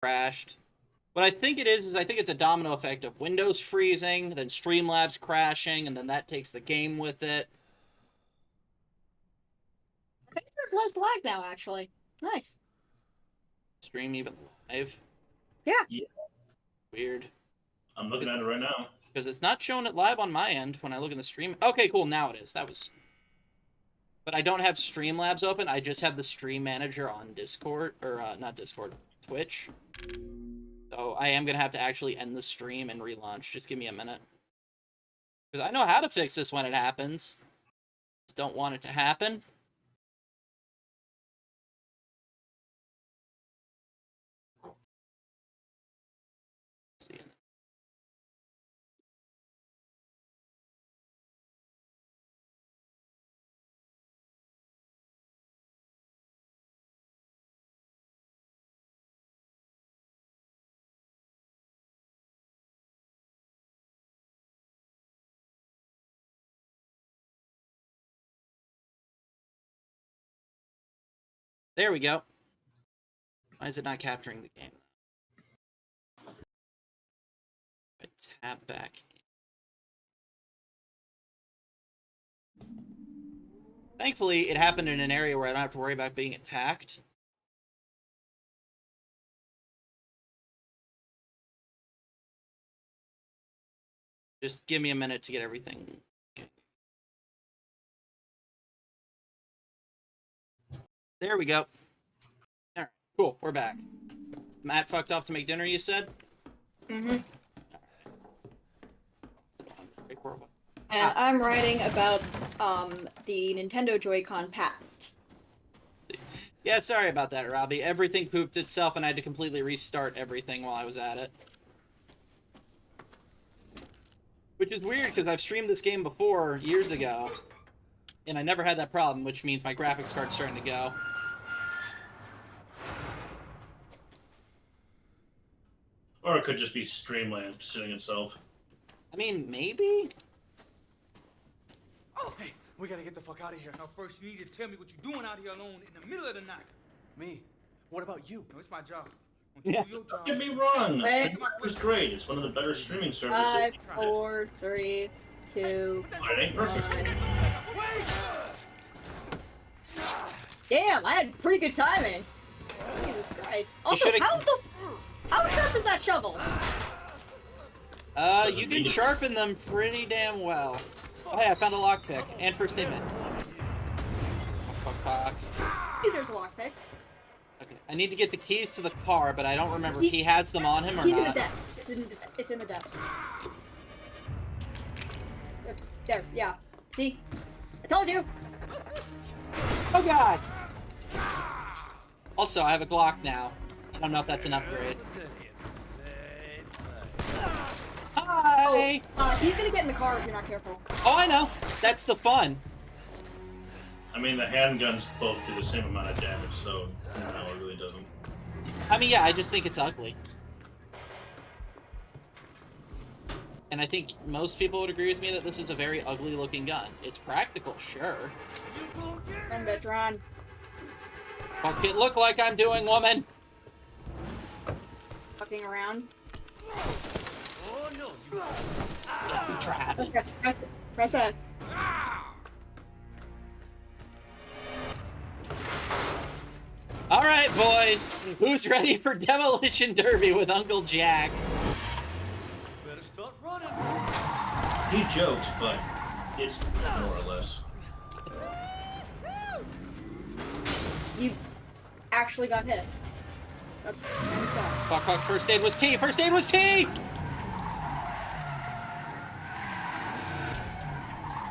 crashed. What I think it is I think it's a domino effect of Windows freezing, then Streamlabs crashing, and then that takes the game with it. I think there's less lag now, actually. Nice. Stream even live. Yeah. Weird. I'm looking at it right now. Because it's not showing it live on my end when I look in the stream. Okay, cool. Now it is. That was... But I don't have Streamlabs open. I just have the stream manager on Discord. Or, not Discord. Twitch. So I am going to have to actually end the stream and relaunch. Just give me a minute. Because I know how to fix this when it happens. Just don't want it to happen. There we go. Why is it not capturing the game? I tap back. Thankfully, it happened in an area where I don't have to worry about being attacked. Just give me a minute to get everything. There we go. Alright, cool, we're back. Matt fucked off to make dinner, you said? Mm-hmm. Right. And I'm writing about the Nintendo Joy-Con patent. Yeah, sorry about that, Robbie. Everything pooped itself and I had to completely restart everything while I was at it. Which is weird, because I've streamed this game before, years ago, and I never had that problem, which means my graphics card's starting to go. Or it could just be Streamlabs sitting itself. I mean, maybe? Oh, hey, we gotta get the fuck out of here. Now, first, you need to tell me what you're doing out here alone in the middle of the night. Me? What about you? No, it's my job. Once Yeah. you do your job, Don't get me wrong. Hey. Streamlabs is great. It's one of the better streaming services. 5, 4, 3, 2, But it ain't perfect. 1. Damn, I had pretty good timing. Jesus Christ. Also, should've- how sharp is that shovel? You can sharpen them pretty damn well. Oh, hey, I found a lockpick. And first aid kit. Fuck. Hey, there's lockpicks. Okay, I need to get the keys to the car, but I don't remember if he has them on him or He's in the not. desk. It's in the desk. There, yeah. See? I told you! Oh god! Also, I have a Glock now. I don't know if that's an upgrade. Hi! He's gonna get in the car if you're not careful. Oh, I know. That's the fun. I mean, the handguns both do the same amount of damage, so no, it really doesn't. I mean, yeah, I just think it's ugly. And I think most people would agree with me that this is a very ugly looking gun. It's practical, sure. Run, bitch, run. Fuck it look like I'm doing, woman! Fucking around. Oh, no. Trap. Press F. Alright, boys. Who's ready for Demolition Derby with Uncle Jack? Better start running. He jokes, but it's more or less. You actually got hit. That's sad. Fuck, first aid was T! First aid was T!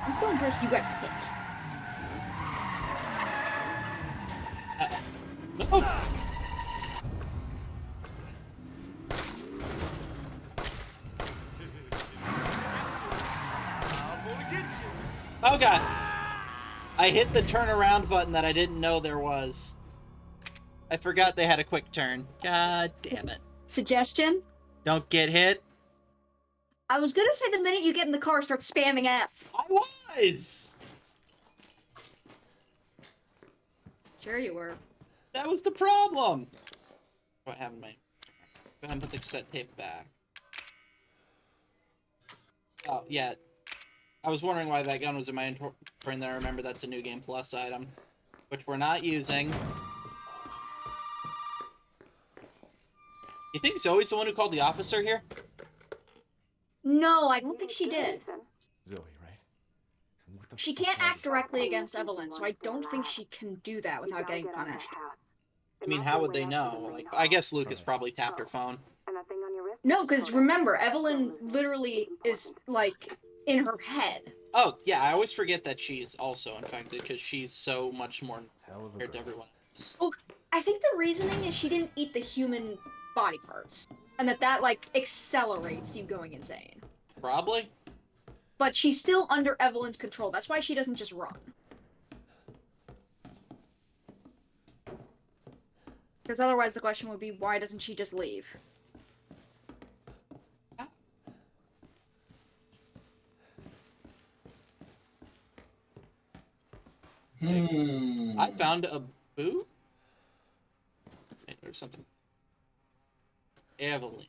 I'm still impressed you got hit. No! Oh god. I hit the turnaround button that I didn't know there was. I forgot they had a quick turn. God damn it. Suggestion? Don't get hit. I was gonna say the minute you get in the car, start spamming F. I was! Sure you were. That was the problem. What happened to me? Go ahead and put the cassette tape back. Oh, yeah. I was wondering why that gun was in my inventory, and then I remember that's a New Game Plus item, which we're not using. You think Zoe's the one who called the officer here? No, I don't think she did. Zoe, right? And what the She fuck can't are act you- directly against Evelyn, so I don't think she can do that without getting punished. I mean, how would they know? Like, I guess Lucas probably tapped her phone. No, because remember, Evelyn literally is, like, in her head. Oh, yeah, I always forget that she's also infected, because she's so much more Hell of a compared to girl. everyone else. Well, I think the reasoning is she didn't eat the human body parts. And that, like, accelerates you going insane. Probably. But she's still under Evelyn's control. That's why she doesn't just run. Because otherwise the question would be, why doesn't she just leave? I found a boot? Wait, there's something. Evelyn.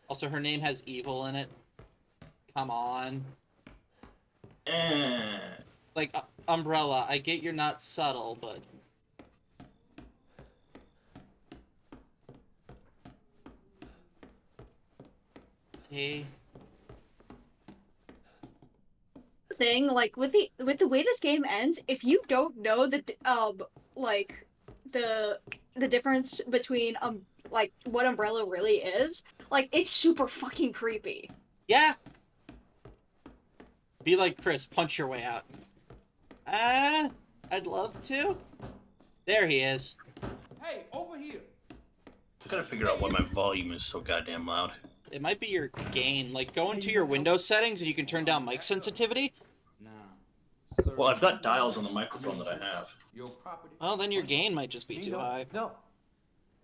Also, her name has evil in it. Come on. Like, Umbrella, I get you're not subtle, but... Hey. Thing, like, with the way this game ends, if you don't know like, the difference between, like, what Umbrella really is, like, it's super fucking creepy. Yeah. Be like Chris, punch your way out. I'd love to. There he is. Hey, over here. I gotta figure out why my volume is so goddamn loud. It might be your gain. Like, go into your Windows settings and you can turn down mic sensitivity. Now, Well, I've got dials on the microphone that I have. your property. Well, then your gain might just be too high. No.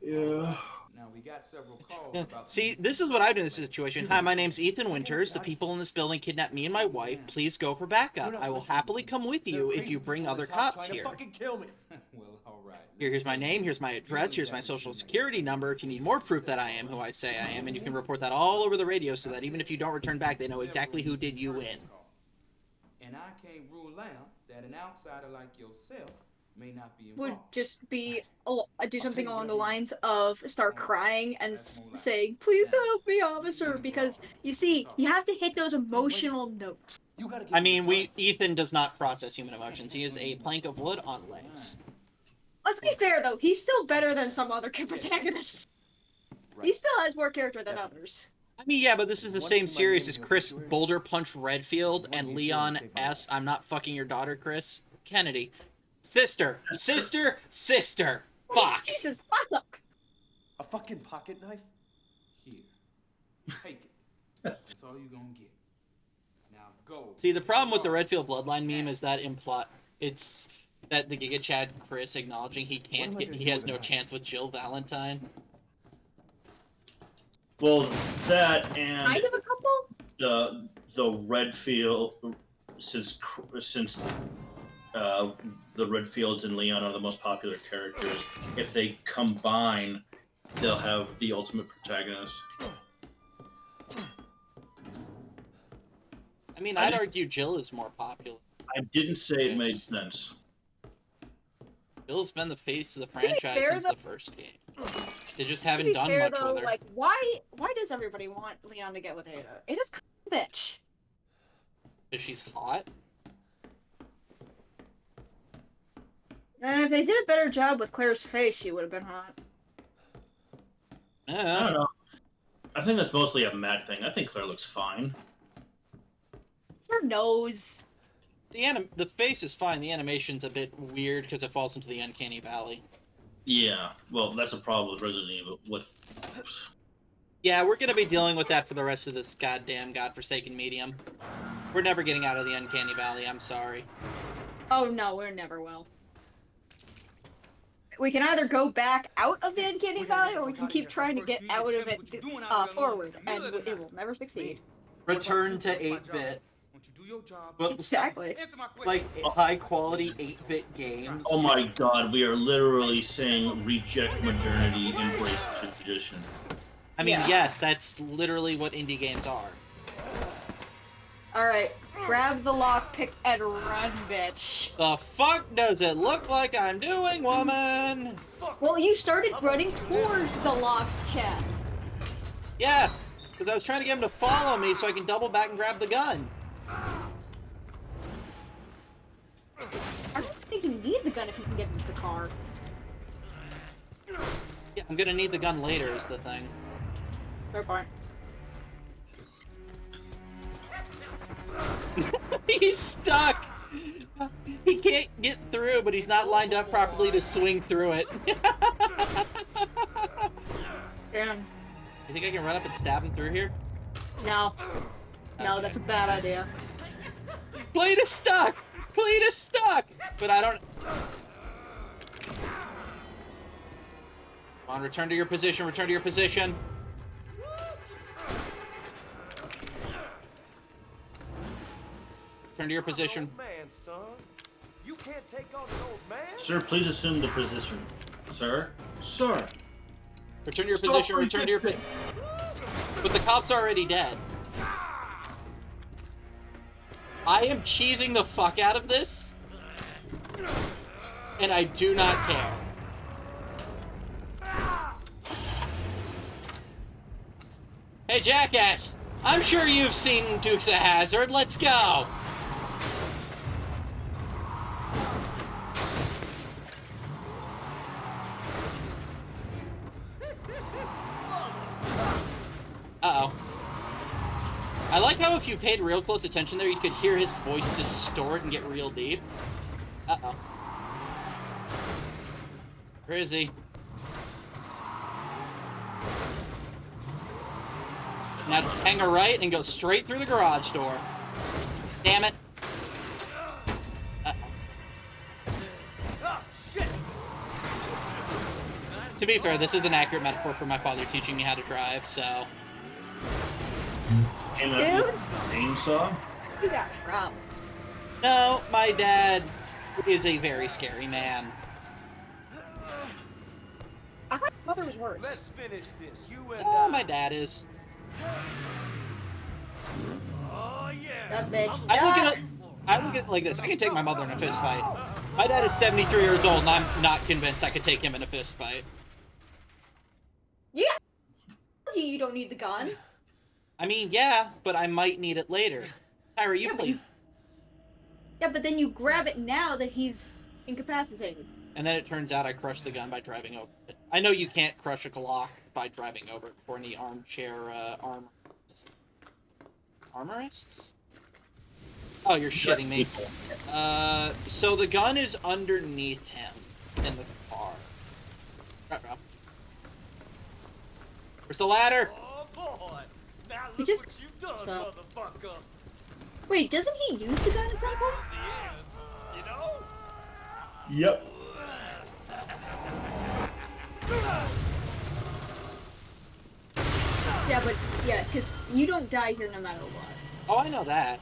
Yeah. Now we got several calls Yeah. about. See, this is what I do in this situation. Hi, my name's Ethan Winters. The people in this building kidnapped me and my wife. Please go for backup. I will happily come with you if you bring other cops here. Fucking kill me. Well, all right. Here's my name, here's my address, here's my social security number if you need more proof that I am who I say I am, and you can report that all over the radio so that even if you don't return back, they know exactly who did you in. And I can't rule out that an outsider like yourself may not be Would involved. just be do something along the lines of start crying and saying, "Please help me, officer," because you see, you have to hit those emotional notes. You gotta get I mean, Ethan does not process human emotions. He is a plank of wood on legs. Let's be fair though, he's still better than some other protagonists. He still has more character than others. I mean, yeah, but this is the same series as Chris Boulder Punch Redfield and Leon S. I'm not fucking your daughter, Chris Kennedy. Sister. Fuck. Jesus, fuck! a fucking pocket knife. Here. Take it. That's all you're gonna get. Now go. See, the problem with the Redfield Bloodline meme is that it's that the Giga Chad Chris acknowledging he has no chance with Jill Valentine. Well, that Kind and of a couple? the Redfield, since the Redfields and Leon are the most popular characters. If they combine, they'll have the ultimate protagonist. I mean, I'd argue Jill is more popular. I didn't say it made Yes. sense. Bill's been the face of the be franchise fair, since though- the first game. They just To haven't be done fair much though, with her. like, why does everybody want Leon to get with Ada? Ada's kind of a bitch. Because she's hot. And if they did a better job with Claire's face, she would have been hot. I don't know. I think that's mostly a Matt thing. I think Claire looks fine. It's her nose. The face is fine. The animation's a bit weird because it falls into the uncanny valley. Yeah, well, that's a problem with Resident Evil. Yeah, we're gonna be dealing with that for the rest of this goddamn godforsaken medium. We're never getting out of the uncanny valley. I'm sorry. Oh no, we never will. We can either go back out of the uncanny valley, or we can keep trying to get out of it forward, and it will never succeed. Return to 8-bit. Once you do your job, But Exactly. answer my question. like high quality 8-bit games. Oh my god, we are literally saying reject modernity, embrace tradition. I mean, Yeah. yes, that's literally what indie games are. Alright, grab the lockpick and run, bitch. The fuck does it look like I'm doing, woman? Well, you started running towards the locked chest. Yeah, because I was trying to get him to follow me so I can double back and grab the gun. I don't think you need the gun if you can get into the car. Yeah, I'm gonna need the gun later is the thing. Fair point. He's stuck! He can't get through, but he's not lined up properly to swing through it. Damn. You think I can run up and stab him through here? No. No, Okay. that's a bad idea. Cleet is stuck! Cleet is stuck! But I don't... Come on, return to your position, return to your position. Return to your position. Man, son. You can't take on an old man. Sir, please assume the position. Sir? Sir! Return to your Stop position, return to your resisting. But the cop's already dead. I am cheesing the fuck out of this. And I do not care. Hey, jackass! I'm sure you've seen Dukes of Hazzard. Let's go! Uh-oh. I like how if you paid real close attention there, you could hear his voice distort and get real deep. Uh-oh. Where is he? Now just hang a right and go straight through the garage door. Damn it. Uh-oh. To be fair, this is an accurate metaphor for my father teaching me how to drive, so... Came out Dude. with a chainsaw? You got problems. No, my dad is a very scary man. I thought mother was worse. Let's finish this. You and Oh, I. my dad is. Oh yeah. That bitch. I look at died. it. I look at it like this. I can take my mother in a fist fight. My dad is 73 years old, and I'm not convinced I could take him in a fist fight. Yeah. You don't need the gun. I mean, yeah, but I might need it later. Tyra, you Yeah, but play. you- Yeah, but then you grab it now that he's incapacitated. And then it turns out I crushed the gun by driving over it. I know you can't crush a Glock by driving over it for any armchair armorists? Oh, you're shitting me. So the gun is underneath him in the car. Uh-oh. Where's the ladder? Oh boy. Now He look just- what you've done, so- motherfucker. Wait, doesn't he use the gun at some point? The end. You know? Yep. Yeah, but yeah, because you don't die here no matter what. Oh, I know that.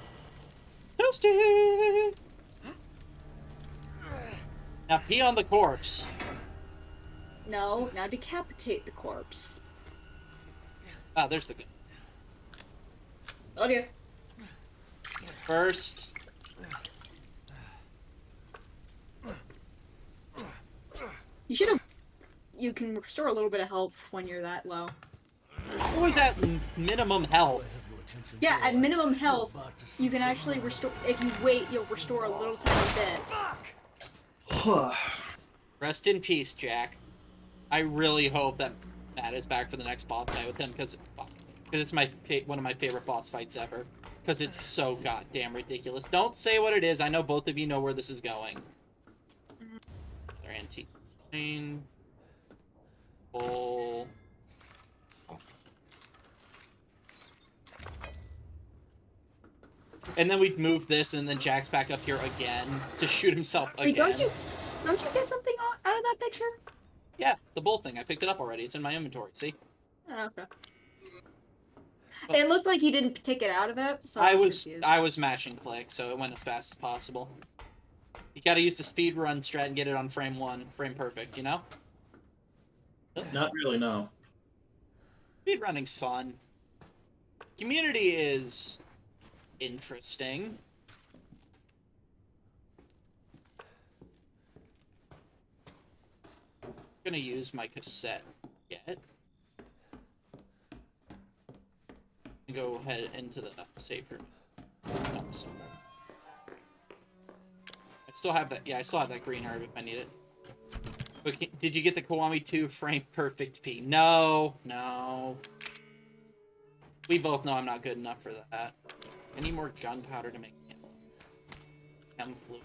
Toasty! Now pee on the corpse. No, now decapitate the corpse. Ah, there's the gun. Oh dear. First. You should have. You can restore a little bit of health when you're that low. What was that minimum health? Yeah, at minimum health, you can actually restore. If you wait, you'll restore a little tiny bit. Rest in peace, Jack. I really hope that Matt is back for the next boss fight with him, because it's one of my favorite boss fights ever. Because it's so goddamn ridiculous. Don't say what it is. I know both of you know where this is going. Another antique coin. Full. And then we'd move this, and then Jack's back up here again to shoot himself Wait, again. don't you get something out of that picture? Yeah, the bull thing. I picked it up already. It's in my inventory. See? Oh, okay. It looked like you didn't take it out of it, so I I was confused. matching click, so it went as fast as possible. You gotta use the speed run strat and get it on frame 1, frame perfect. You know? Not really, no. Speedrunning's fun. Community is interesting. Gonna use my cassette yet. Go ahead into the safe room. Somewhere. I still have that. Yeah, I still have that green herb if I need it. But did you get the Kiwami 2 frame perfect P? No, no. We both know I'm not good enough for that. I need more gunpowder to make chem fluid.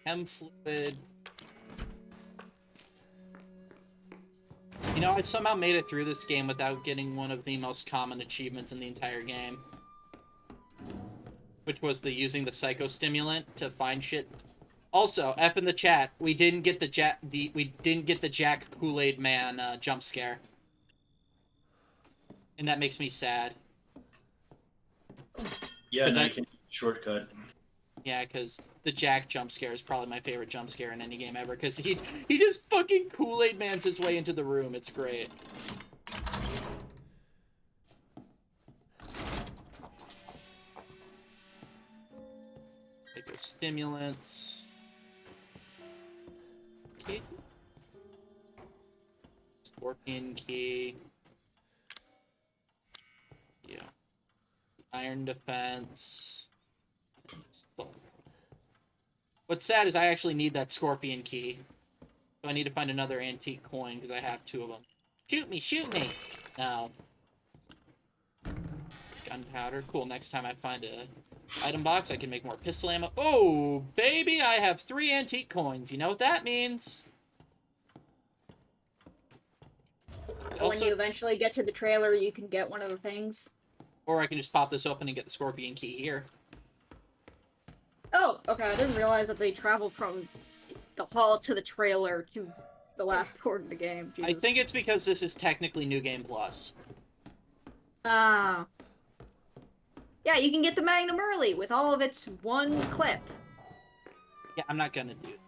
Chem fluid. You know, I somehow made it through this game without getting one of the most common achievements in the entire game. Which was using the psychostimulant to find shit. Also, F in the chat, we didn't get the Jack Kool-Aid Man jump scare. And that makes me sad. Yeah, now you can shortcut. Yeah, because the Jack jump scare is probably my favorite jump scare in any game ever, because he just fucking Kool-Aid Mans his way into the room. It's great. Take those stimulants. Okay. Scorpion key. Yeah. Iron defense. What's sad is I actually need that scorpion key. So I need to find another antique coin because I have 2 of them. Shoot me, shoot me! No. Gunpowder. Cool, next time I find a item box, I can make more pistol ammo. Oh, baby, I have 3 antique coins. You know what that means? When you eventually get to the trailer, you can get one of the things. Or I can just pop this open and get the scorpion key here. Oh, okay. I didn't realize that they traveled from the hall to the trailer to the last part of the game. I think it's because this is technically New Game Plus. Ah. Yeah, you can get the Magnum early with all of its 1 clip. Yeah, I'm not gonna do it.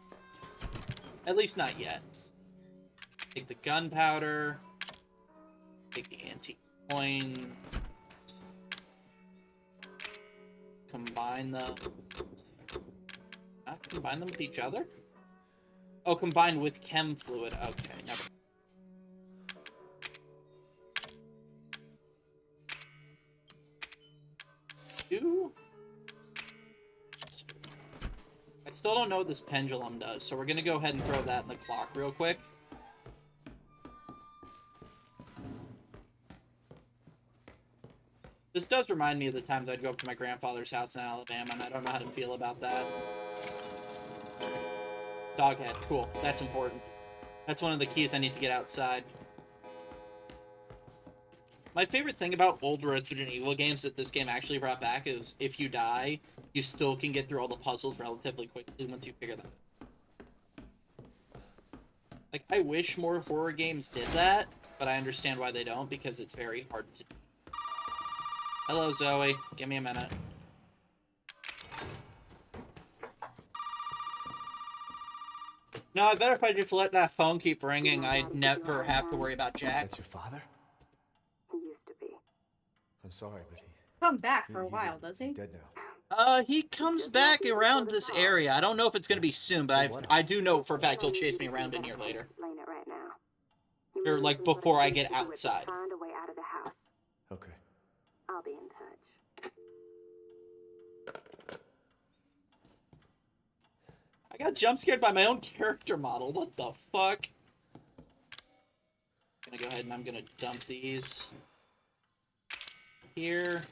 At least not yet. Take the gunpowder. Take the antique coin. Combine them. Not combine them with each other? Oh, combined with chem fluid. Okay, never. I still don't know what this pendulum does, so we're gonna go ahead and throw that in the clock real quick. This does remind me of the times I'd go up to my grandfather's house in Alabama, and I don't know how to feel about that. Doghead, cool. That's important. That's one of the keys I need to get outside. My favorite thing about old Resident Evil games that this game actually brought back is if you die, you still can get through all the puzzles relatively quickly once you figure them out. Like, I wish more horror games did that, but I understand why they don't, because it's very hard to do. Hello, Zoe. Give me a minute. No, I bet if I just let that phone keep ringing, I'd never have to worry about Jack. That's your father? He used to be. I'm sorry, but Come back for a he's- while, does he? He's dead now. He comes back around this area. I don't know if it's gonna be soon, but I do know for a fact he'll chase me around in here later. Explain it right now. Or, like, before I get outside. Find a way out of the house. Okay. I'll be in touch. I got jump scared by my own character model. What the fuck? I'm gonna go ahead and I'm gonna dump these here.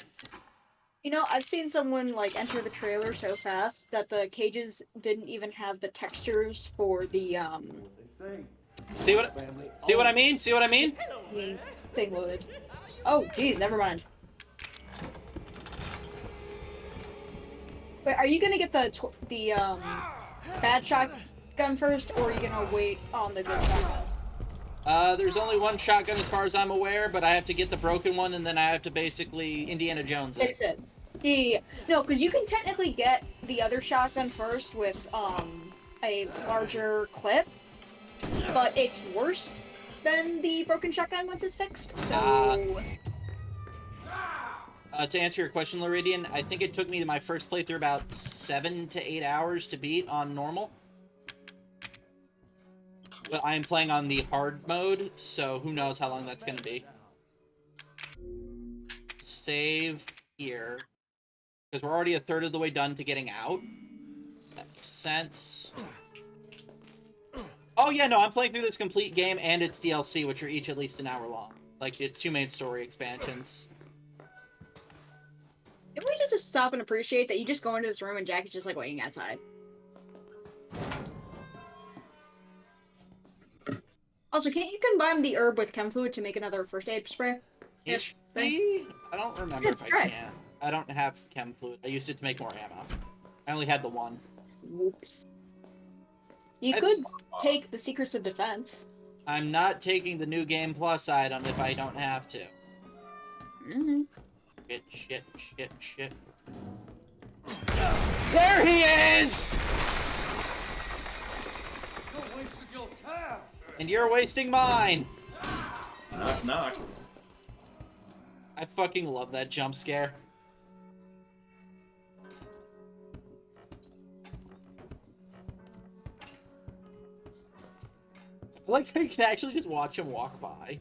You know, I've seen someone, like, enter the trailer so fast that the cages didn't even have the textures for the, See what I mean? See what I mean? the thing loaded. Oh, geez, never mind. Wait, are you gonna get the bad shotgun first, or are you gonna wait on the good shotgun? There's only one shotgun as far as I'm aware, but I have to get the broken one, and then I have to basically Indiana Jones it. Fix it. Yeah, no, because you can technically get the other shotgun first with a larger clip, but it's worse than the broken shotgun once it's fixed. So To answer your question, Loridian, I think it took me my first playthrough about 7 to 8 hours to beat on normal. But I am playing on the hard mode, so who knows how long that's going to be. Save here. Because we're already a third of the way done to getting out. That makes sense. Oh yeah, no, I'm playing through this complete game and its DLC, which are each at least an hour long. Like, it's 2 main story expansions. if we just stop and appreciate that you just go into this room and Jack is just like waiting outside. Also, can't you combine the herb with chem fluid to make another first aid spray? Ish thing. Maybe? I don't remember if I Right. can. I don't have chem fluid. I used it to make more ammo. I only had the one. Whoops. You I- could take the secrets of defense. I'm not taking the new Game Plus item if I don't have to. Mm-hmm. Shit. There he is! You're wasting your time. And you're wasting mine! Knock, knock. I fucking love that jump scare. I like I can actually just watch him walk by.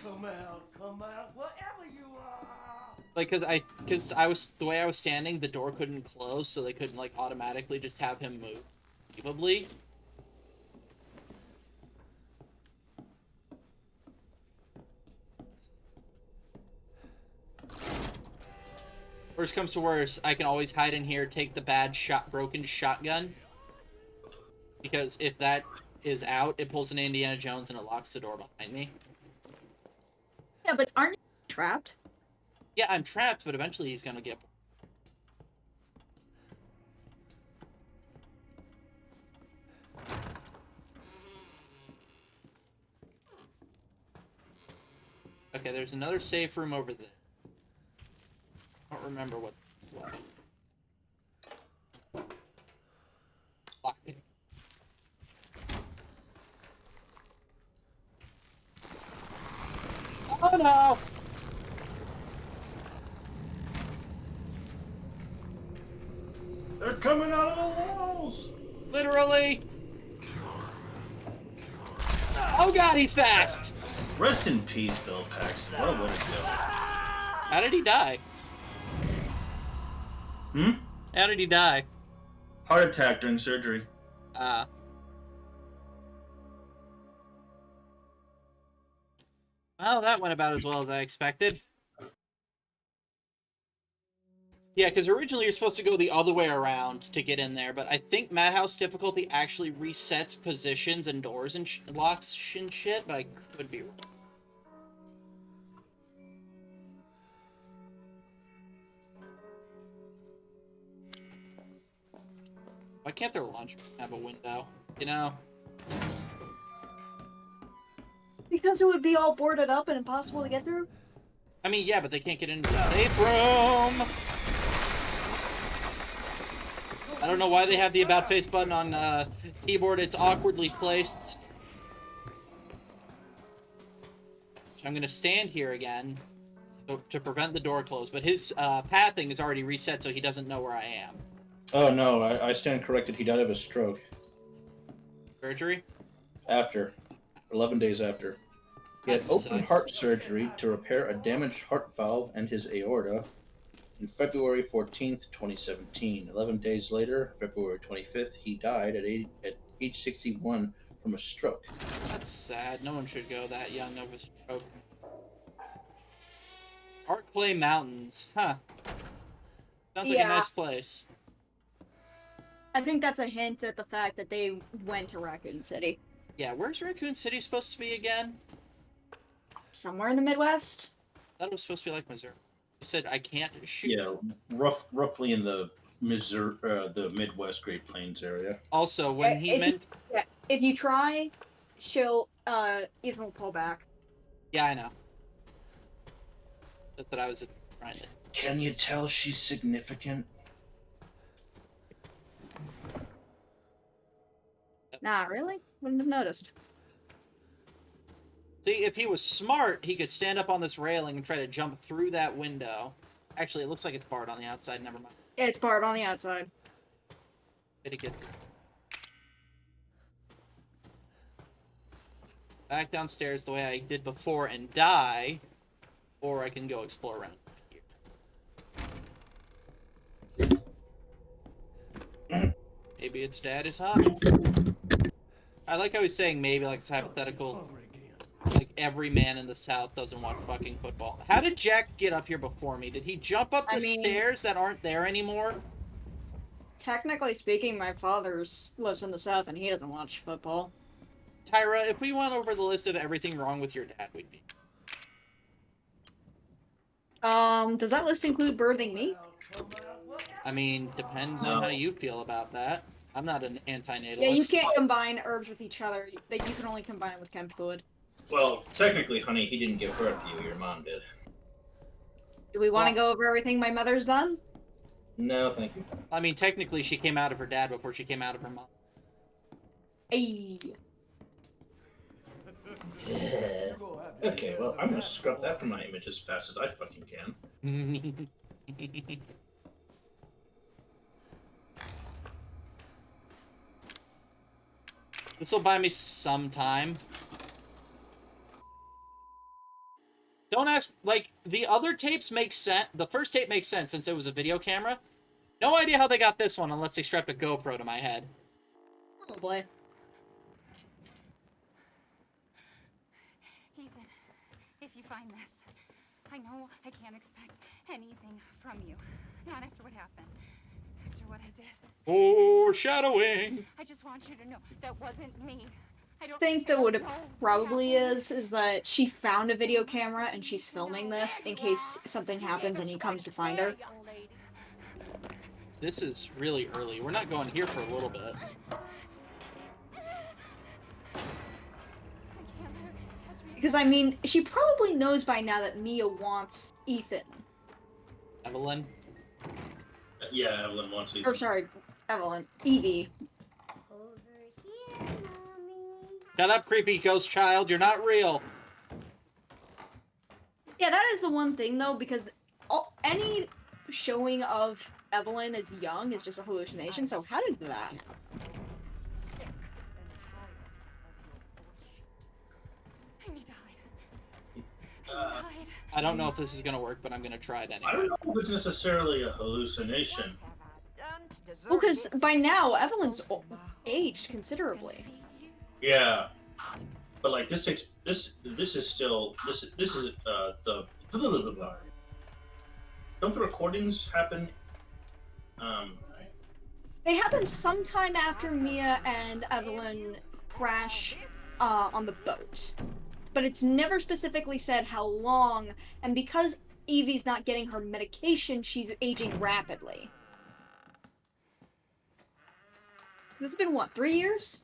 Come out, wherever you are. Like, cause I was, the way I was standing, the door couldn't close, so they couldn't, like, automatically just have him move. Believably. Worst comes to worst, I can always hide in here, take the broken shotgun. Because if that is out, it pulls an Indiana Jones and it locks the door behind me. Yeah, but aren't you trapped? Yeah, I'm trapped, but eventually he's gonna get... Okay, there's another safe room over there. I don't remember what's left. Lockpick. Oh no! They're coming out of the walls. Literally! Oh god, he's fast! Rest in peace, Bill Paxton. What a way to go. How did he die? Hmm? How did he die? Heart attack during surgery. Well, that went about as well as I expected. Yeah, because originally you're supposed to go the other way around to get in there, but I think Madhouse difficulty actually resets positions and doors and locks and shit, but I could be wrong. Why can't their launch have a window? You know? Because it would be all boarded up and impossible to get through? I mean, yeah, but they can't get into the safe room! I don't know why they have the About Face button on keyboard. It's awkwardly placed. So I'm going to stand here again to prevent the door close. But his pathing is already reset, so he doesn't know where I am. Oh no, I stand corrected. He died of a stroke. Surgery? After. 11 days after. He had That open sucks. heart surgery to repair a damaged heart valve and his aorta on February 14th, 2017. 11 days later, February 25th, he died at age 61 from a stroke. That's sad. No one should go that young of a stroke. Art Clay Mountains. Huh. Sounds like a Yeah. nice place. I think that's a hint at the fact that they went to Raccoon City. Yeah, where's Raccoon City supposed to be again? Somewhere in the Midwest? I thought it was supposed to be like Missouri. You said I can't shoot. Yeah, roughly in the Missouri, the Midwest Great Plains area. Also, when he If you- meant... Yeah, if you try, Ethan will pull back. Yeah, I know. That's what I was trying to Can you tell she's significant? Nah, really? Wouldn't have noticed. See, if he was smart, he could stand up on this railing and try to jump through that window. Actually, it looks like it's barred on the outside. Never mind. Yeah, it's barred on the outside. Pretty good. Back downstairs the way I did before and die, or I can go explore around here. Maybe its dad is hot. I like how he's saying maybe like it's hypothetical. Like every man in the South doesn't watch fucking football. How did Jack get up here before me? Did he jump up the stairs that aren't there anymore? Technically speaking, my father lives in the South and he doesn't watch football. Tyra, if we went over the list of everything wrong with your dad, we'd be. Does that list include birthing me? I mean, depends on how you feel about that. I'm not an anti-natalist. Yeah, you can't combine herbs with each other. That you can only combine it with chem fluid. Well, technically, honey, he didn't give birth to you. Your mom did. Do we want to go over everything my mother's done? No, thank you. I mean, technically, she came out of her dad before she came out of her mom. Hey. Yeah. Okay, well, I'm gonna scrub that from my image as fast as I fucking can. This will buy me some time. Don't ask, like, the other tapes make sense. The first tape makes sense since it was a video camera. No idea how they got this one unless they strapped a GoPro to my head. Probably. Ethan, if you find this, I know I can't expect anything from you. Not after what happened. After what I did. Foreshadowing! I just want you to know that wasn't me. I think that what it probably is that she found a video camera and she's filming this in case something happens and he comes to find her. This is really early. We're not going here for a little bit. Because, I mean, she probably knows by now that Mia wants Ethan. Evelyn? Yeah, Evelyn wants you. Or, sorry, Evelyn. Evie. Shut up, creepy ghost child. You're not real. Yeah, that is the one thing, though, because any showing of Evelyn as young is just a hallucination, so how did that? I don't know if this is gonna work, but I'm gonna try it anyway. I don't know if it's necessarily a hallucination. Well, because by now, Evelyn's aged considerably. Yeah, but like this takes this is still this is the don't the recordings happen? They happen sometime after Mia and Evelyn crash on the boat. But it's never specifically said how long, and because Evie's not getting her medication, she's aging rapidly. This has been, what, 3 years?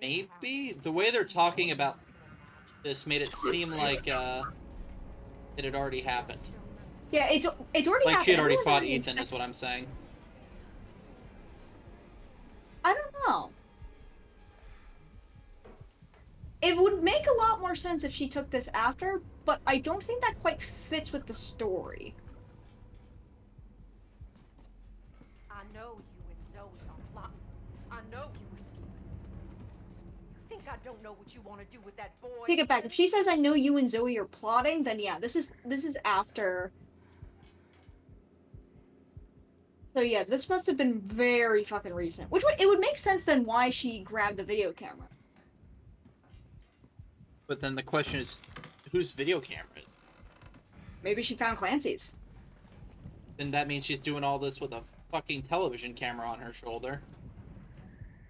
Maybe? The way they're talking about this made it seem like it had already happened. Yeah, it's already like happened. she had already Everyone's fought already Ethan, is what I'm saying. I don't know. It would make a lot more sense if she took this after, but I don't think that quite fits with the story. I know you and Zoe are plotting. I know you were scheming. You think I don't know what you want to do with that boy? Take it back. If she says I know you and Zoe are plotting, then yeah, this is after. So yeah, this must have been very fucking recent. Which it would make sense then why she grabbed the video camera. But then the question is, whose video camera is it? Maybe she found Clancy's. Then that means she's doing all this with a fucking television camera on her shoulder.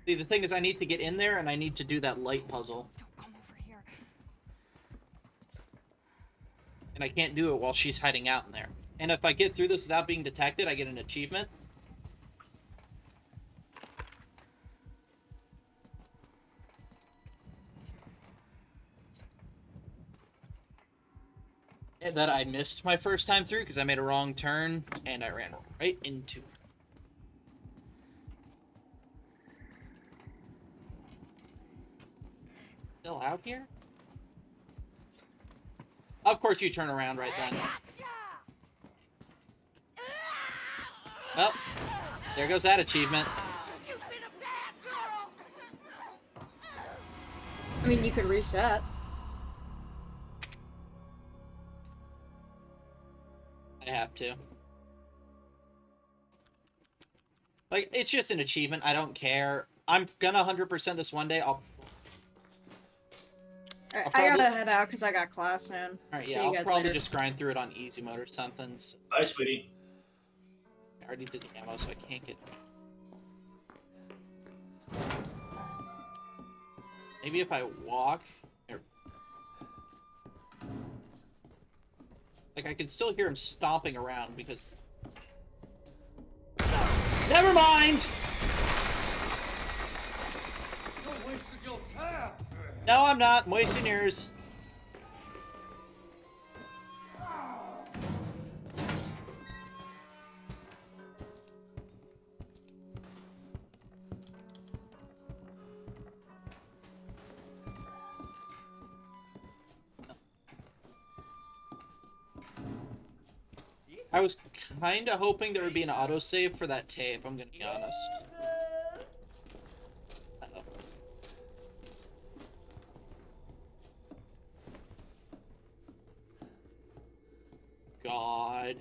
See, the thing is, I need to get in there and I need to do that light puzzle. Don't come over here. And I can't do it while she's hiding out in there. And if I get through this without being detected, I get an achievement. And that I missed my first time through because I made a wrong turn and I ran right into. Still out here? Of course you turn around right then. Well, there goes that achievement. I mean, you could reset. I have to. Like, it's just an achievement. I don't care. I'm gonna 100% this one day. Alright, I gotta head out because I got class soon. Alright, See yeah, you I'll guys probably later. just grind through it on easy mode or something. So Bye, sweetie. I already did the ammo, so I can't get. Maybe if I walk, or like I can still hear him stomping around because. Never mind. You're wasting your time. No, I'm not. I'm wasting yours. I was kind of hoping there would be an autosave for that tape, I'm gonna be honest. Uh-oh. God.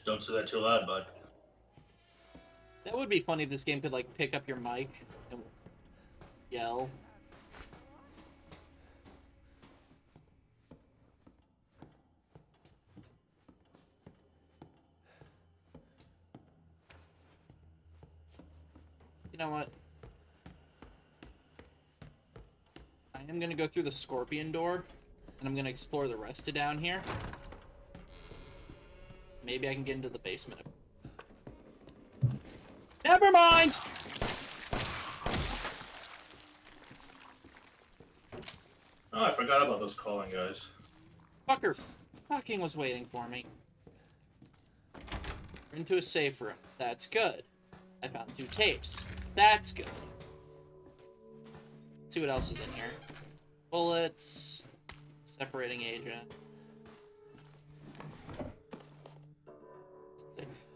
Don't say that too loud, bud. That would be funny if this game could, like, pick up your mic and yell. You know what? I am gonna go through the scorpion door, and I'm gonna explore the rest of down here. Maybe I can get into the basement. Never mind! Oh, I forgot about those calling guys. Fucker fucking was waiting for me. We're into a safe room. That's good. I found 2 tapes. That's good. Let's see what else is in here. Bullets. Separating agent.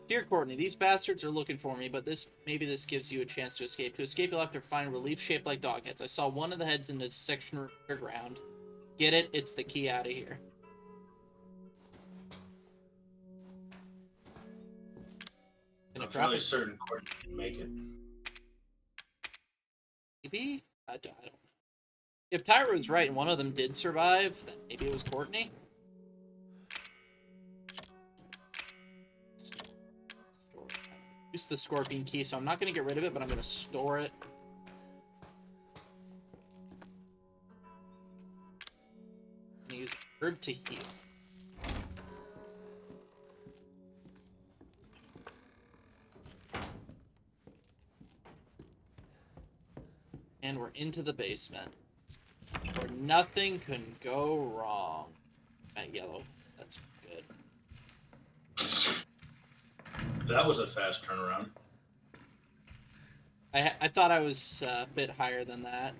Dear Courtney, these bastards are looking for me, but maybe this gives you a chance to escape. To escape, you'll have to find relief shaped like dog heads. I saw one of the heads in the section underground. Get it? It's the key out of here. I'm fairly certain Courtney can make it. Maybe? I don't know. If Tyra was right and one of them did survive, then maybe it was Courtney. Use the scorpion key, so I'm not going to get rid of it, but I'm going to store it. I'm going to use herb to heal. And we're into the basement, where nothing can go wrong. At yellow, that's good. That was a fast turnaround. I thought I was a bit higher than that.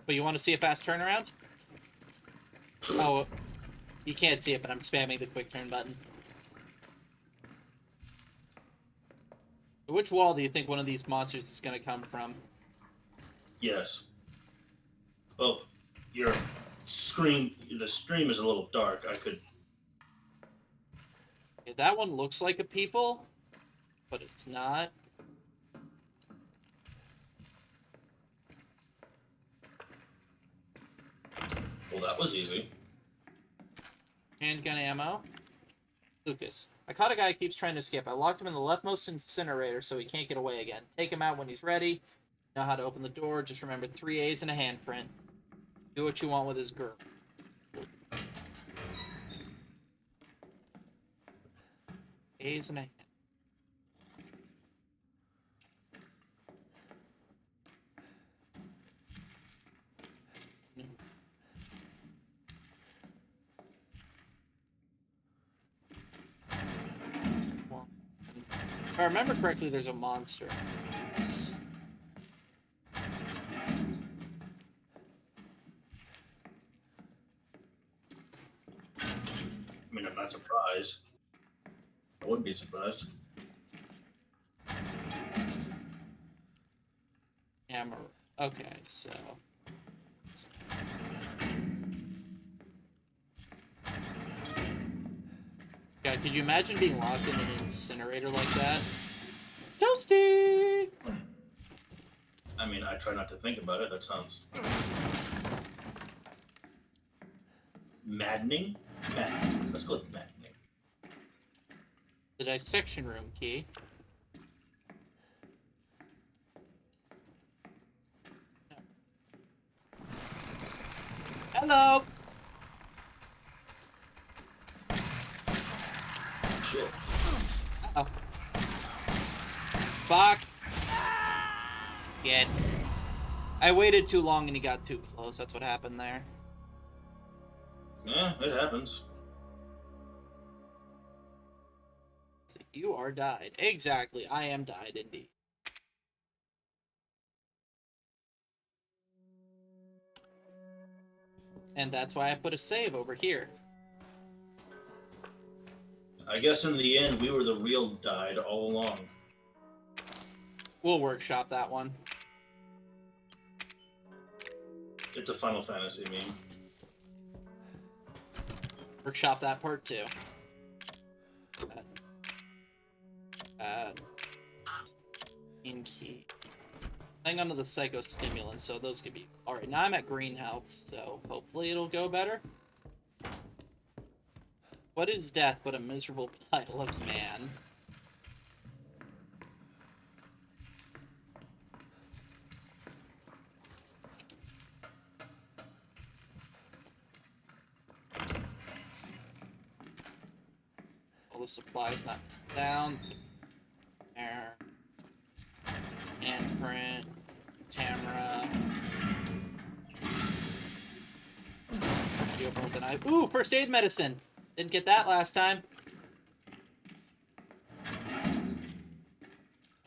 But you want to see a fast turnaround? Oh, you can't see it, but I'm spamming the quick turn button. Which wall do you think one of these monsters is going to come from? Yes. Well, the stream is a little dark. I could... Okay, that one looks like a people, but it's not. Well, that was easy. Handgun ammo. Lucas. I caught a guy who keeps trying to escape. I locked him in the leftmost incinerator so he can't get away again. Take him out when he's ready. Know how to open the door. Just remember 3 A's and a handprint. Do what you want with his girl. A's and a hand. If I remember correctly, there's a monster. I mean, I'm not surprised. I wouldn't be surprised. Hammer. Okay, so. God, could you imagine being locked in an incinerator like that? Toasty! I mean, I try not to think about it. That sounds maddening. Maddening. Let's go with maddening. The dissection room key. Hello! Shit. Oh. Fuck. Get. I waited too long and he got too close. That's what happened there. Yeah, it happens. So you are died. Exactly. I am died indeed. And that's why I put a save over here. I guess in the end, we were the real died all along. We'll workshop that one. It's a Final Fantasy meme. Workshop that part too. In key. Hang on to the psychostimulants, so those could be... Alright, now I'm at green health, so hopefully it'll go better. What is death but a miserable pile of man? All the supplies not down. There. Handprint. Tamara. Ooh, first aid medicine! Didn't get that last time.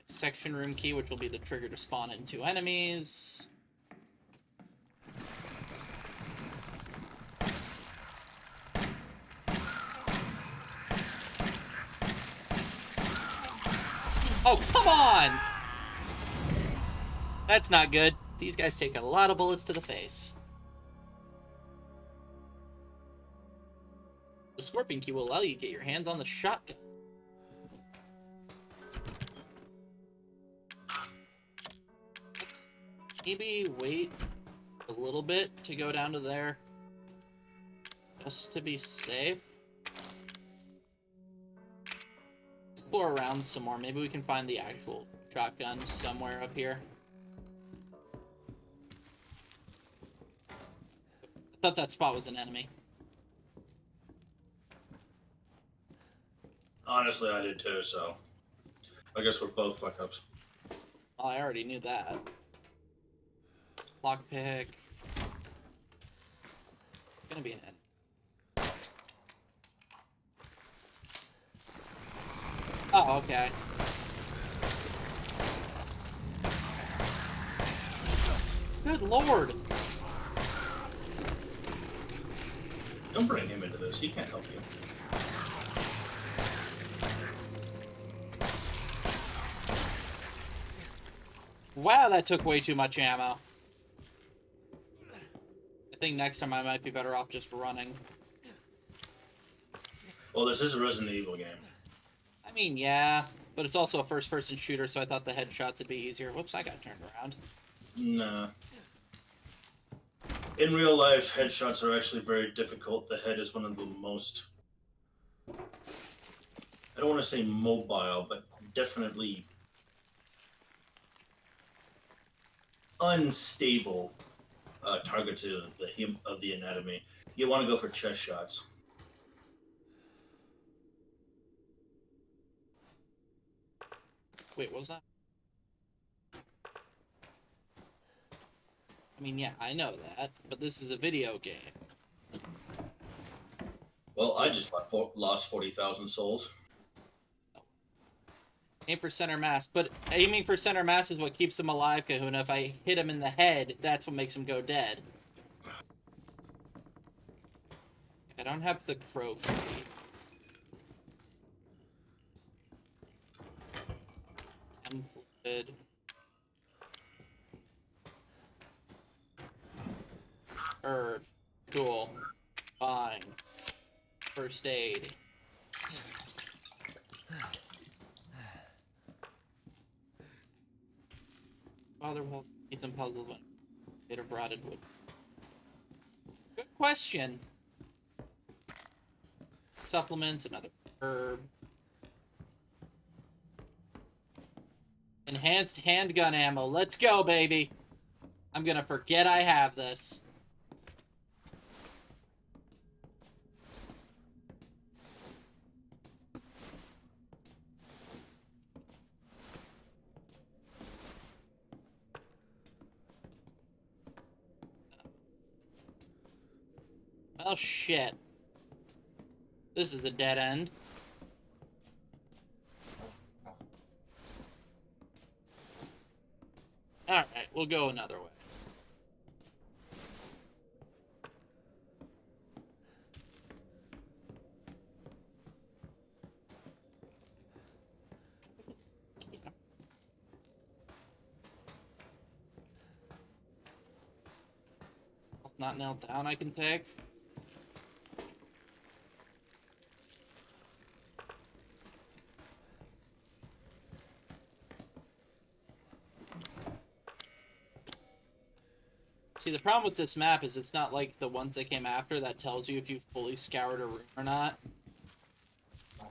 Section room key, which will be the trigger to spawn into enemies. Oh, come on! That's not good. These guys take a lot of bullets to the face. The Scorpion key will allow you to get your hands on the shotgun. Let's maybe wait a little bit to go down to there. Just to be safe. Explore around some more. Maybe we can find the actual shotgun somewhere up here. I thought that spot was an enemy. Honestly, I did too, so I guess we're both fuck-ups. Oh, I already knew that. Lockpick. Gonna be an enemy. Oh, okay. Good lord! Don't bring him into this. He can't help you. Wow, that took way too much ammo. I think next time I might be better off just running. Well, this is a Resident Evil game. I mean, yeah, but it's also a first-person shooter, so I thought the headshots would be easier. Whoops, I got turned around. Nah. In real life, headshots are actually very difficult. The head is one of the most... I don't want to say mobile, but definitely unstable targets of the anatomy. You want to go for chest shots. Wait, what was that? I mean, yeah, I know that, but this is a video game. Well, I just lost 40,000 souls. Aim for center mass. But aiming for center mass is what keeps him alive, Kahuna. If I hit him in the head, that's what makes him go dead. I don't have the crow key. Chem fluid. Herb. Cool. Fine. First aid. Father will be some puzzles when made of rotted wood. Good question. Supplements, another herb. Enhanced handgun ammo. Let's go, baby. I'm gonna forget I have this. Well, shit. This is a dead end. Alright, we'll go another way. It's not nailed down I can take. See, the problem with this map is it's not like the ones that came after that tells you if you fully scoured a room or not. So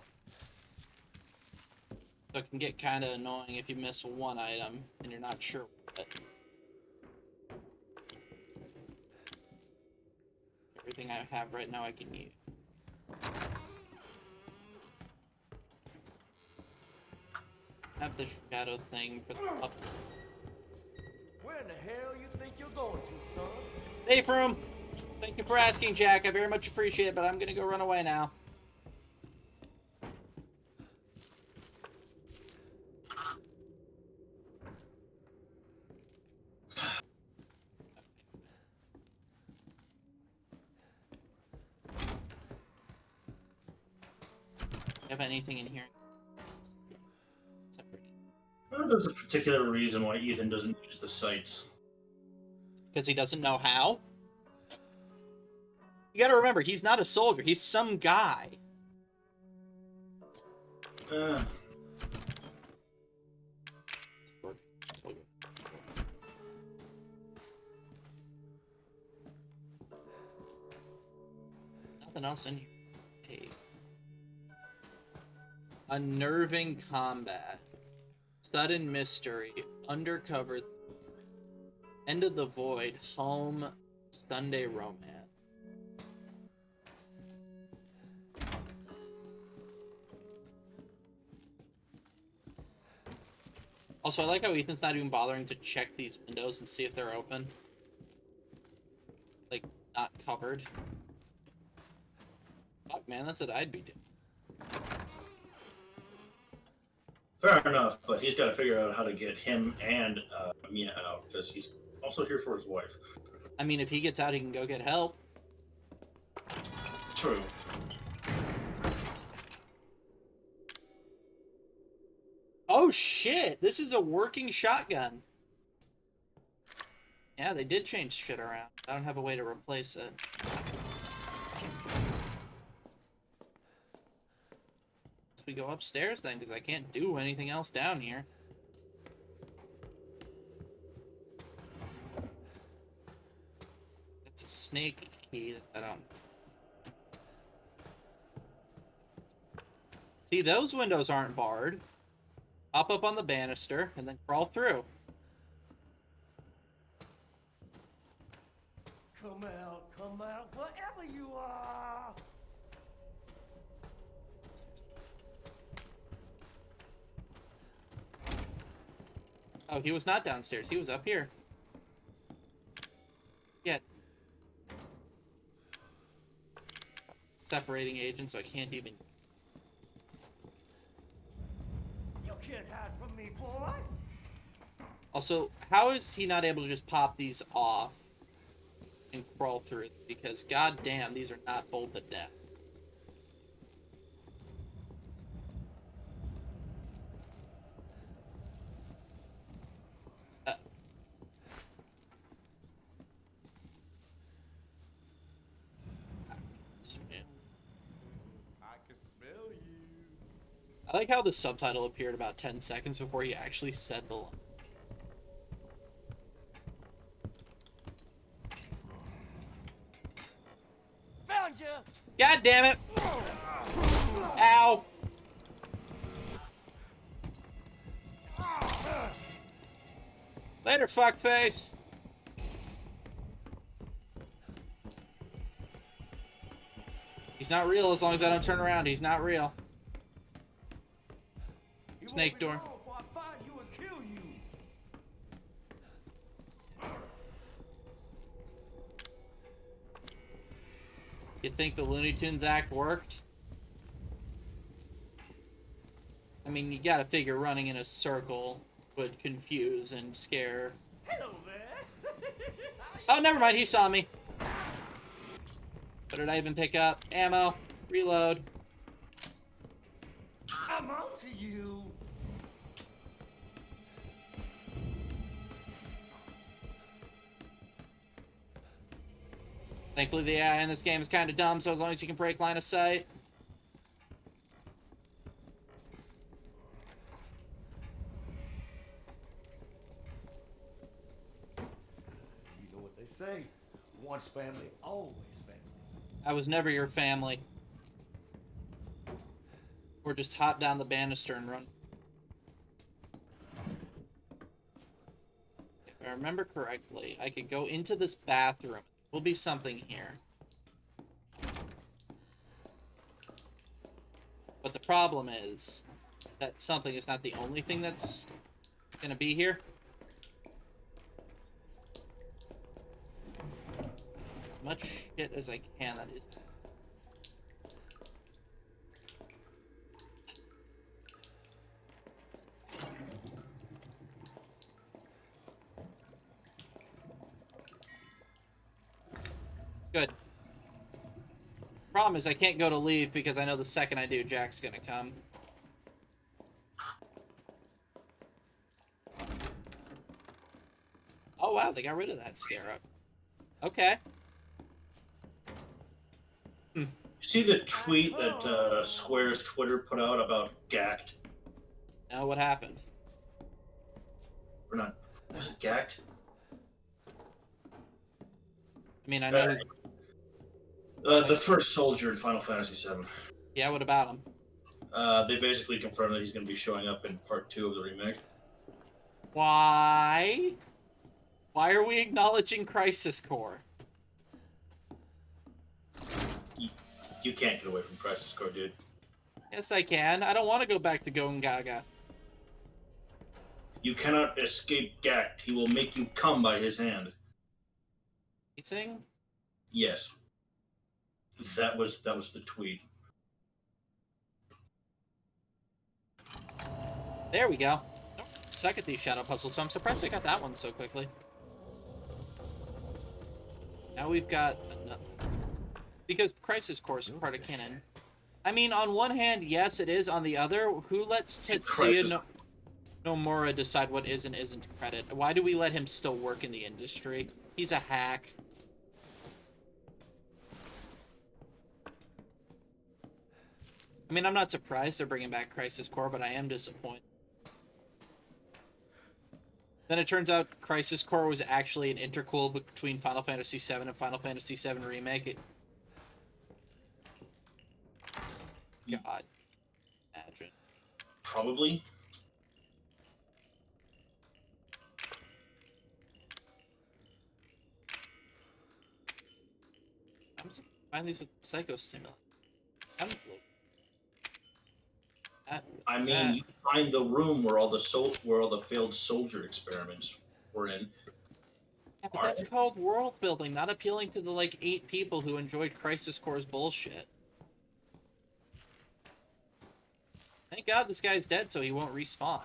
it can get kind of annoying if you miss one item and you're not sure what. Everything I have right now I can use. I have the shadow thing for the up. Where in the hell you think you're going to, son? Safe room! Thank you for asking, Jack. I very much appreciate it, but I'm gonna go run away now. Have anything in here? I wonder if there's a particular reason why Ethan doesn't use the sights. Because he doesn't know how? You gotta remember, he's not a soldier. He's some guy. Nothing else in here. Hey. Unnerving combat. Sudden mystery. Undercover. End of the void. Home. Sunday romance. Also, I like how Ethan's not even bothering to check these windows and see if they're open. Like, not covered. Fuck, man, that's what I'd be doing. Fair enough, but he's got to figure out how to get him and Mia out, because he's also here for his wife. I mean, if he gets out, he can go get help. True. Oh shit, this is a working shotgun. Yeah, they did change shit around. I don't have a way to replace it. Let's we go upstairs then, because I can't do anything else down here. It's a snake key that I don't... See, those windows aren't barred. Hop up on the banister, and then crawl through. Come out, wherever you are! Oh, he was not downstairs. He was up here. Yeah. Separating agent, so I can't even... You can't hide from me, boy. Also, how is he not able to just pop these off and crawl through? Because goddamn, these are not bolted down. I can smell you. I like how the subtitle appeared about 10 seconds before he actually said the line. Found you. God damn it! Ow! Later, fuckface! He's not real as long as I don't turn around. He's not real. You Snake won't be door. long before I find you and kill you. You think the Looney Tunes act worked? I mean, you gotta figure running in a circle would confuse and scare. Hello there. Oh, never mind, he saw me. What did I even pick up? Ammo. Reload. I'm on to you. Thankfully, the AI in this game is kind of dumb, so as long as you can break line of sight. You know what they say. Once family, always family. I was never your family. Or just hop down the banister and run. If I remember correctly, I could go into this bathroom. Will be something here. But the problem is that something is not the only thing that's gonna be here. As much shit as I can, that is. Good. Problem is I can't go to leave because I know the second I do, Jack's gonna come. Oh wow, they got rid of that scarab. Okay. See the tweet that Square's Twitter put out about Gact? Now what happened? Or not? Was it Gact? I mean, I know. The first soldier in Final Fantasy VII. Yeah, what about him? They basically confirmed that he's going to be showing up in Part 2 of the remake. Why? Why are we acknowledging Crisis Core? You can't get away from Crisis Core, dude. Yes, I can. I don't want to go back to Going Gaga. You cannot escape Gact. He will make you come by his hand. You sing? Yes. That was the tweet. There we go. I suck at these shadow puzzles, so I'm surprised I got that one so quickly. Now we've got enough. Because Crisis Core is part of canon. I mean, on one hand, yes, it is. On the other, who lets Tetsuya Nomura decide what is and isn't credit? Why do we let him still work in the industry? He's a hack. I mean, I'm not surprised they're bringing back Crisis Core, but I am disappointed. Then it turns out Crisis Core was actually an intercool between Final Fantasy VII and Final Fantasy VII Remake. God. Imagine. Probably. I'm surprised to find these with psychostimulant. I mean, you find the room where all the failed soldier experiments were in. Yeah, but that's called world building, not appealing to the like 8 people who enjoyed Crisis Core's bullshit. Thank God this guy's dead so he won't respawn.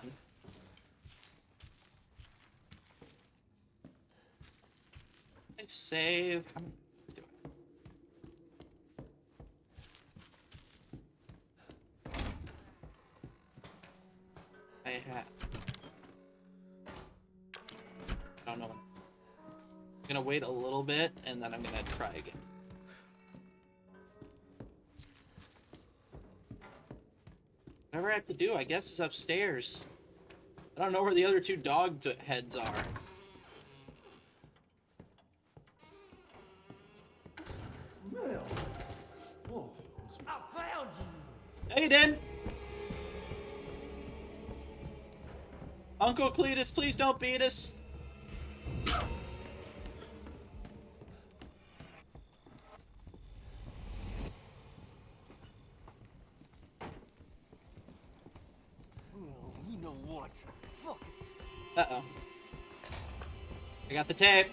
I save. Let's do it. I don't know. I'm gonna wait a little bit and then I'm gonna try again. Whatever I have to do, I guess, is upstairs. I don't know where the other two dog heads are. Well, whoa, I found you. No, you didn't. Uncle Cletus, please don't beat us. Oh, you know what? Fuck it. Uh-oh. I got the tape.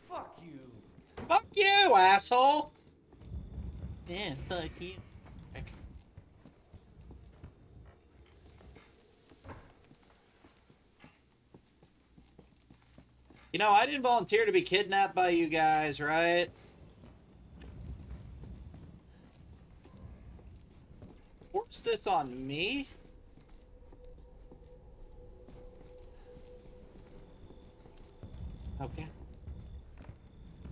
Fuck you. Fuck you, asshole! Yeah, fuck you. Heck. You know, I didn't volunteer to be kidnapped by you guys, right? Force this on me? Okay.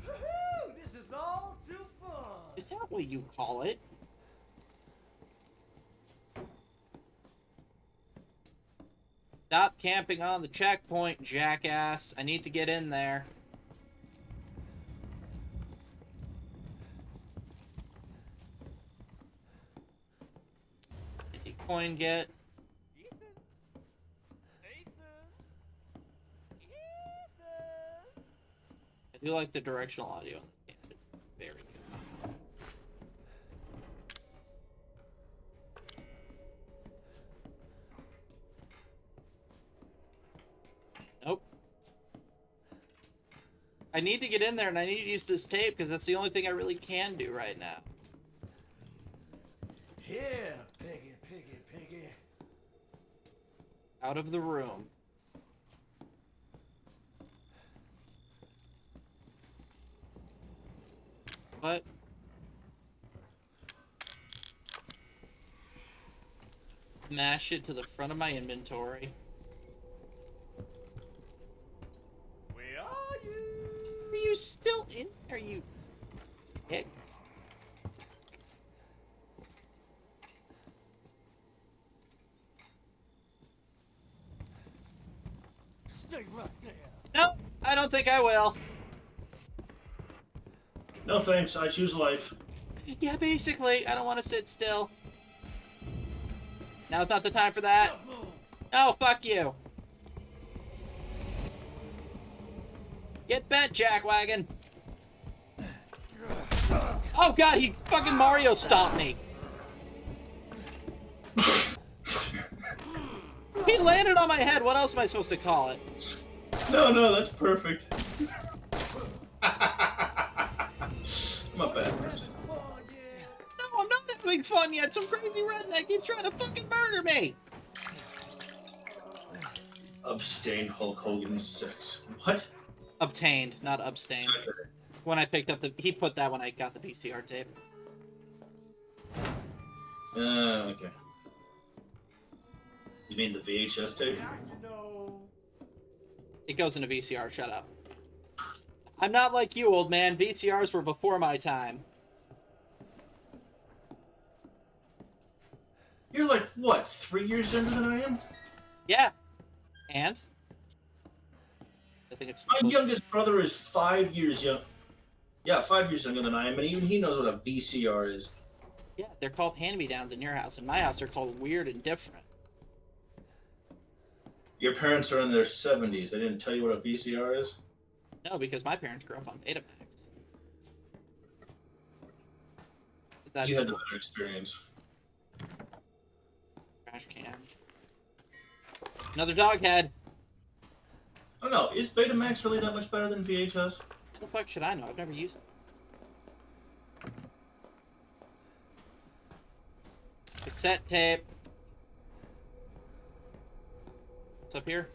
Woo-hoo, this is all too fun. Is that what you call it? Stop camping on the checkpoint, jackass. I need to get in there. Anti-coin get. Ethan. I do like the directional audio on this game. It's very good. Nope. I need to get in there and I need to use this tape because that's the only thing I really can do right now. Yeah, piggy, piggy, piggy. Out of the room. What? Mash it to the front of my inventory. Where are you? Are you still in there, you dick? Stay right there. No, I don't think I will. No thanks, I choose life. Yeah, basically, I don't want to sit still. Now's not the time for that. No, fuck you. Get bent, Jackwagon. Oh god, he fucking Mario stomped me. He landed on my head. What else am I supposed to call it? No, that's perfect. I'm a bad person. No, I'm not having fun yet. Some crazy redneck keeps trying to fucking murder me. Abstain Hulk Hogan 6. What? Obtained, not abstained. When I picked up he put that when I got the VCR tape. Okay. You mean the VHS tape? It goes into VCR, shut up. I'm not like you, old man. VCRs were before my time. You're like, what, 3 years younger than I am? Yeah. And? I think it's... My youngest brother is 5 years young. Yeah, 5 years younger than I am, and even he knows what a VCR is. Yeah, they're called hand-me-downs in your house. In my house, they're called weird and different. Your parents are in their 70s. They didn't tell you what a VCR is? No, because my parents grew up on Betamax. That's You had the better experience. trash can. Another dog head. I don't know. Is Betamax really that much better than VHS? What the fuck should I know? I've never used it. Cassette tape. What's up here?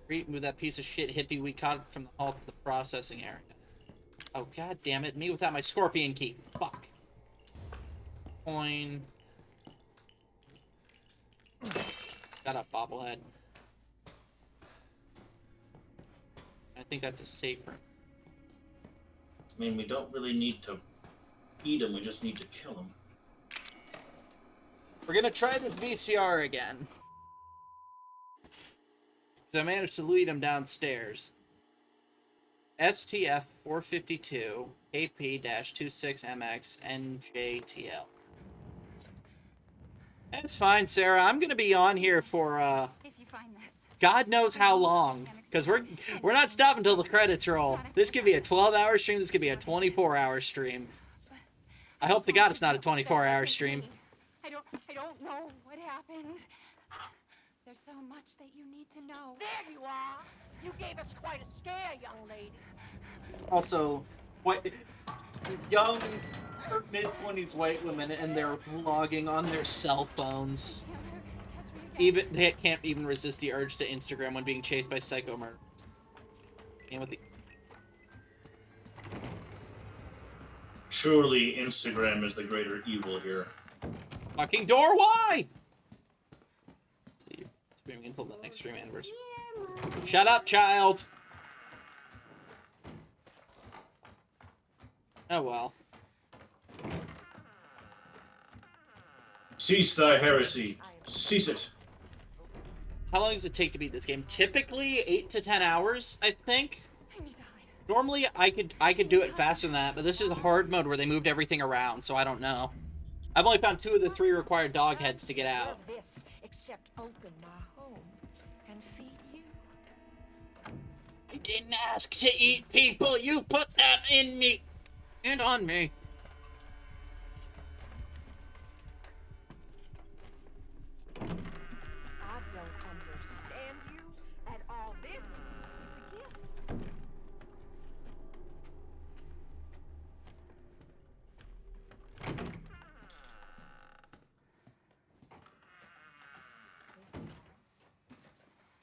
Move that piece of shit hippie we caught from the hall to the processing area. Oh, god damn it. Me without my scorpion key. Fuck. Coin. Got a bobblehead. I think that's a safe room. I mean, we don't really need to eat him, we just need to kill him. We're gonna try this VCR again. So I managed to lead him downstairs. STF 452 AP-26MX NJTL. That's fine, Sarah. I'm gonna be on here for If you find this, God knows how long, because we're not stopping until the credits roll. This could be a 12-hour stream. This could be a 24-hour stream. I hope to God it's not a 24-hour stream. I don't know what happened. There's so much that you need to know. There you are! You gave us quite a scare, young lady. Also, what young mid-20s white women and they're vlogging on their cell phones. Even they can't even resist the urge to Instagram when being chased by psycho murderers. And with the Surely Instagram is the greater evil here. fucking door, why? Let's see, streaming until the next stream anniversary. Shut up, child. Oh well. Cease thy heresy. Cease it. How long does it take to beat this game? Typically 8 to 10 hours, I think. Normally I could do it faster than that, but this is a hard mode where they moved everything around, so I don't know. I've only found 2 of the 3 required dog heads to get out. This, except open my home and feed you. I didn't ask to eat people. You put that in me and on me. I don't understand you at all. This is a gift.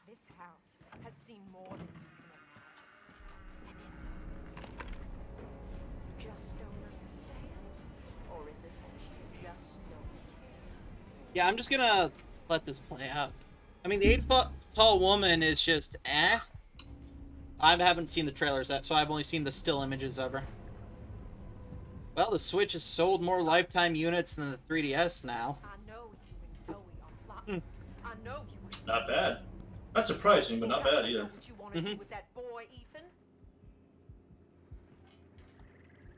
This house has seen more than you can imagine. And it just don't understand? Or is it that you just don't care? Yeah, I'm just gonna let this play out. I mean, the 8-foot tall woman is just eh. I haven't seen the trailers yet, so I've only seen the still images of her. Well, the Switch has sold more lifetime units than the 3DS now. I know you and Zoe are plotting. I know you and Not bad. Not surprising, but not bad either. What you want to do with that boy, Ethan?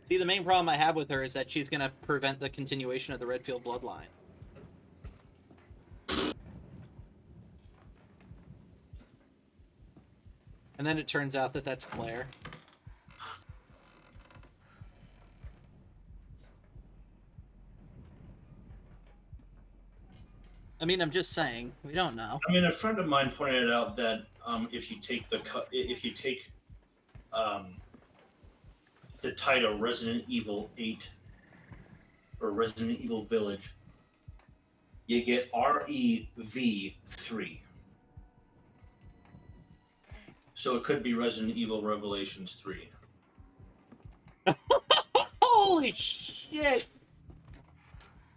See, the main problem I have with her is that she's gonna prevent the continuation of the Redfield bloodline. And then it turns out that that's Claire. I mean, I'm just saying. We don't know. I mean, a friend of mine pointed out that if you take the title Resident Evil 8 or Resident Evil Village, you get REV3. So it could be Resident Evil Revelations 3. Holy shit!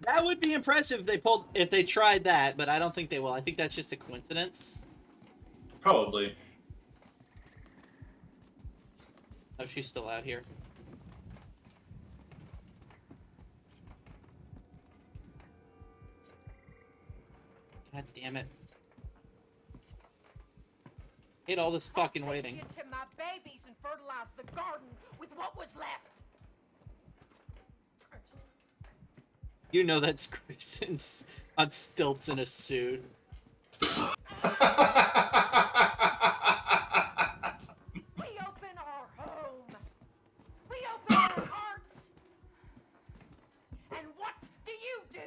That would be impressive if they tried that, but I don't think they will. I think that's just a coincidence. Probably. Oh, she's still out here. God damn it. Hate all this fucking waiting. Get to my babies and fertilize the garden with what was left. You know that's Grayson's on stilts in a suit. We open our home. We open our hearts. And what do you do?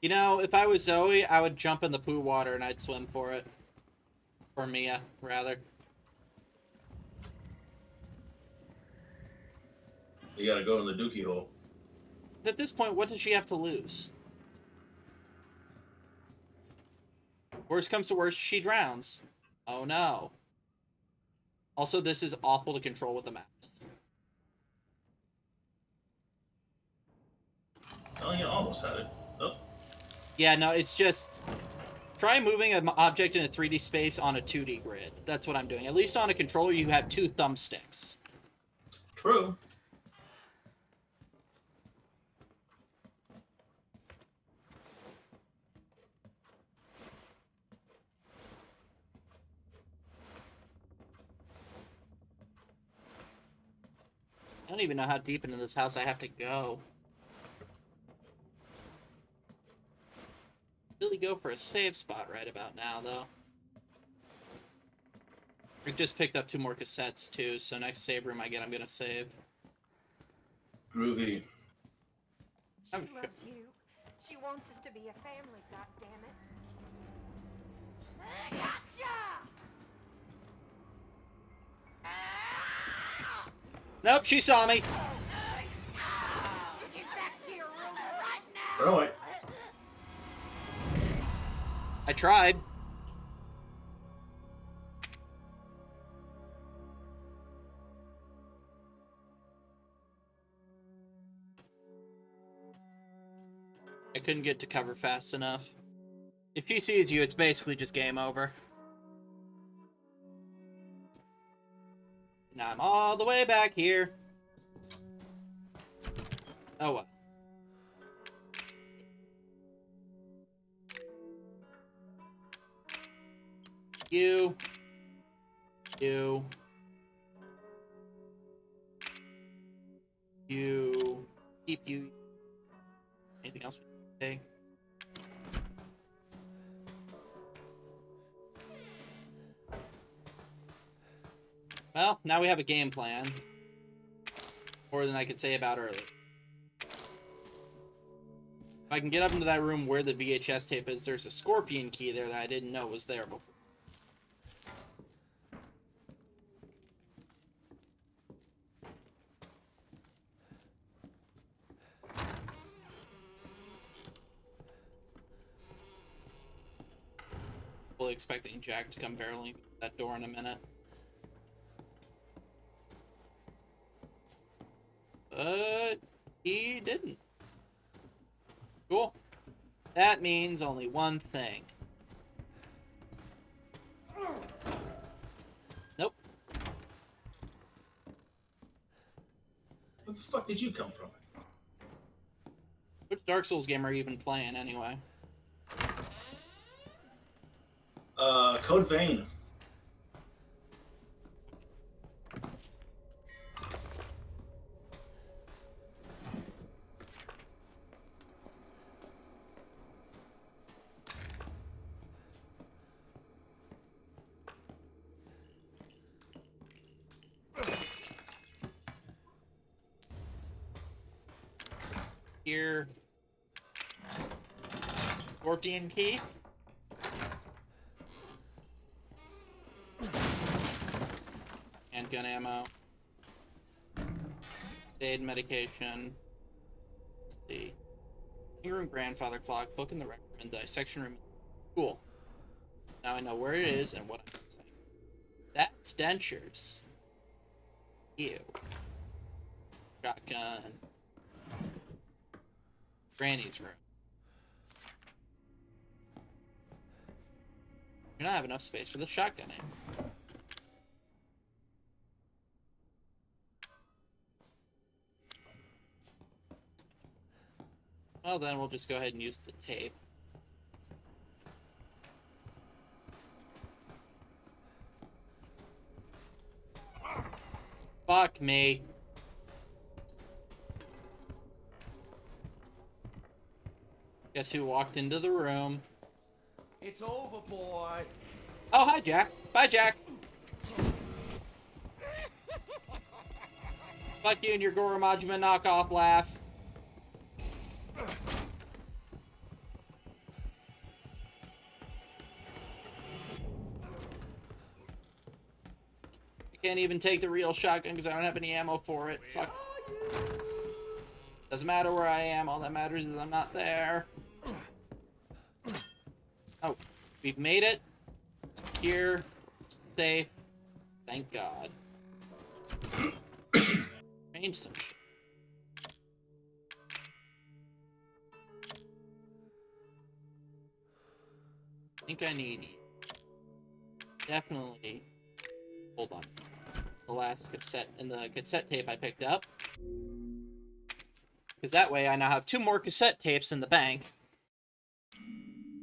You know, if I was Zoe, I would jump in the poo water and I'd swim for it. Or Mia, rather. You gotta go in the dookie hole. At this point, what does she have to lose? Worst comes to worst, she drowns. Oh no. Also, this is awful to control with the mouse. Oh, you almost had it. Oh. Yeah, no, it's just... Try moving an object in a 3D space on a 2D grid. That's what I'm doing. At least on a controller, you have 2 thumbsticks. True. I don't even know how deep into this house I have to go. Really go for a save spot right about now, though. We just picked up 2 more cassettes, too, so next save room I get, I'm gonna save. Groovy. She loves you. She wants us to be a family, goddammit. I gotcha! Nope, she saw me. Get back to your room right now! Run away. I tried. I couldn't get to cover fast enough. If he sees you, it's basically just game over. Now I'm all the way back here. Oh well. You. Keep you. Anything else we can say? Well, now we have a game plan. More than I could say about earlier. If I can get up into that room where the VHS tape is, there's a scorpion key there that I didn't know was there before. Fully expecting Jack to come barreling through that door in a minute. But he didn't. Cool. That means only one thing. Nope. Where the fuck did you come from? Which Dark Souls game are you even playing anyway? Code Vein. Here. Scorpion key. Handgun ammo. Aid medication. Let's see. Living room grandfather clock. Book in the record and dissection room. Cool. Now I know where it is and what I'm saying. That's dentures. Ew. Shotgun. Granny's room. You're not have enough space for the shotgun ammo. Well, then we'll just go ahead and use the tape. Fuck me. Guess who walked into the room? It's over, boy. Oh, hi, Jack. Bye, Jack. Fuck you and your Goro Majima knockoff laugh. I can't even take the real shotgun because I don't have any ammo for it. Fuck. Oh, Doesn't matter where I am, all that matters is I'm not there. Oh, we've made it. Secure, safe. Thank God. Change some shit. I think I need definitely hold on. The last cassette and the cassette tape I picked up. Because that way I now have 2 more cassette tapes in the bank.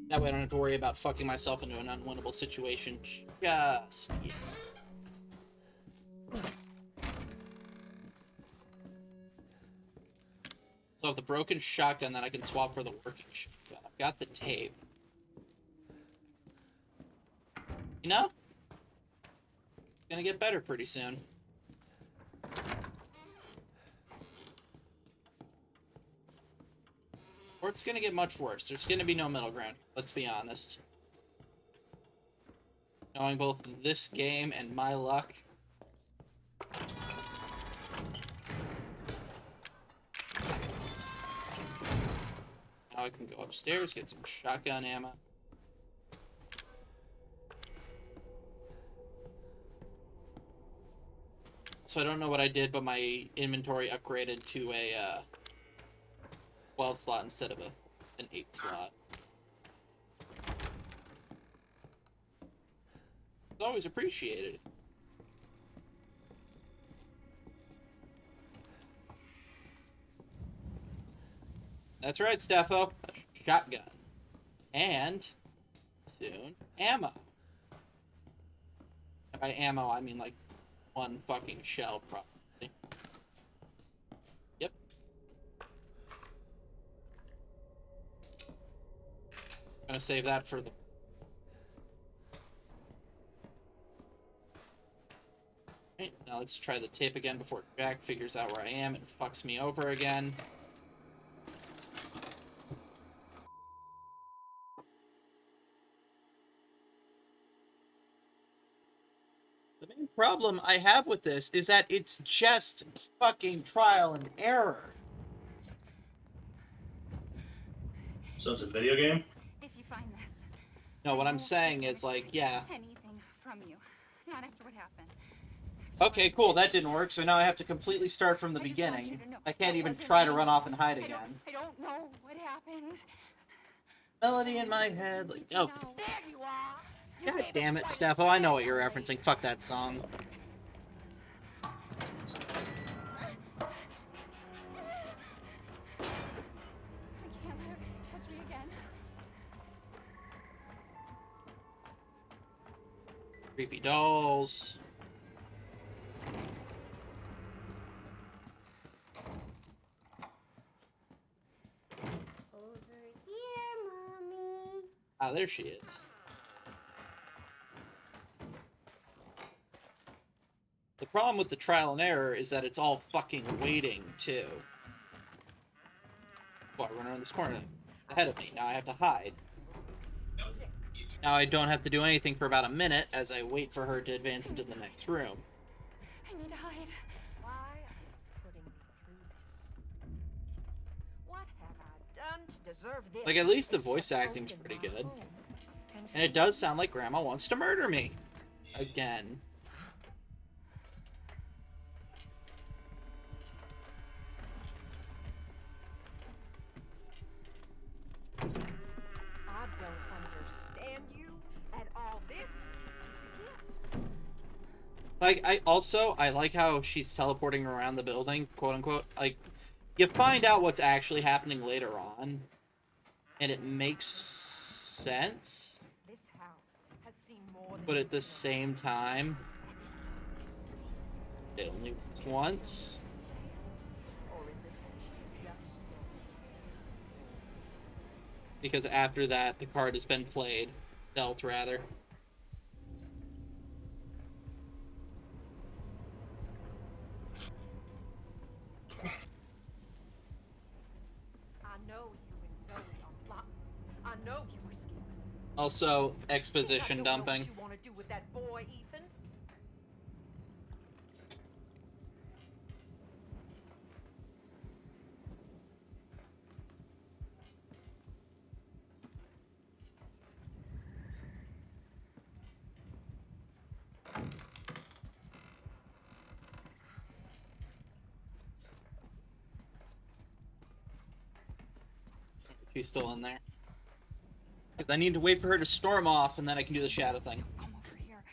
That way I don't have to worry about fucking myself into an unwinnable situation just yet. So I have the broken shotgun that I can swap for the working shotgun. I've got the tape. You know? It's gonna get better pretty soon. Or it's gonna get much worse. There's gonna be no middle ground. Let's be honest. Knowing both this game and my luck. Now I can go upstairs, get some shotgun ammo. So I don't know what I did, but my inventory upgraded to a 12 slot instead of an 8 slot. It's always appreciated. That's right, Steffo. A shotgun. And soon, ammo. And by ammo, I mean like 1 fucking shell, probably. Yep. Gonna save that for the... Right, now let's try the tape again before Jack figures out where I am and fucks me over again. The main problem I have with this is that it's just fucking trial and error. So it's a video game? If you find this. No, what I'm saying is like, yeah. Anything from you. Not after what happened. Okay, cool, that didn't work, so now I have to completely start from the beginning. I can't even try to run off and hide again. I don't know what happened. Melody in my head, like, oh. There you are. God damn it, Steffo, I know what you're referencing. Fuck that song. I can't let her touch me again. Creepy dolls. Over here, Mommy. Ah, there she is. The problem with the trial and error is that it's all fucking waiting, too. What, run around this corner ahead of me. Now I have to hide. Now I don't have to do anything for about a minute as I wait for her to advance into the next room. I need to hide. Why are you putting me through this? What have I done to deserve this? Like, at least the Except voice acting's broken pretty my good. home And it does sound like Grandma wants to murder me. Again. I don't understand you at all. This is Like, I like how she's teleporting around the building, quote unquote. Like, you find out what's actually happening later on, and it makes sense, this house has seen more than but at the same time, it only works once. or is it that you just Because after that, the card has been played. Dealt, rather. I know you and Zoe are plotting. I know you were scheming. Also, You think I exposition don't know dumping. what you want to do with that boy, Ethan? She's still in there. 'Cause I need to wait for her to storm off, and then I can do the shadow thing. Come over here.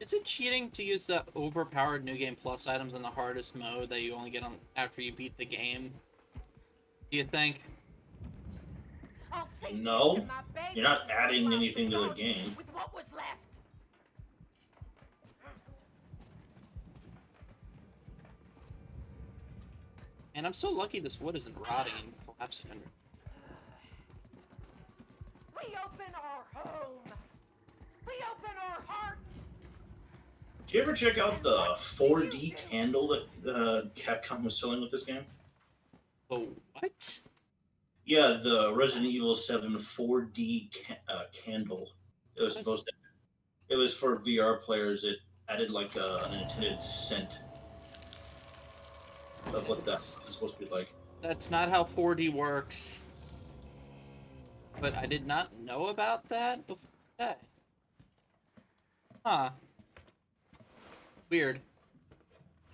Is it cheating to use the overpowered New Game Plus items in the hardest mode that you only get on after you beat the game? Do you think? I'll feed you No, to my baby you're not adding while anything to the indulge game. With what was left. And I'm so lucky this wood isn't rotting and collapsing under. We open our home. We open our hearts. Did you ever check out the 4D candle that Capcom was selling with this game? Oh, what? Yeah, the Resident Evil 7 4D candle. It was supposed to. It was for VR players. It added like an intended scent of what that's supposed to be like. That's not how 4D works. But I did not know about that before today. Huh. Weird.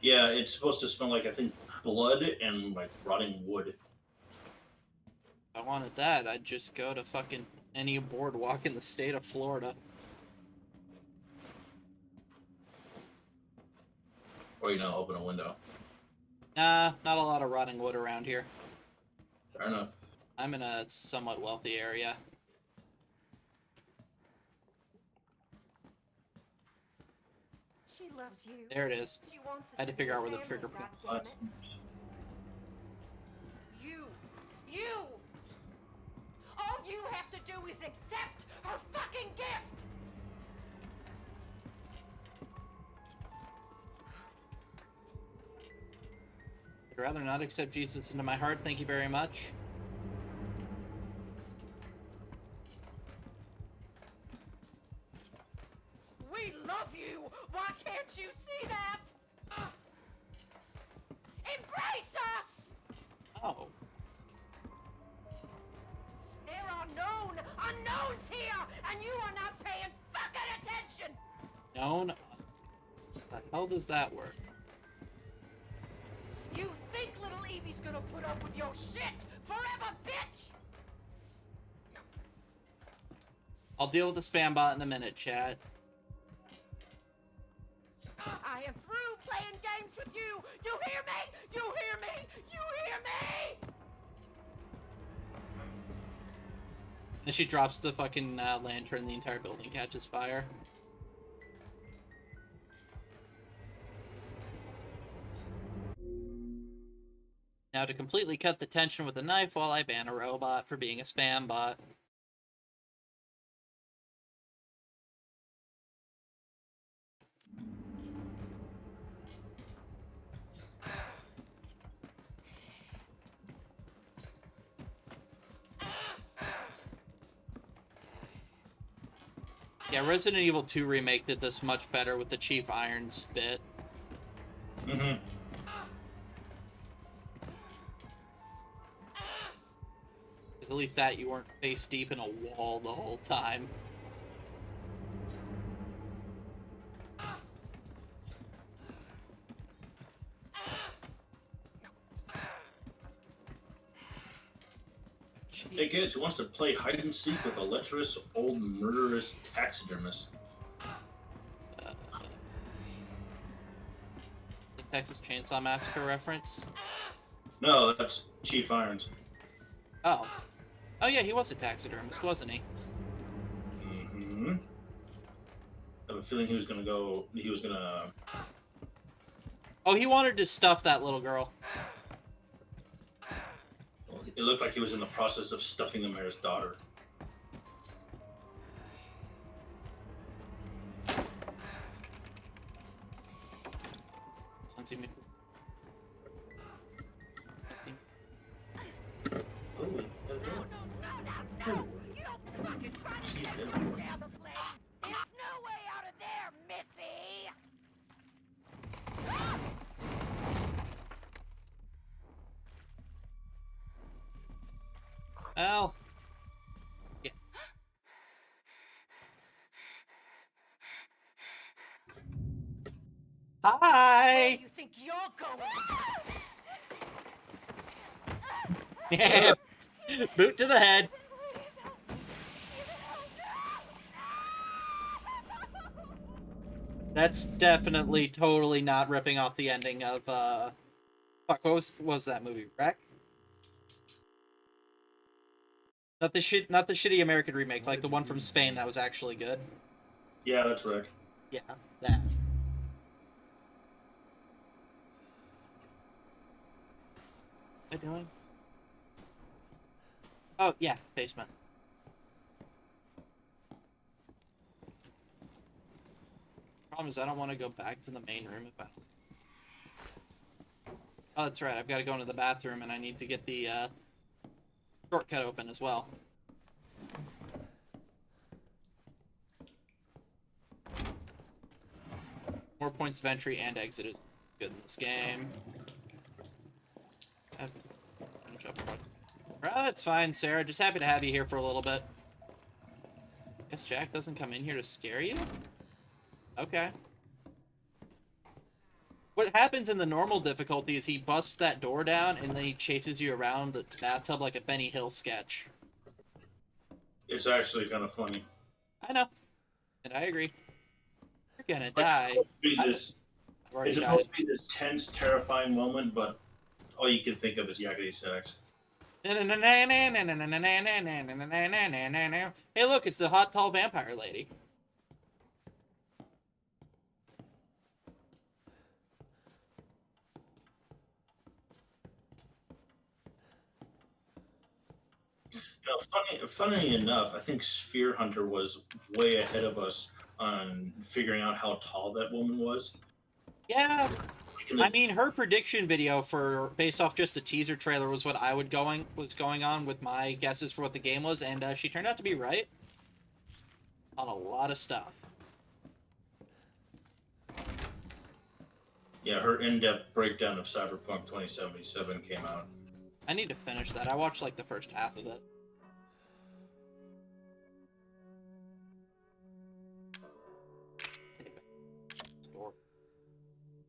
Yeah, it's supposed to smell like, I think, blood and like rotting wood. If I wanted that, I'd just go to fucking any boardwalk in the state of Florida. Or, you know, open a window. Nah, not a lot of rotting wood around here. Fair enough. I'm in a somewhat wealthy area. She loves you. There it is. She wants I had to us figure be out where the family, trigger point goddammit. What? You! All you have to do is accept her fucking gift! I'd rather not accept Jesus into my heart, thank you very much. We love you! Why can't you see that? Embrace us! Oh. There are known unknowns here, and you are not paying fucking attention! Known? How the hell does that work? You think little Evie's gonna put up with your shit forever, bitch? I'll deal with the spam bot in a minute, chat. I am through playing games with you! You hear me? You hear me? You hear me? Then she drops the fucking lantern, the entire building catches fire. Now to completely cut the tension with a knife while I ban a robot for being a spam bot. Yeah, Resident Evil 2 Remake did this much better with the Chief Iron Spit. Mm-hmm. Because at least that you weren't face deep in a wall the whole time. Hey kids, who wants to play hide and seek with a lecherous old murderous taxidermist? The Texas Chainsaw Massacre reference? No, that's Chief Irons. Oh. Oh yeah, he was a taxidermist, wasn't he? Mm-hmm. I have a feeling he was gonna Oh, he wanted to stuff that little girl. it looked like he was in the process of stuffing the mayor's daughter. Once he Well. Yeah. Where Hi! do you think you're going? Yeah. Boot to the head. That's definitely totally not ripping off the ending of, fuck, what was that movie? Wreck? Not the shitty American remake, like the one from Spain that was actually good. Yeah, that's right. Yeah, that. What am I doing? Oh, yeah, basement. Problem is, I don't want to go back to the main room if I don't. Oh, that's right, I've got to go into the bathroom and I need to get the, shortcut open as well. More points of entry and exit is good in this game. It's fine, Sarah. Just happy to have you here for a little bit. Guess Jack doesn't come in here to scare you? Okay. What happens in the normal difficulty is he busts that door down and then he chases you around the bathtub like a Benny Hill sketch. It's actually kind of funny. I know. And I agree. You're gonna die. It's I've already died. supposed to be this tense, terrifying moment, but all you can think of is yakety sax. Hey, look, it's the hot, tall vampire lady. You know, funny enough, I think Sphere Hunter was way ahead of us on figuring out how tall that woman was. Yeah, I mean, her prediction video for based off just the teaser trailer was what I was going on with my guesses for what the game was, and she turned out to be right on a lot of stuff. Yeah, her in-depth breakdown of Cyberpunk 2077 came out. I need to finish that. I watched like the first half of it.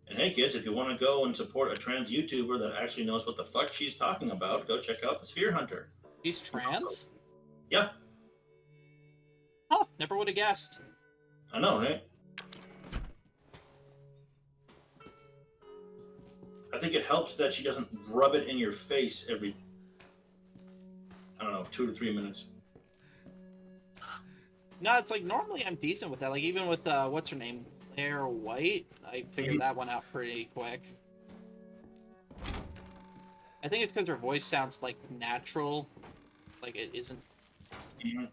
And hey kids, if you want to go and support a trans YouTuber that actually knows what the fuck she's talking about, go check out the Sphere Hunter. She's trans? Yeah. Oh, never would have guessed. I know, right? I think it helps that she doesn't rub it in your face every, I don't know, 2 to 3 minutes. No, it's like normally I'm decent with that. Like even with what's her name, Claire White, I figured that one out pretty quick. I think it's because her voice sounds like natural, like it isn't. Mm-hmm.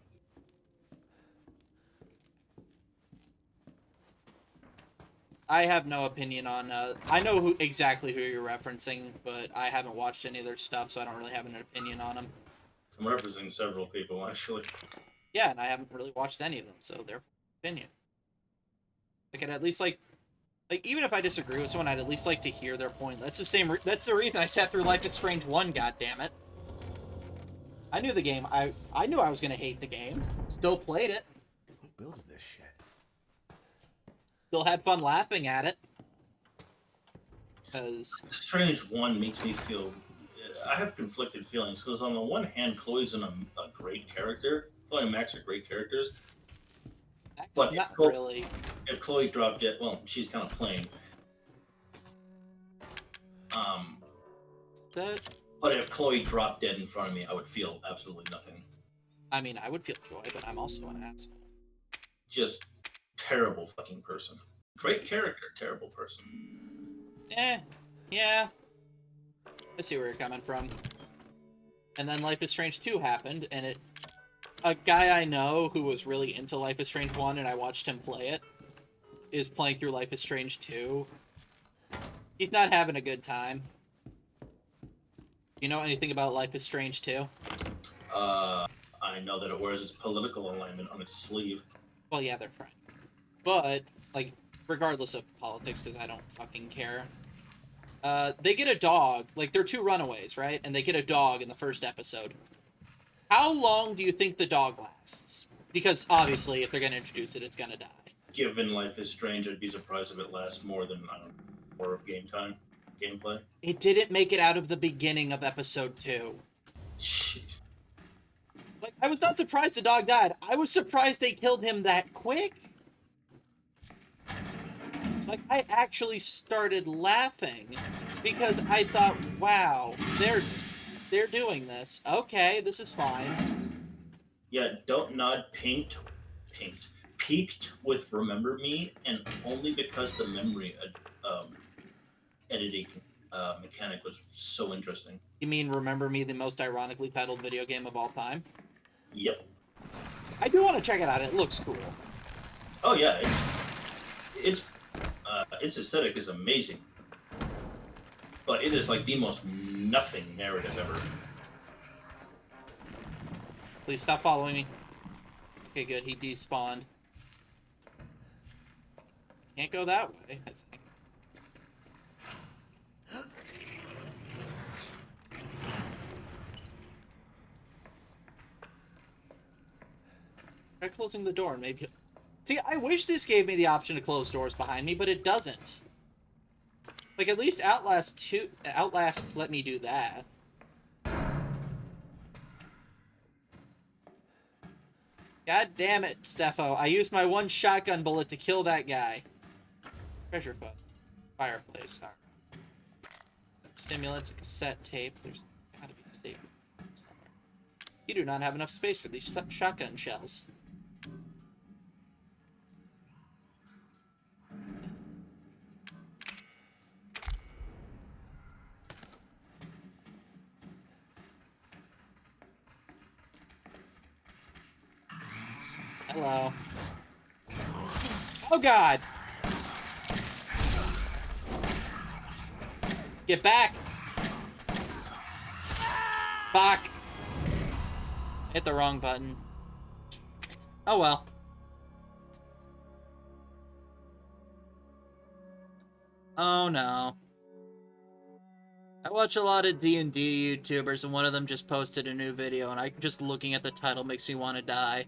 I have no opinion on. I know exactly who you're referencing, but I haven't watched any of their stuff, so I don't really have an opinion on them. I'm referencing several people actually. Yeah, and I haven't really watched any of them, so their opinion. Like, I'd at least like even if I disagree with someone, I'd at least like to hear their point. That's the same. That's the reason I sat through Life is Strange 1. God damn it! I knew the game. I knew I was gonna hate the game. Still played it. Who builds this shit? Still had fun laughing at it. Because Strange 1 makes me feel. I have conflicted feelings because on the one hand, Chloe's a great character. Chloe and Max are great characters. that's But not Chloe- really. If Chloe dropped dead, well, she's kind of plain. That, But if Chloe dropped dead in front of me, I would feel absolutely nothing. I mean, I would feel joy, but I'm also an asshole. Just terrible fucking person. Great character, terrible person. Yeah. I see where you're coming from. And then Life is Strange 2 happened, and a guy I know who was really into Life is Strange 1, and I watched him play it, is playing through Life is Strange 2. He's not having a good time. You know anything about Life is Strange 2? I know that it wears its political alignment on its sleeve. Well, yeah, they're friends. But, like, regardless of politics, because I don't fucking care, they get a dog. Like, they're two runaways, right? And they get a dog in the first episode. How long do you think the dog lasts? Because obviously, if they're gonna introduce it, it's gonna die. Given Life is Strange, I'd be surprised if it lasts more than, I don't know, 4 of gameplay. It didn't make it out of the beginning of episode 2. Shit. Like, I was not surprised the dog died. I was surprised they killed him that quick. Like, I actually started laughing because I thought, wow, they're doing this. Okay, this is fine. Yeah, Don't Nod peaked with Remember Me, and only because the memory editing mechanic was so interesting. You mean Remember Me, the most ironically titled video game of all time? Yep. I do want to check it out. It looks cool. Oh yeah, its aesthetic is amazing, but it is like the most nothing narrative ever. Please stop following me. Okay, good. He despawned. Can't go that way, I think. Try closing the door and maybe... See, I wish this gave me the option to close doors behind me, but it doesn't. Like, at least Outlast let me do that. God damn it, Steffo. I used my one shotgun bullet to kill that guy. Treasure book. Fireplace. Alright. Stimulants, a cassette tape. There's gotta be a safe somewhere. You do not have enough space for these shotgun shells. Hello. Oh god! Get back! Fuck! Hit the wrong button. Oh well. Oh no. I watch a lot of D&D YouTubers, and one of them just posted a new video, and just looking at the title makes me want to die.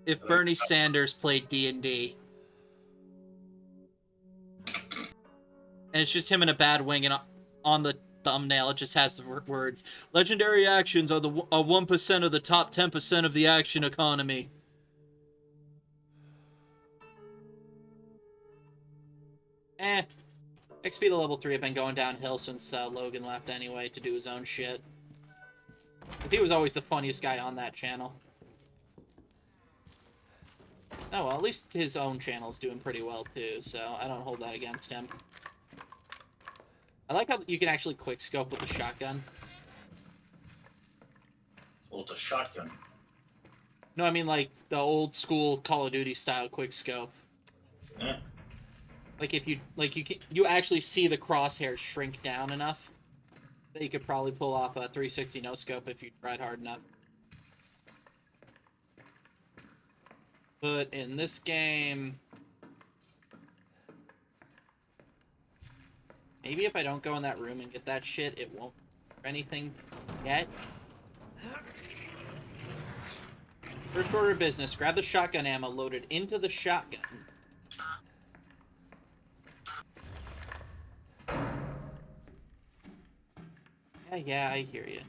If Bernie Sanders played D&D. And it's just him in a bad wing, and on the thumbnail it just has the words, "Legendary actions are the 1% of the top 10% of the action economy." XP to level 3 have been going downhill since Logan left anyway to do his own shit. Because he was always the funniest guy on that channel. Oh well, at least his own channel's doing pretty well too, so I don't hold that against him. I like how you can actually quickscope with the shotgun. Well, it's a shotgun. No, I mean like the old school Call of Duty style quickscope. Eh. Like if you actually see the crosshairs shrink down enough that you could probably pull off a 360 no scope if you tried hard enough. But in this game, maybe if I don't go in that room and get that shit, it won't do anything yet. First order of business, grab the shotgun ammo loaded into the shotgun. Yeah, I hear you.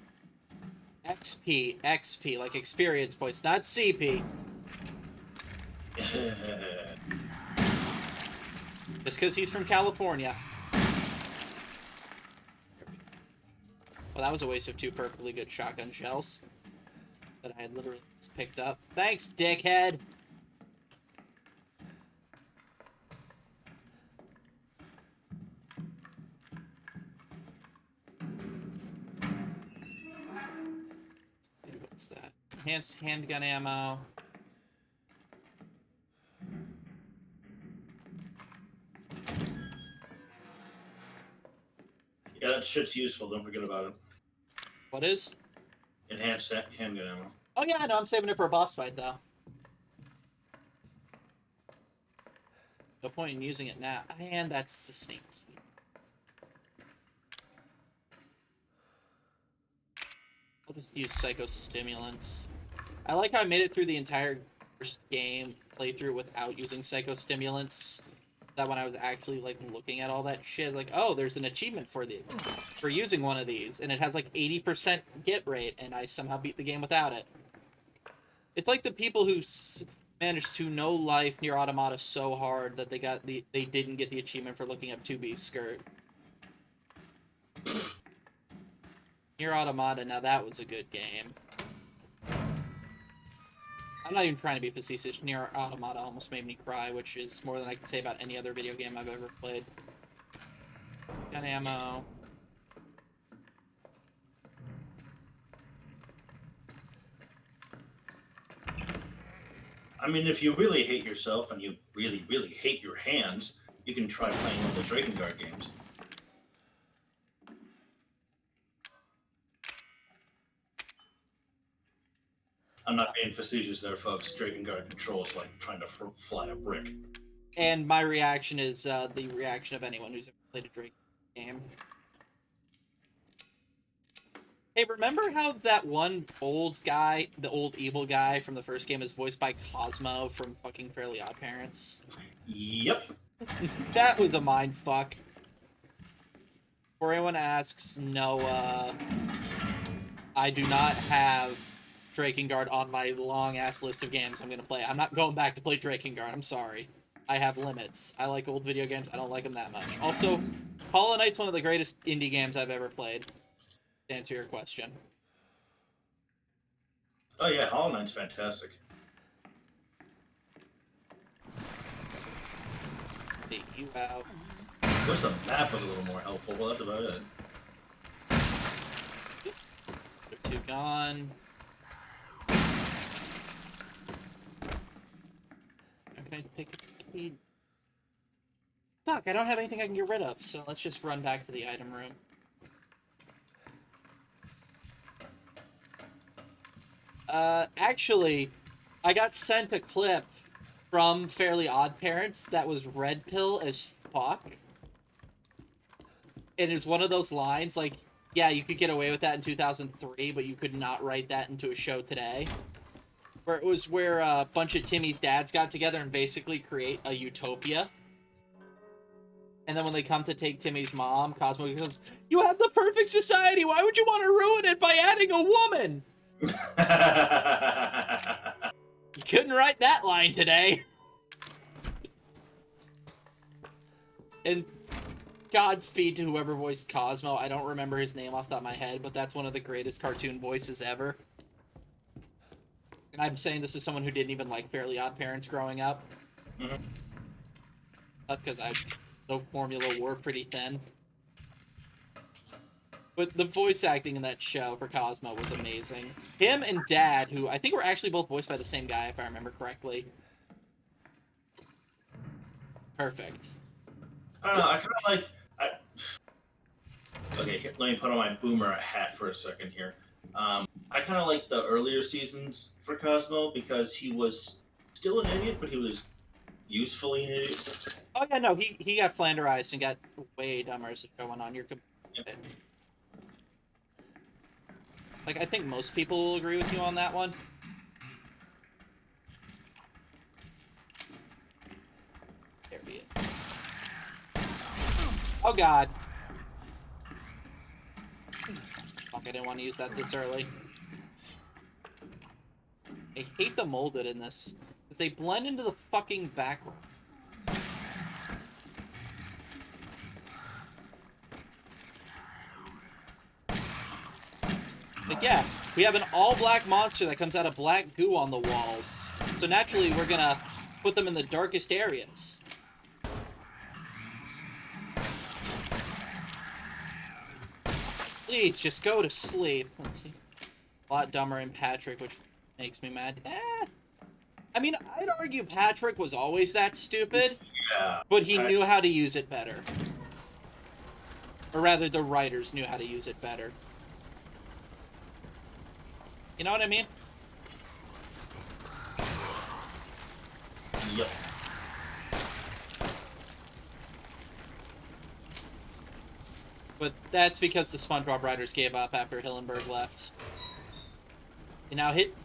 XP, like experience points, not CP. Just because he's from California. Well, that was a waste of 2 perfectly good shotgun shells that I had literally just picked up. Thanks, dickhead! What's that? Enhanced handgun ammo. Yeah, that shit's useful. Don't forget about it. What is? Enhanced handgun ammo. Oh yeah, no, I'm saving it for a boss fight though. No point in using it now. And that's the snake key. I'll just use psychostimulants. I like how I made it through the entire first game playthrough without using psychostimulants. That when I was actually like looking at all that shit, like, oh, there's an achievement for using one of these, and it has like 80% get rate, and I somehow beat the game without it. It's like the people who managed to no life Nier Automata so hard that they didn't get the achievement for looking up 2B's skirt. Nier Automata, now that was a good game. I'm not even trying to be facetious. Nier Automata almost made me cry, which is more than I can say about any other video game I've ever played. Got ammo. I mean, if you really hate yourself and you really, really hate your hands, you can try playing one of the Drakengard games. I'm not being facetious there, folks. Drakengard controls like trying to fly a brick. And my reaction is the reaction of anyone who's ever played a Drake game. Hey, remember how that one old guy, the old evil guy from the first game, is voiced by Cosmo from fucking Fairly Odd Parents? Yep. That was a mind fuck. Before anyone asks, no, I do not have Drakengard on my long-ass list of games I'm gonna play. I'm not going back to play Drakengard, I'm sorry. I have limits. I like old video games, I don't like them that much. Also, Hollow Knight's one of the greatest indie games I've ever played. To answer your question. Oh yeah, Hollow Knight's fantastic. Take you out. Wish the map was a little more helpful, well that's about it. They're two gone. How can I pick a key? Fuck, I don't have anything I can get rid of, so let's just run back to the item room. Actually, I got sent a clip from Fairly Odd Parents that was red pill as fuck. And it's one of those lines, like, yeah, you could get away with that in 2003, but you could not write that into a show today. Where it was where a bunch of Timmy's dads got together and basically create a utopia. And then when they come to take Timmy's mom, Cosmo goes, "You have the perfect society, why would you want to ruin it by adding a woman?" You couldn't write that line today. And Godspeed to whoever voiced Cosmo. I don't remember his name off the top of my head, but that's one of the greatest cartoon voices ever. And I'm saying this as someone who didn't even like Fairly Odd Parents growing up. Mm-hmm. Because the formula wore pretty thin. But the voice acting in that show for Cosmo was amazing. Him and Dad, who I think were actually both voiced by the same guy, if I remember correctly. Perfect. I don't know, I kind of like... Okay, let me put on my boomer hat for a second here. I kind of like the earlier seasons for Cosmo because he was still an idiot, but he was usefully an idiot. Oh yeah, no, he got flanderized and got way dumber as the show went on. You're Yep. Like, I think most people will agree with you on that one. There be it. Oh god. Fuck, I didn't want to use that this early. I hate the molded in this, because they blend into the fucking background. Like, yeah, we have an all-black monster that comes out of black goo on the walls. So naturally, we're gonna put them in the darkest areas. Please, just go to sleep. Let's see. A lot dumber in Patrick, which makes me mad. I mean, I'd argue Patrick was always that stupid. Yeah. But he knew how to use it better. Or rather, the writers knew how to use it better. You know what I mean? Yep. But that's because the SpongeBob writers gave up after Hillenburg left. And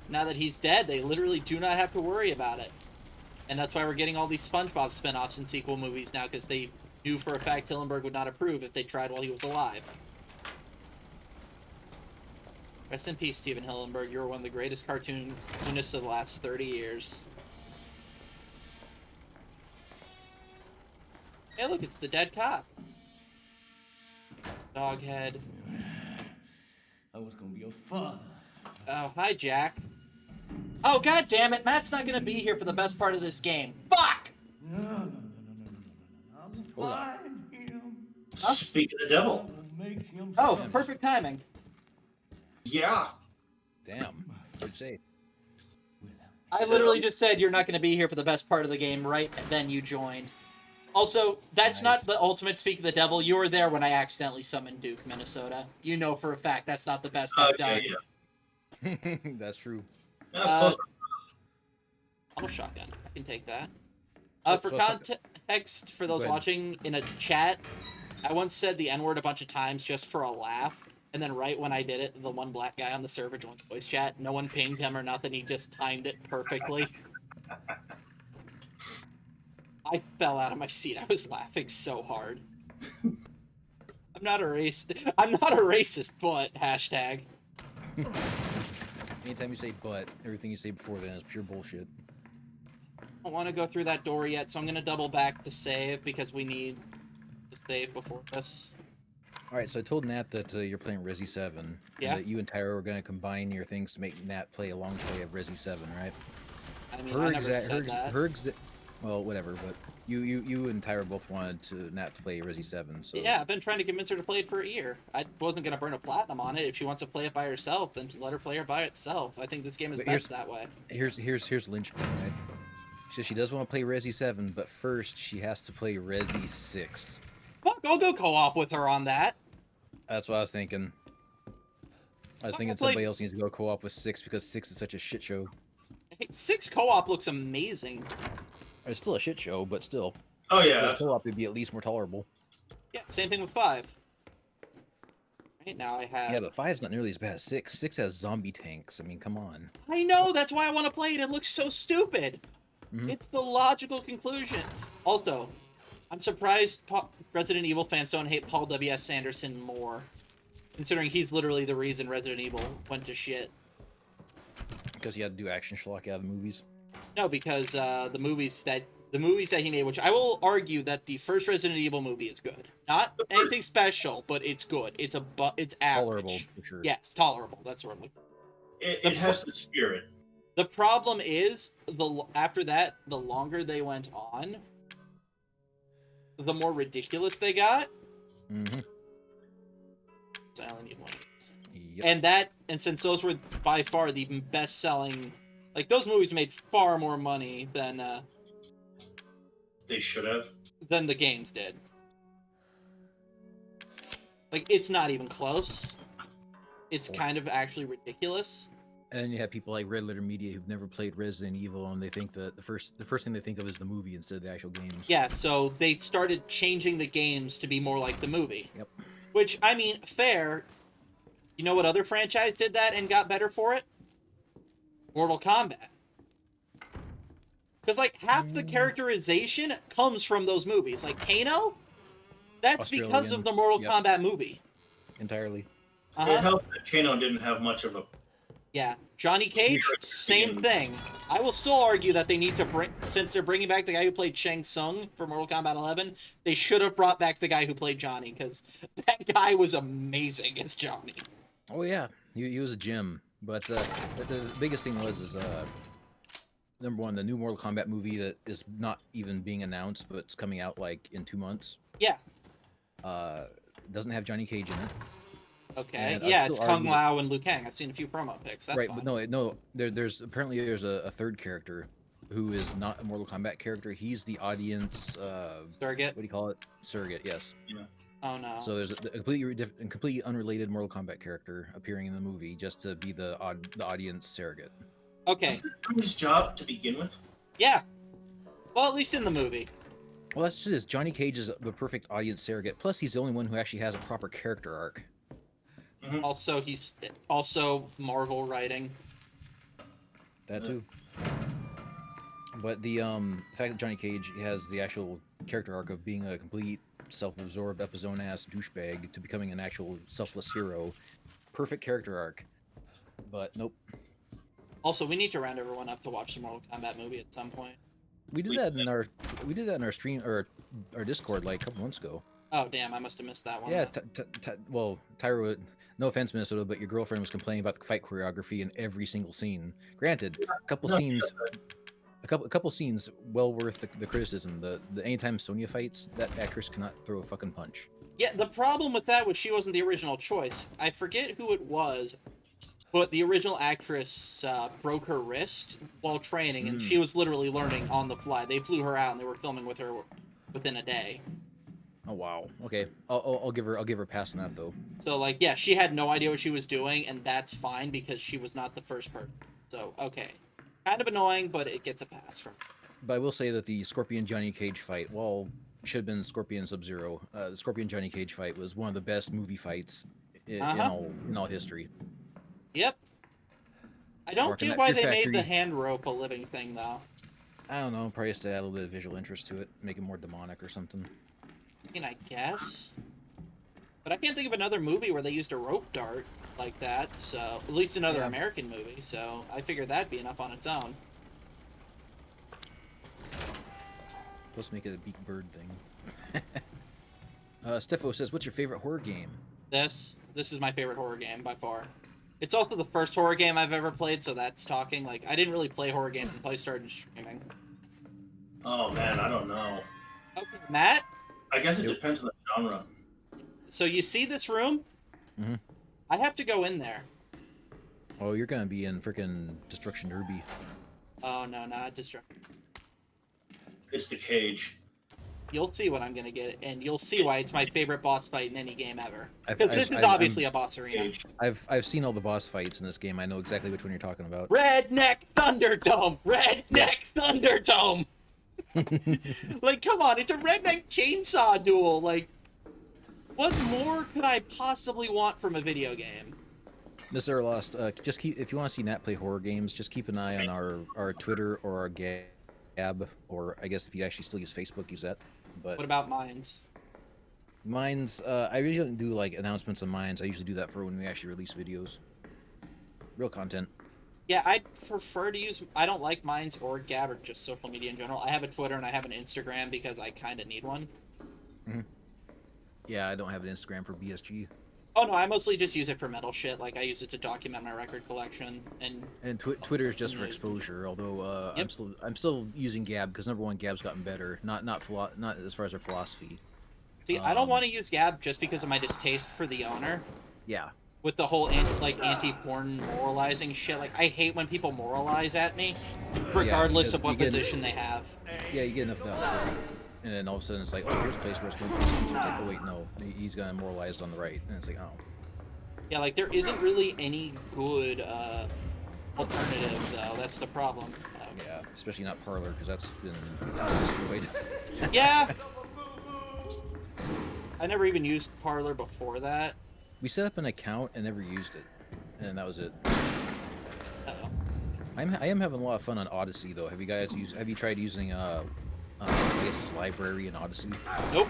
now that he's dead, they literally do not have to worry about it. And that's why we're getting all these SpongeBob spin-offs and sequel movies now, because they knew for a fact Hillenburg would not approve if they tried while he was alive. Rest in peace, Steven Hillenburg. You were one of the greatest cartoonists of the last 30 years. Hey, look, it's the dead cop. Doghead. I was gonna be your father. Oh, hi, Jack. Oh, god damn it, Matt's not gonna be here for the best part of this game. Fuck! No. I'll find him. Speak of the devil. I'll make him Oh, famous. perfect timing. Yeah. Damn. Good save. I literally just said you're not gonna be here for the best part of the game, right? And then you joined. Also, that's Nice. not the ultimate speak of the devil. You were there when I accidentally summoned Duke, Minnesota. You know for a fact that's not the best I've done. Yeah. That's true. Close. Oh, shotgun. I can take that. For So- context, for those Go ahead. watching in a chat, I once said the N-word a bunch of times just for a laugh, and then right when I did it, the one black guy on the server joined voice chat. No one pinged him or nothing. He just timed it perfectly. I fell out of my seat. I was laughing so hard. I'm not a racist, but hashtag. Anytime you say but, everything you say before then is pure bullshit. I don't want to go through that door yet, so I'm going to double back to save because we need to save before this. Alright, so I told Nat that you're playing Resi 7. and Yeah. that you and Tyra were going to combine your things to make Nat play a long play of Resi 7, right? I mean, I never said that. Well, whatever, but you and Tyra both wanted to Nat to play Resi 7, so... Yeah, I've been trying to convince her to play it for a year. I wasn't going to burn a platinum on it. If she wants to play it by herself, then let her play it by itself. I think this game is But best that way. Here's linchpin, right? She says she does want to play Resi 7, but first she has to play Resi 6. Fuck, I'll go co-op with her on that. That's what I was thinking. I was Fuck, thinking I'll play- somebody else needs to go co-op with 6 because 6 is such a shit show. Hey, 6 co-op looks amazing. It's still a shit show, but still. Oh If it yeah. was co-op would be at least more tolerable. Yeah, same thing with 5. Right now I have... Yeah, but 5's not nearly as bad as 6. 6 has zombie tanks. I mean, come on. I know, that's why I want to play it. It looks so stupid. Mhm. It's the logical conclusion. Also, I'm surprised Resident Evil fans don't hate Paul W.S. Sanderson more, considering he's literally the reason Resident Evil went to shit. Because you had to do action schlock out of the movies. No, because the movies that he made, which I will argue that the first Resident Evil movie is good. Not anything special, but it's good. It's average. Tolerable, for sure. Yes, tolerable. That's what I'm looking for. It has the spirit. The problem is, after that, the longer they went on, the more ridiculous they got. Mm-hmm. So I only need one of these. Yep. And since those were by far the best-selling, like those movies made far more money than They should have. the games did. Like it's not even close. It's kind of actually ridiculous. And then you have people like Red Letter Media who've never played Resident Evil, and they think that the first thing they think of is the movie instead of the actual games. Yeah, so they started changing the games to be more like the movie. Yep. Which, I mean, fair. You know what other franchise did that and got better for it? Mortal Kombat. Because, like, half the characterization comes from those movies. Like, Kano? That's because Australian. of the Mortal Yep. Kombat movie. Entirely. It Uh-huh. helped that Kano didn't have much of a. Yeah. Johnny Cage, same thing. I will still argue that they need to bring, since they're bringing back the guy who played Shang Tsung for Mortal Kombat 11, they should have brought back the guy who played Johnny, because that guy was amazing as Johnny. Oh yeah, he was a gem. But the biggest thing was number one, the new Mortal Kombat movie that is not even being announced, but it's coming out like in 2 months. Yeah. Doesn't have Johnny Cage in it. Okay. And I'd Yeah, still it's Kung argue- Lao and Liu Kang. I've seen a few promo pics. That's right, fine. but no. There's apparently a third character who is not a Mortal Kombat character. He's the audience. Surrogate. What do you call it? Surrogate. Yes. Oh no. So there's a completely unrelated Mortal Kombat character appearing in the movie just to be the audience surrogate. Okay. His job to begin with. Yeah. Well, at least in the movie. Well, that's just it. Johnny Cage is the perfect audience surrogate. Plus, he's the only one who actually has a proper character arc. Also, he's also Marvel writing. That too. But the fact that Johnny Cage has the actual character arc of being a complete self-absorbed, up-his-own-ass douchebag to becoming an actual selfless hero, perfect character arc. But nope. Also, we need to round everyone up to watch the Mortal Kombat movie at some point. We did that in our stream or our Discord like a couple months ago. Oh damn, I must have missed that one. Yeah, well, Tyra, no offense, Minnesota, but your girlfriend was complaining about the fight choreography in every single scene. Granted, a couple scenes well worth the criticism. The anytime Sonya fights, that actress cannot throw a fucking punch. Yeah, the problem with that was she wasn't the original choice. I forget who it was, but the original actress broke her wrist while training, and she was literally learning on the fly. They flew her out, and they were filming with her within a day. Oh wow. Okay, I'll give her a pass on that though. So like, yeah, she had no idea what she was doing, and that's fine because she was not the first person. So okay, kind of annoying, but it gets a pass from. But I will say that the Scorpion Johnny Cage fight, well, should have been Scorpion Sub-Zero. The Scorpion Johnny Cage fight was one of the best movie fights in all history. Yep. I don't Working get at why your they factory. made the hand rope a living thing though. I don't know, probably just to add a little bit of visual interest to it, make it more demonic or something. I mean, I guess. But I can't think of another movie where they used a rope dart like that, so at least another American movie, so I figured that'd be enough on its own. Supposed to make it a beak bird thing. Steffo says, what's your favorite horror game? This is my favorite horror game by far. It's also the first horror game I've ever played, so that's talking. Like, I didn't really play horror games until I started streaming. Oh man, I don't know. Okay, Matt? I guess it depends on the genre. So you see this room? Mm-hmm. I have to go in there. Oh, you're gonna be in frickin' Destruction Derby. Oh no, not Destruction. It's the cage. You'll see what I'm gonna get, and you'll see why it's my favorite boss fight in any game ever. I've- Because this I've- is I'm- obviously a boss arena. I've seen all the boss fights in this game. I know exactly which one you're talking about. Redneck Thunderdome! Redneck Thunderdome! Like, come on, it's a redneck chainsaw duel. Like, what more could I possibly want from a video game? Mr. Lost, just keep if you want to see Nat play horror games, just keep an eye on our Twitter or our Gab, or I guess if you actually still use Facebook, use that. But What about mines? mine's, I usually don't do like announcements on mines. I usually do that for when we actually release videos. Real content. Yeah, I'd prefer to use... I don't like mines or Gab or just social media in general. I have a Twitter and I have an Instagram because I kind of need one. Mm-hmm. Yeah, I don't have an Instagram for BSG. Oh no, I mostly just use it for metal shit. Like, I use it to document my record collection And Twitter is just for exposure. Although I'm still using Gab because number one, Gab's gotten better. Not as far as our philosophy. See, I don't want to use Gab just because of my distaste for the owner. Yeah. With the whole anti-porn moralizing shit. Like, I hate when people moralize at me, regardless of what position they have. Yeah, you get enough done. And then all of a sudden it's like, oh, here's a place where it's going to be speech. It's like, oh wait, no, he's gonna moralize on the right. And it's like, oh. Yeah, like, there isn't really any good alternative, though. That's the problem. Yeah, especially not Parlor, because that's been destroyed. Yeah! I never even used Parlor before that. We set up an account and never used it. And that was it. Uh-oh. I am having a lot of fun on Odyssey, though. Have you tried using library in Odyssey? Nope.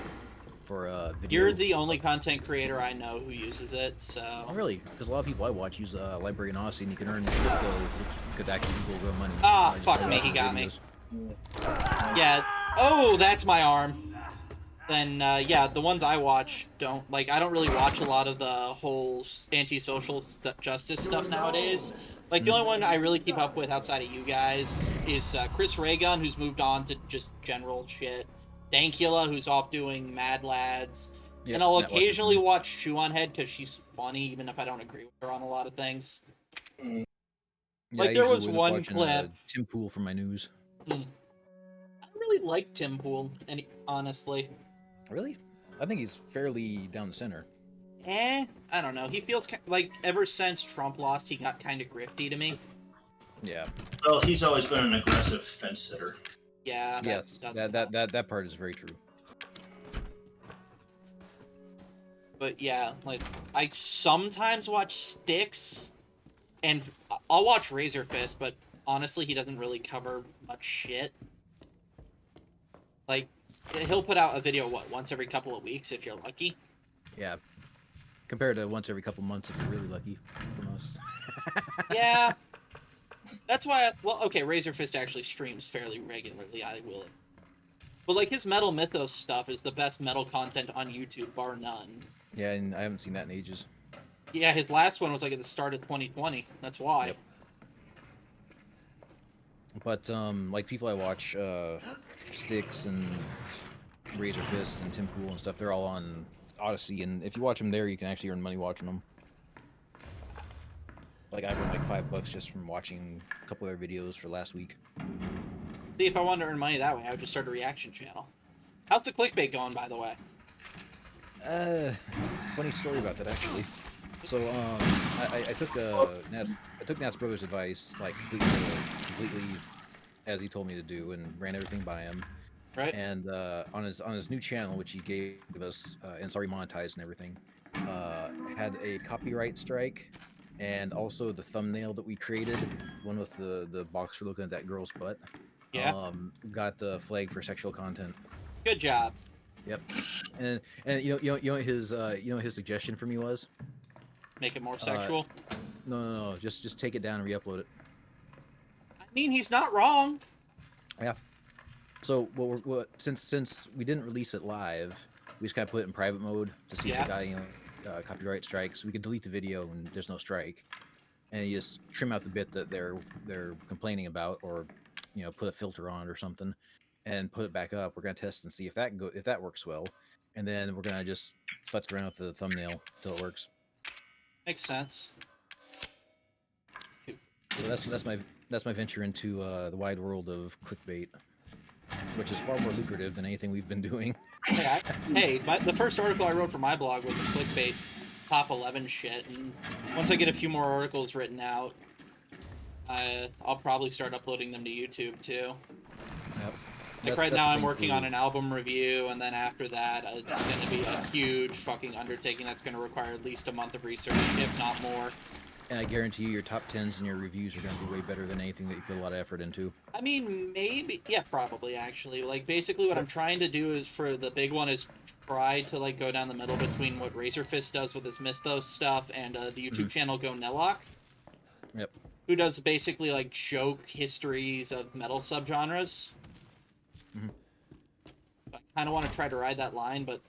For video? You're the only content creator I know who uses it, so... Oh, really? Because a lot of people I watch use library in Odyssey, and you can earn crypto, which could actually equal real money. Ah, So I fuck just me, watch he got videos. me. Yeah. Oh, that's my arm. Then, yeah, the ones I watch don't... Like, I don't really watch a lot of the whole anti-social justice stuff nowadays. Like, the only one I really keep up with outside of you guys is Chris Raygun, who's moved on to just general shit. Dankula, who's off doing Mad Lads. Yep, and I'll that one. occasionally watch Shoe on Head because she's funny, even if I don't agree with her on a lot of things. Yeah, Like, I there usually was wind up one watching, clip... Tim Pool for my news. I don't really like Tim Pool, honestly. Really? I think he's fairly down the center. I don't know. He feels like ever since Trump lost, he got kind of grifty to me. Yeah. Well, he's always been an aggressive fence sitter. Yeah. Yes, that part is very true. But yeah, like, I sometimes watch Styx, and I'll watch Razor Fist, but honestly, he doesn't really cover much shit. Like, he'll put out a video, what, once every couple of weeks if you're lucky? Yeah. Compared to once every couple months if you're really lucky from us. Yeah. That's why, well, okay, Razor Fist actually streams fairly regularly, I will. But, like, his Metal Mythos stuff is the best metal content on YouTube, bar none. Yeah, and I haven't seen that in ages. Yeah, his last one was, like, at the start of 2020. That's why. Yep. But, like, people I watch, Styx and Razor Fist and Tim Pool and stuff, they're all on Odyssey, and if you watch them there, you can actually earn money watching them. Like, I earned like $5 just from watching a couple of their videos for last week. See, if I wanted to earn money that way, I would just start a reaction channel. How's the clickbait going, by the way? Funny story about that, actually. So, I took Nat's brother's advice, like, completely as he told me to do, and ran everything by him. Right. And on his new channel, which he gave us, and it's already monetized and everything, had a copyright strike, and also the thumbnail that we created, one with the boxer looking at that girl's butt, Yeah. got the flag for sexual content. Good job. Yep. And you know what his suggestion for me was? Make it more sexual. No. Just take it down and re-upload it. I mean, he's not wrong. Yeah. So since we didn't release it live, we just kind of put it in private mode to see if it got copyright strikes. We could delete the video and there's no strike, and you just trim out the bit that they're complaining about, or put a filter on it or something, and put it back up. We're gonna test and see if that works well, and then we're gonna just futz around with the thumbnail till it works. Makes sense. So that's my venture into the wide world of clickbait, which is far more lucrative than anything we've been doing. Hey, the first article I wrote for my blog was a clickbait top 11 shit, and once I get a few more articles written out, I'll probably start uploading them to YouTube too. Yep. Like right now I'm working on an album review, and then after that it's going to be a huge fucking undertaking that's going to require at least a month of research, if not more. And I guarantee you your top 10s and your reviews are going to be way better than anything that you put a lot of effort into. I mean, maybe, yeah, probably actually. Like basically what I'm trying to do is, for the big one, is try to like go down the middle between what Razor Fist does with his Mythos stuff and the YouTube channel Go Nelloc. Yep. Who does basically like joke histories of metal subgenres. I kind of want to try to ride that line, but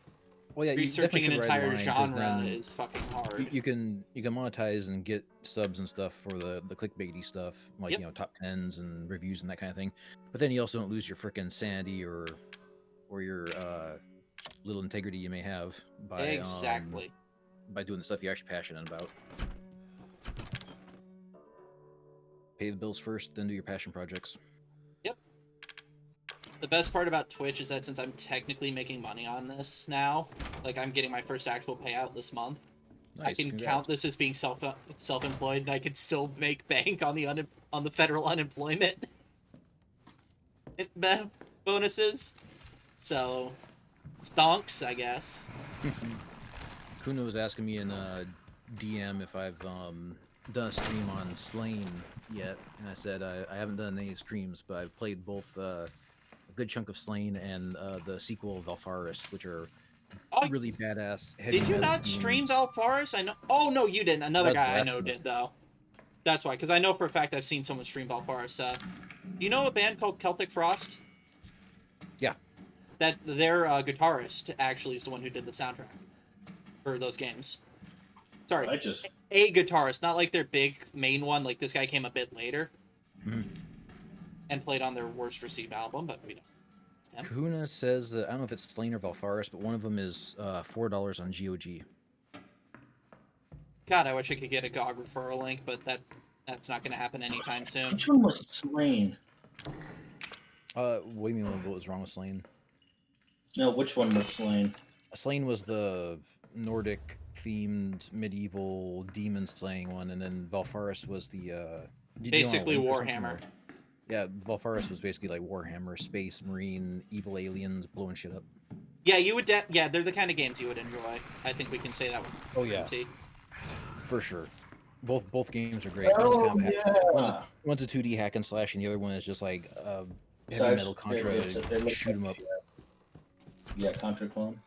researching an entire genre is fucking hard. You can monetize and get subs and stuff for the clickbaity stuff, like top 10s and reviews and that kind of thing. But then you also don't lose your frickin' sanity or your little integrity you may have by by doing the stuff you're actually passionate about. Pay the bills first, then do your passion projects. Yep. The best part about Twitch is that since I'm technically making money on this now, like I'm getting my first actual payout this month, nice, I can congrats. count this as being self-employed, and I can still make bank on the on the federal unemployment bonuses. So, stonks, I guess. Kuna was asking me in DM if I've done a stream on Slain yet, and I said I haven't done any streams, but I've played both a good chunk of Slain and the sequel Valfaris, which are really badass. Did you not stream Valfaris? I know. Oh no, you didn't. Another guy I know did though. That's why, because I know for a fact I've seen someone stream Valfaris. Do you know a band called Celtic Frost? Yeah. That their guitarist actually is the one who did the soundtrack for those games. Sorry, a guitarist, not like their big main one. Like this guy came a bit later and played on their Worst Received album, but we don't. Kuna says that I don't know if it's Slain or Valfaris, but one of them is $4 on GOG. God, I wish I could get a GOG referral link, but that's not going to happen anytime soon. Which one was Slain? What do you mean? What was wrong with Slain? No, which one was Slain? Slain was the Nordic-themed medieval demon slaying one, and then Valfaris was the basically Warhammer. Yeah, Valfaris was basically like Warhammer, space, marine, evil aliens blowing shit up. Yeah, you would. Yeah, they're the kind of games you would enjoy. I think we can say that with certainty. For sure. Both games are great. Oh, One's, yeah. one's a 2D hack and slash, and the other one is just like heavy Besides, metal Contra they look shoot 'em like up. Yeah, Contra clone.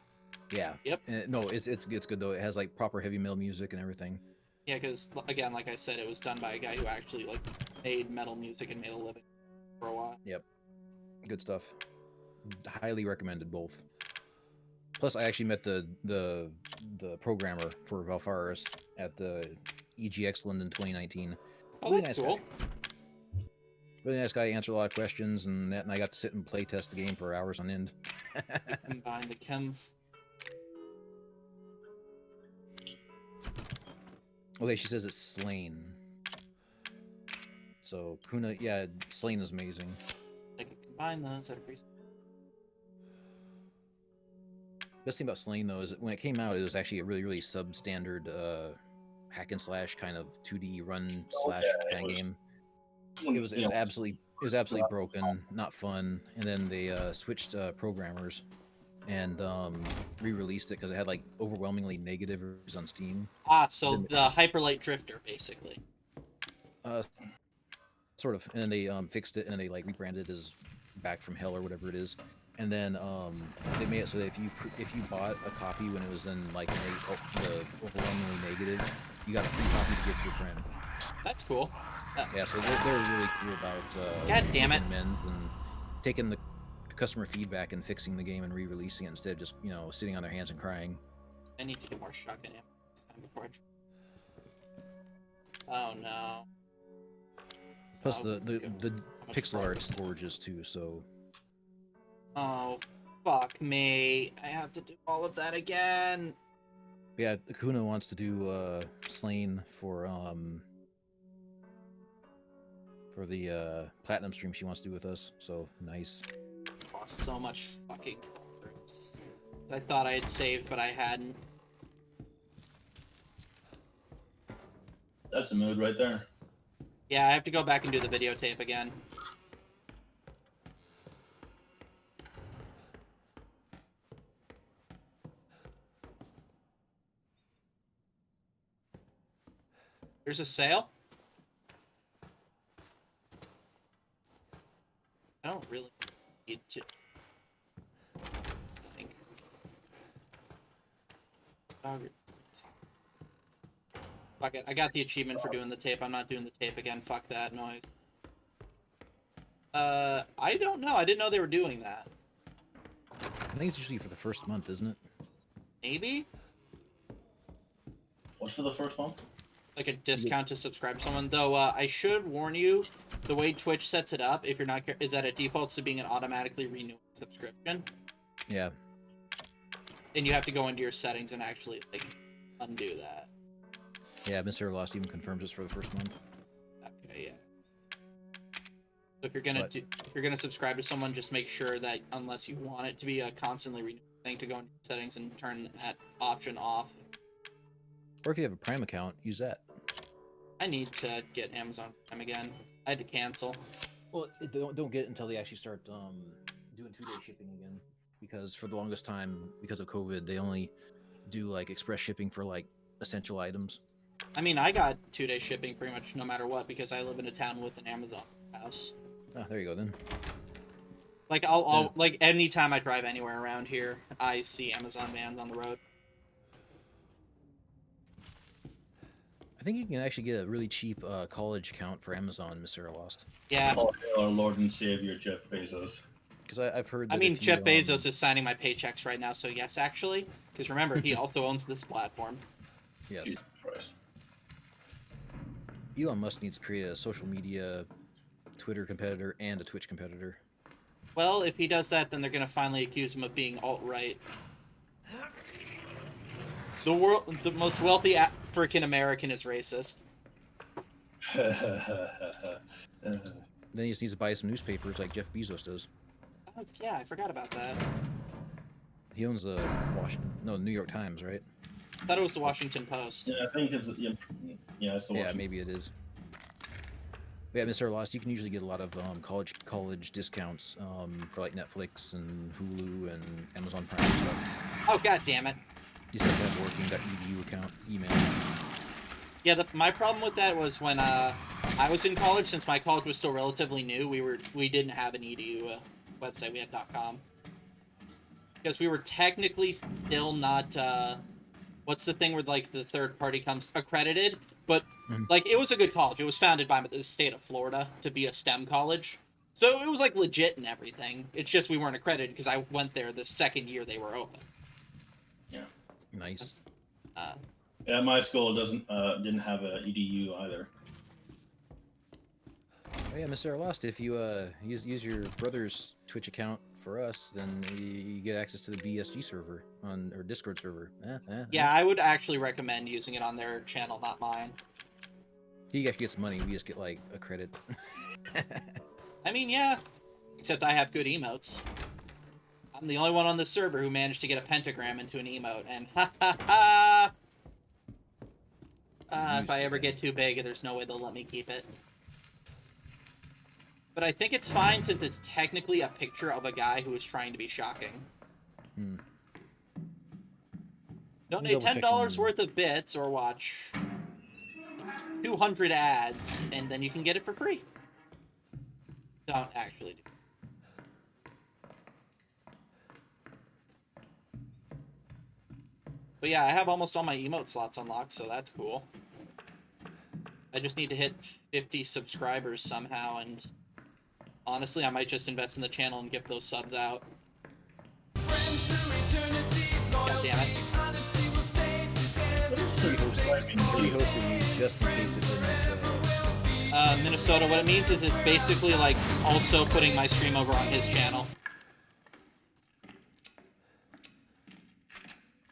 Yeah. Yep. And no, it's good though. It has like proper heavy metal music and everything. Yeah, because again, like I said, it was done by a guy who actually like made metal music and made a living for a while. Yep. Good stuff. Highly recommended both. Plus, I actually met the programmer for Valfaris at the EGX London 2019. Oh, Really that's nice cool. guy. Really nice guy. Answered a lot of questions, and I got to sit and play test the game for hours on end. Combine the chem. Okay, she says it's Slain. So Kuna, yeah, Slain is amazing. I can combine those at a pretty. Best thing about Slain though is that when it came out, it was actually a really substandard hack and slash kind of 2D run slash kind of game. It was absolutely broken, not fun. And then they switched programmers and re-released it because it had like overwhelmingly negative reviews on Steam. Ah, so the Hyperlight Drifter, basically. Sort of. And then they fixed it and then they like rebranded it as Back from Hell or whatever it is. And then they made it so that if you bought a copy when it was in like the overwhelmingly negative, you got a free copy to give to your friend. That's cool. Yeah, so they're really cool about God damn it. and taking the customer feedback and fixing the game and re-releasing it instead of just sitting on their hands and crying. I need to do more shotgun ammo this time before I. Oh no. Plus Oh, the much pixel art's progress. gorgeous too. So Oh, fuck me. I have to do all of that again. yeah, Akuna wants to do Slain for the platinum stream she wants to do with us. So nice. Lost so much fucking progress. I thought I had saved, but I hadn't. That's a mood right there. Yeah, I have to go back and do the videotape again. There's a sale? I don't really need to. I think. Fuck it. I got the achievement for doing the tape. I'm not doing the tape again. Fuck that noise. I don't know. I didn't know they were doing that. I think it's usually for the first month, isn't it? Maybe? What's for the first one? Like a discount to subscribe to someone. Though, I should warn you, the way Twitch sets it up, if you're not, is that it defaults to being an automatically renewing subscription. Yeah. And you have to go into your settings and actually, like, undo that. Yeah, Mr. Lost even confirms it's for the first month. Okay, yeah. So if you're gonna if you're gonna subscribe to someone, just make sure that unless you want it to be a constantly renewing thing, to go into settings and turn that option off. Or if you have a Prime account, use that. I need to get Amazon Prime again. I had to cancel. Well, don't get it until they actually start doing 2-day shipping again, because for the longest time, because of COVID, they only do like express shipping for like essential items. I mean, I got 2-day shipping pretty much no matter what because I live in a town with an Amazon house. Oh, there you go then. Like I'll like anytime I drive anywhere around here, I see Amazon vans on the road. I think you can actually get a really cheap college account for Amazon, Mr. Lost. Yeah. Oh, hail our Lord and Savior Jeff Bezos. Because I've heard that I mean, if you, Jeff Bezos is signing my paychecks right now, so yes, actually. Because remember, he also owns this platform. Yes. Jesus Christ. Elon Musk needs to create a social media Twitter competitor and a Twitch competitor. Well, if he does that, then they're gonna finally accuse him of being alt-right. The most wealthy African American is racist. Then he just needs to buy some newspapers like Jeff Bezos does. Oh yeah, I forgot about that. He owns the New York Times, right? I thought it was the Washington Post. Yeah, I think it's it's the Yeah, Washington. maybe it is. But yeah, Mr. Lost, you can usually get a lot of college discounts for like Netflix and Hulu and Amazon Prime stuff. Oh god damn it! You just have to have a working.edu account, email. Yeah, my problem with that was when I was in college. Since my college was still relatively new, we didn't have an edu website. We had .com because we were technically still not. What's the thing where like the third party comes accredited? But like it was a good college. It was founded by the state of Florida to be a STEM college, so it was like legit and everything. It's just we weren't accredited because I went there the second year they were open. Yeah. Nice. Yeah, my school didn't have a EDU either. Oh yeah, Mr. Lost, if you use your brother's Twitch account for us, then you get access to the BSG server or Discord server. Yeah, I would actually recommend using it on their channel, not mine. He actually gets money. We just get like a credit. I mean, yeah, except I have good emotes. I'm the only one on this server who managed to get a pentagram into an emote, and ha ha ha! If I ever get too big, there's no way they'll let me keep it. But I think it's fine since it's technically a picture of a guy who is trying to be shocking. Donate $10 worth of bits or watch 200 ads, and then you can get it for free. Don't actually do. But yeah, I have almost all my emote slots unlocked, so that's cool. I just need to hit 50 subscribers somehow, and honestly, I might just invest in the channel and give those subs out. God damn it. Pre-hosted you just in case it didn't. Minnesota, what it means is it's basically like also putting my stream over on his channel.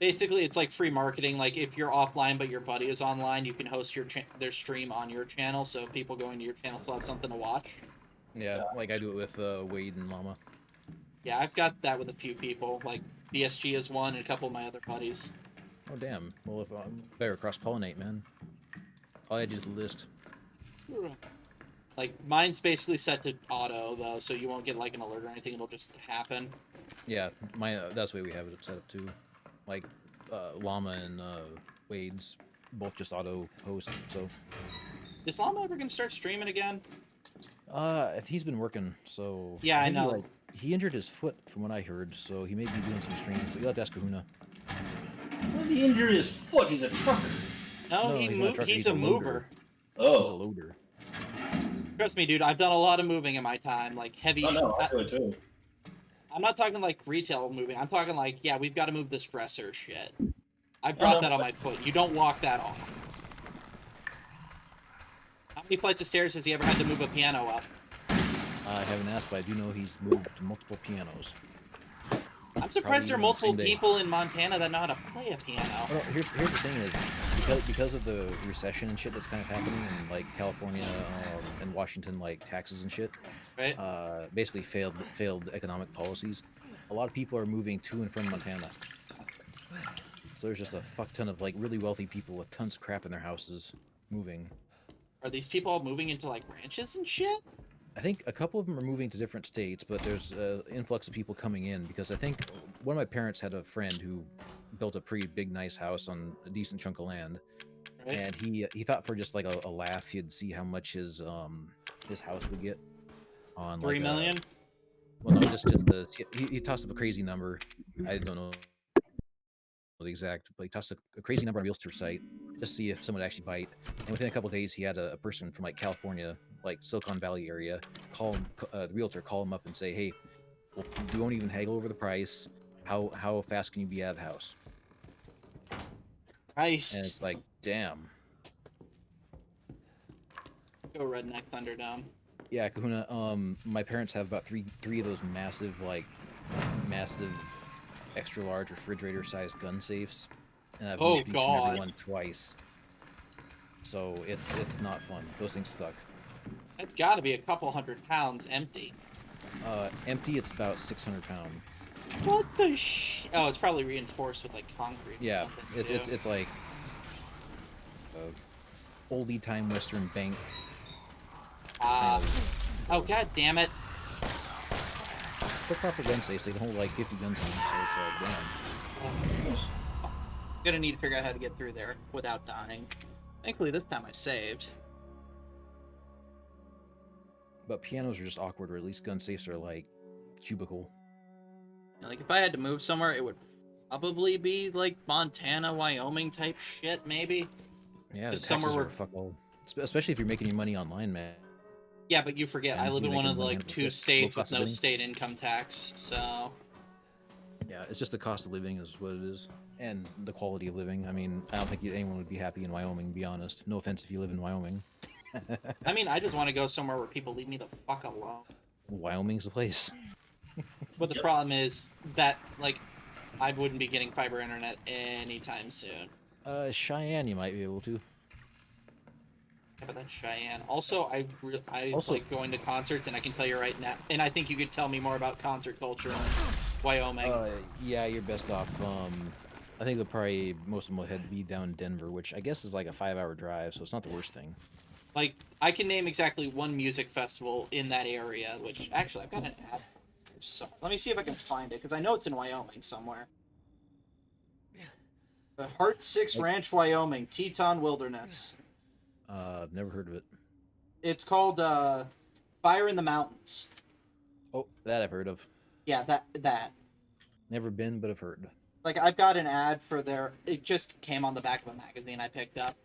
Basically, it's like free marketing. Like, if you're offline but your buddy is online, you can host their stream on your channel, so people going to your channel still have something to watch. Yeah, like I do it with Wade and Llama. Yeah, I've got that with a few people. Like, BSG is one, and a couple of my other buddies. Oh, damn. Well, if I'm better cross-pollinate, man. All I did is the list. Like, mine's basically set to auto, though, so you won't get, like, an alert or anything. It'll just happen. Yeah, that's the way we have it set up, too. Like, Llama and Wade's both just auto-host, so... Is Llama ever gonna start streaming again? He's been working, so... Yeah, I know. He injured his foot, from what I heard, so he may be doing some streams, but you'll have to ask Kahuna. How did he injure his foot? He's a trucker. No, he's a mover. Oh. He's a loader. Trust me, dude, I've done a lot of moving in my time, like heavy... Oh, no, I do it too. I'm not talking like retail moving. I'm talking like, yeah, we've got to move this dresser shit. I brought that on my foot. You don't walk that off. How many flights of stairs has he ever had to move a piano up? I haven't asked, but I do know he's moved multiple pianos. I'm surprised there are multiple people in Montana that know how to play a piano. Well, here's the thing is, because of the recession and shit that's kind of happening in like California and Washington, like taxes and shit, right? Basically failed economic policies. A lot of people are moving to and from Montana. So there's just a fuck ton of like really wealthy people with tons of crap in their houses moving. Are these people all moving into like ranches and shit? I think a couple of them are moving to different states, but there's an influx of people coming in because I think one of my parents had a friend who built a pretty big, nice house on a decent chunk of land, right. And he thought for just like a laugh he'd see how much his house would get on $3 million. Well, no, just he tossed up a crazy number. I don't know the exact, but he tossed a crazy number on a realtor site just to see if someone would actually bite. And within a couple of days, he had a person from like California, like Silicon Valley area, call him, the realtor call him up and say, hey, well, we won't even haggle over the price. How fast can you be out of the house? Christ. And it's like, damn. Go Redneck Thunderdome. Yeah, Kahuna. My parents have about three of those massive extra large refrigerator sized gun safes, and I've moved each and every one twice. So it's not fun. Those things stuck. That's got to be a couple 100 pounds empty. Empty, it's about 600 pounds. What the Oh, it's probably reinforced with like concrete. Yeah, it's like oldie time Western bank. Oh god damn it! They're proper gun safes. They can hold like 50 guns in them, so it's damn. Gonna need to figure out how to get through there without dying. Thankfully, this time I saved. But pianos are just awkward, or at least gun safes are like cubicle. Like, if I had to move somewhere, it would probably be like Montana, Wyoming type shit, maybe. Yeah, the Just taxes somewhere are fuck all. Especially if you're making your money online, man. Yeah, but you forget, I And live you're in one of making the money like on the 2 low states with cost of no living. state income tax, so Yeah, it's just the cost of living is what it is, and the quality of living. I mean, I don't think anyone would be happy in Wyoming. To be honest, no offense if you live in Wyoming. I mean, I just want to go somewhere where people leave me the fuck alone. Wyoming's the place. But the problem is that, like, I wouldn't be getting fiber internet anytime soon. Cheyenne, you might be able to. Yeah, but that's Cheyenne. Also, I Also- like going to concerts, and I can tell you right now, and I think you could tell me more about concert culture in Wyoming. Yeah, you're best off. I think they'll probably most of them will head to be down in Denver, which I guess is like a 5-hour drive, so it's not the worst thing. Like, I can name exactly one music festival in that area, which, actually, I've got an ad. So, let me see if I can find it, because I know it's in Wyoming somewhere. The Heart 6 Ranch, Wyoming, Teton Wilderness. I've never heard of it. It's called, Fire in the Mountains. Oh, that I've heard of. Yeah, that. Never been, but I've heard. Like, I've got an ad for their... It just came on the back of a magazine I picked up.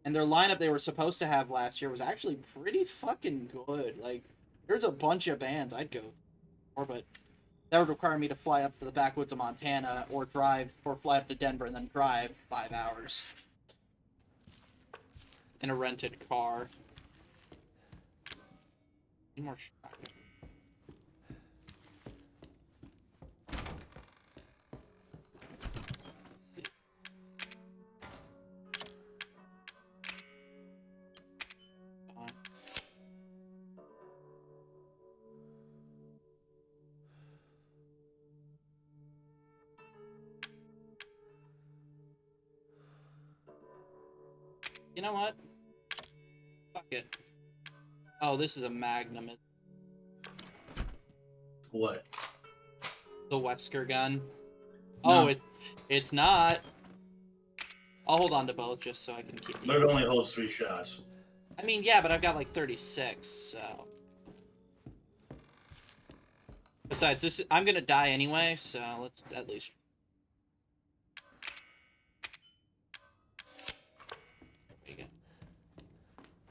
And their lineup they were supposed to have last year was actually pretty fucking good. Like, there's a bunch of bands I'd go for, but that would require me to fly up to the backwoods of Montana or fly up to Denver and then drive 5 hours in a rented car. Need more shotgun. You know what? Fuck it. Oh, this is a Magnum. What? The Wesker gun. No. Oh, it's not. I'll hold on to both just so I can keep. But it only holds 3 shots. I mean, yeah, but I've got like 36, so. Besides, I'm gonna die anyway, so let's at least. There you go.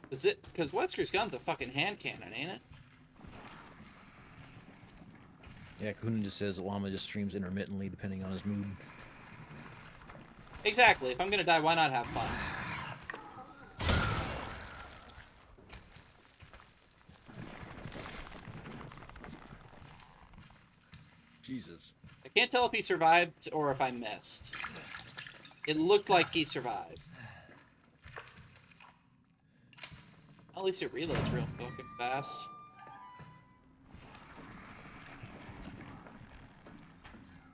Because Wesker's gun's a fucking hand cannon, ain't it? Yeah, Kahuna just says Llama just streams intermittently depending on his mood. Exactly. If I'm gonna die, why not have fun? Jesus. I can't tell if he survived or if I missed. It looked like he survived. At least it reloads real fucking fast.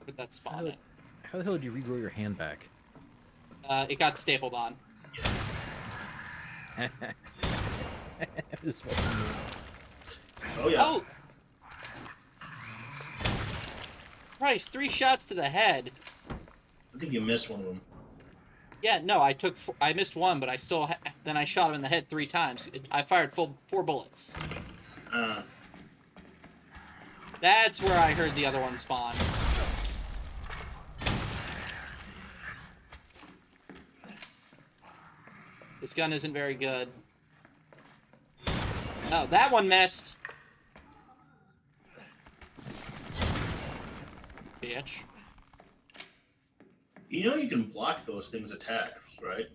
Where'd that spawn it? How the hell did you regrow your hand back? It got stapled on. Just fucking weird. Oh, yeah. Oh! Christ, 3 shots to the head. I think you missed one of them. Yeah, no, I missed one, but I still, then I shot him in the head 3 times. I fired 4 bullets. That's where I heard the other one spawn. This gun isn't very good. Oh, that one missed. Bitch. You know you can block those things' attacks, right?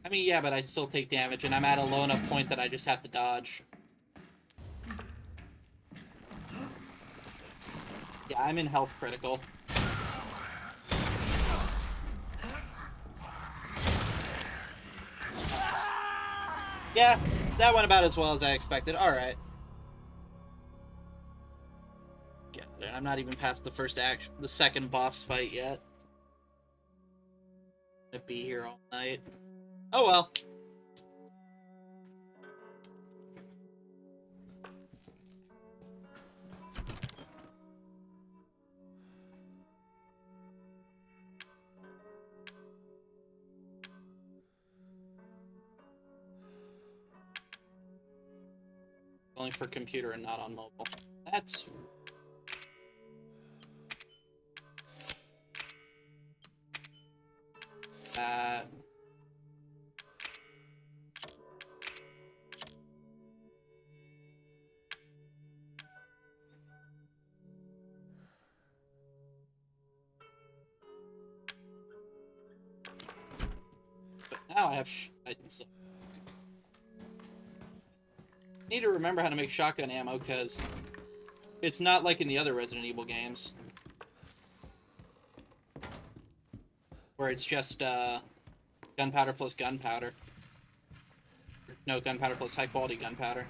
I mean, yeah, but I still take damage, and I'm at a low enough point that I just have to dodge. Yeah, I'm in health critical. Yeah, that went about as well as I expected. Alright. I'm not even past the second boss fight yet. I'm gonna be here all night. Oh well. only for computer and not on mobile. That's but now I have need to remember how to make shotgun ammo because it's not like in the other Resident Evil games where it's just gunpowder plus gunpowder. No, gunpowder plus high quality gunpowder.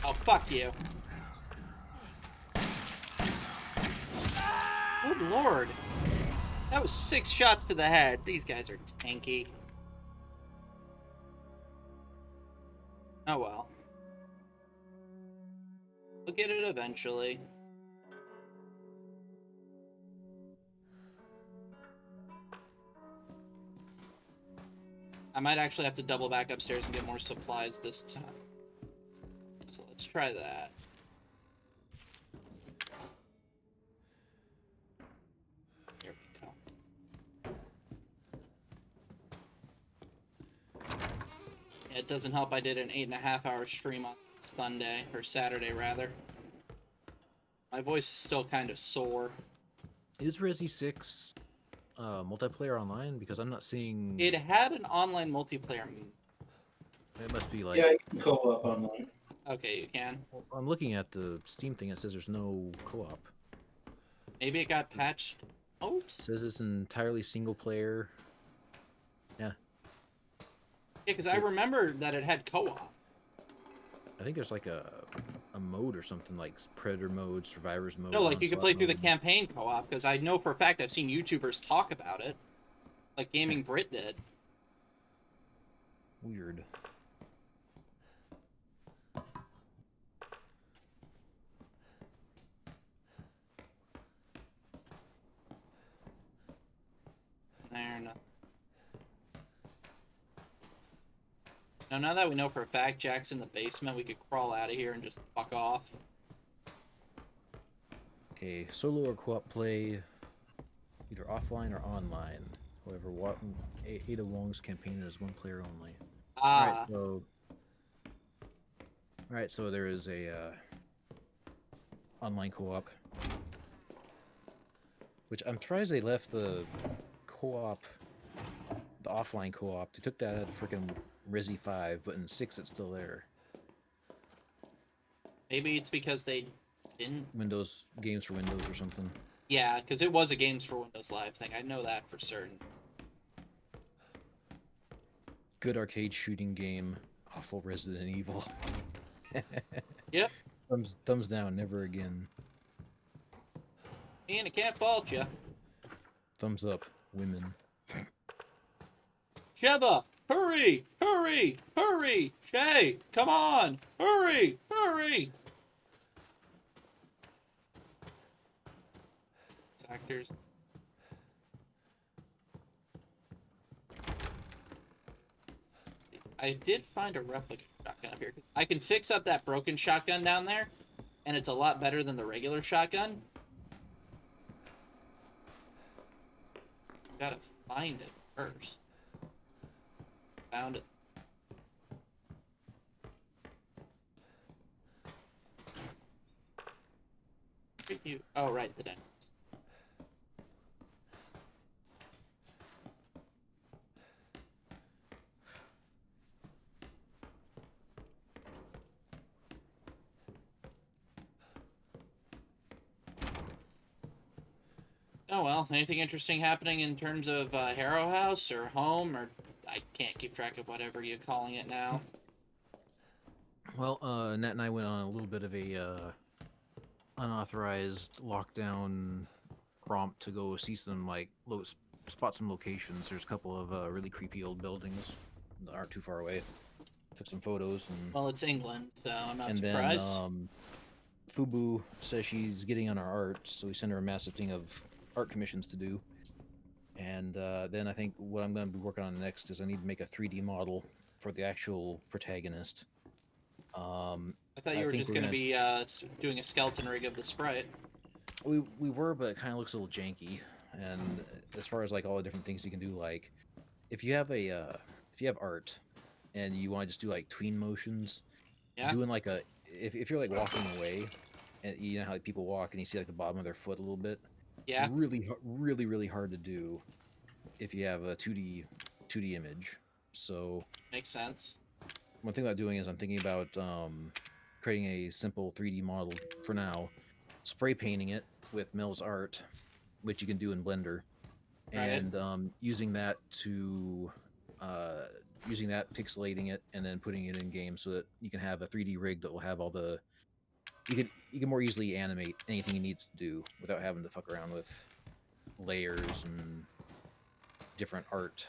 Oh, fuck you. Good lord. That was 6 shots to the head. These guys are tanky. Oh well. We'll get it eventually. I might actually have to double back upstairs and get more supplies this time. So let's try that. There we go. Yeah, it doesn't help I did an 8.5-hour stream on Sunday, or Saturday rather. My voice is still kind of sore. Is Resi 6 multiplayer online? Because I'm not seeing... It had an online multiplayer. It must be like... Yeah, you can co-op online. Okay, you can. Well, I'm looking at the Steam thing. It says there's no co-op. Maybe it got patched. Oh, It says it's entirely single player. Yeah. yeah, because I remember that it had co-op. I think there's like a mode or something like Predator mode, Survivors mode. No, like you can Onslaught play through the mode. campaign co-op, because I know for a fact I've seen YouTubers talk about it. Like Gaming Brit did. Weird. There, no. Now, now that we know for a fact Jack's in the basement, we could crawl out of here and just fuck off. Okay, solo or co-op play, either offline or online. However, Ada Wong's campaign is one player only. Ah. Alright, so there is a online co-op. Which I'm surprised they left the co-op, the offline co-op. They took that out of freaking Resi 5, but in 6 it's still there. Maybe it's because they didn't... Windows, games for Windows or something. Yeah, because it was a Games for Windows Live thing. I know that for certain. Good arcade shooting game. Awful Resident Evil. Yep. Thumbs down, never again. Ian, I can't fault you. Thumbs up, women. Sheva, hurry! Hurry! Hurry! Shay, come on! Hurry! Hurry! Actors. I did find a replica shotgun up here. I can fix up that broken shotgun down there, and it's a lot better than the regular shotgun. Gotta find it first. Found it. You? Oh, right, the dentist. Oh well, anything interesting happening in terms of Harrow House or home, or I can't keep track of whatever you're calling it now. Well, Nat and I went on a little bit of a unauthorized lockdown romp to go see some like spot some locations. There's a couple of really creepy old buildings that aren't too far away. Took some photos and. Well, it's England, so I'm not and surprised. then Fubu says she's getting on our art, so we send her a massive thing of art commissions to do. And then I think what I'm going to be working on next is I need to make a 3D model for the actual protagonist. I thought you were just going to be doing a skeleton rig of the sprite. We were, but it kind of looks a little janky. And as far as like all the different things you can do, like if you have art and you want to just do like tween motions, yeah, doing like if you're like walking away, and you know how like, people walk and you see like the bottom of their foot a little bit. Yeah. Really hard to do if you have a 2D image. So makes sense. One thing about doing is I'm thinking about creating a simple 3D model for now, spray painting it with Mel's art, which you can do in Blender, and using that pixelating it and then putting it in game so that you can have a 3D rig that will have all the you can more easily animate anything you need to do without having to fuck around with layers and different art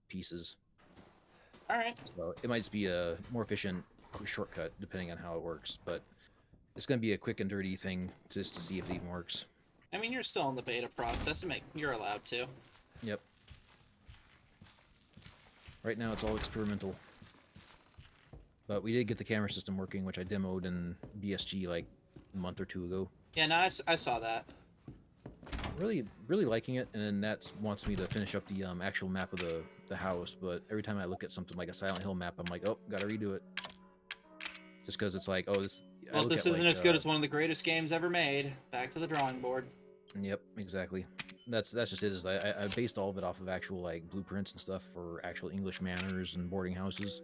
pieces. All right. So it might just be a more efficient shortcut depending on how it works, but it's going to be a quick and dirty thing just to see if it even works. I mean, you're still in the beta process. You're allowed to. Yep. Right now it's all experimental. But we did get the camera system working, which I demoed in BSG like a month or two ago. Yeah, no, I saw that. Really liking it, and then that wants me to finish up the actual map of the house, but every time I look at something like a Silent Hill map, I'm like, oh, gotta redo it. Just because it's like, oh, this... Well, if this isn't as good as one of the greatest games ever made, back to the drawing board. Yep, exactly. That's just it. Is I based all of it off of actual like blueprints and stuff for actual English manors and boarding houses.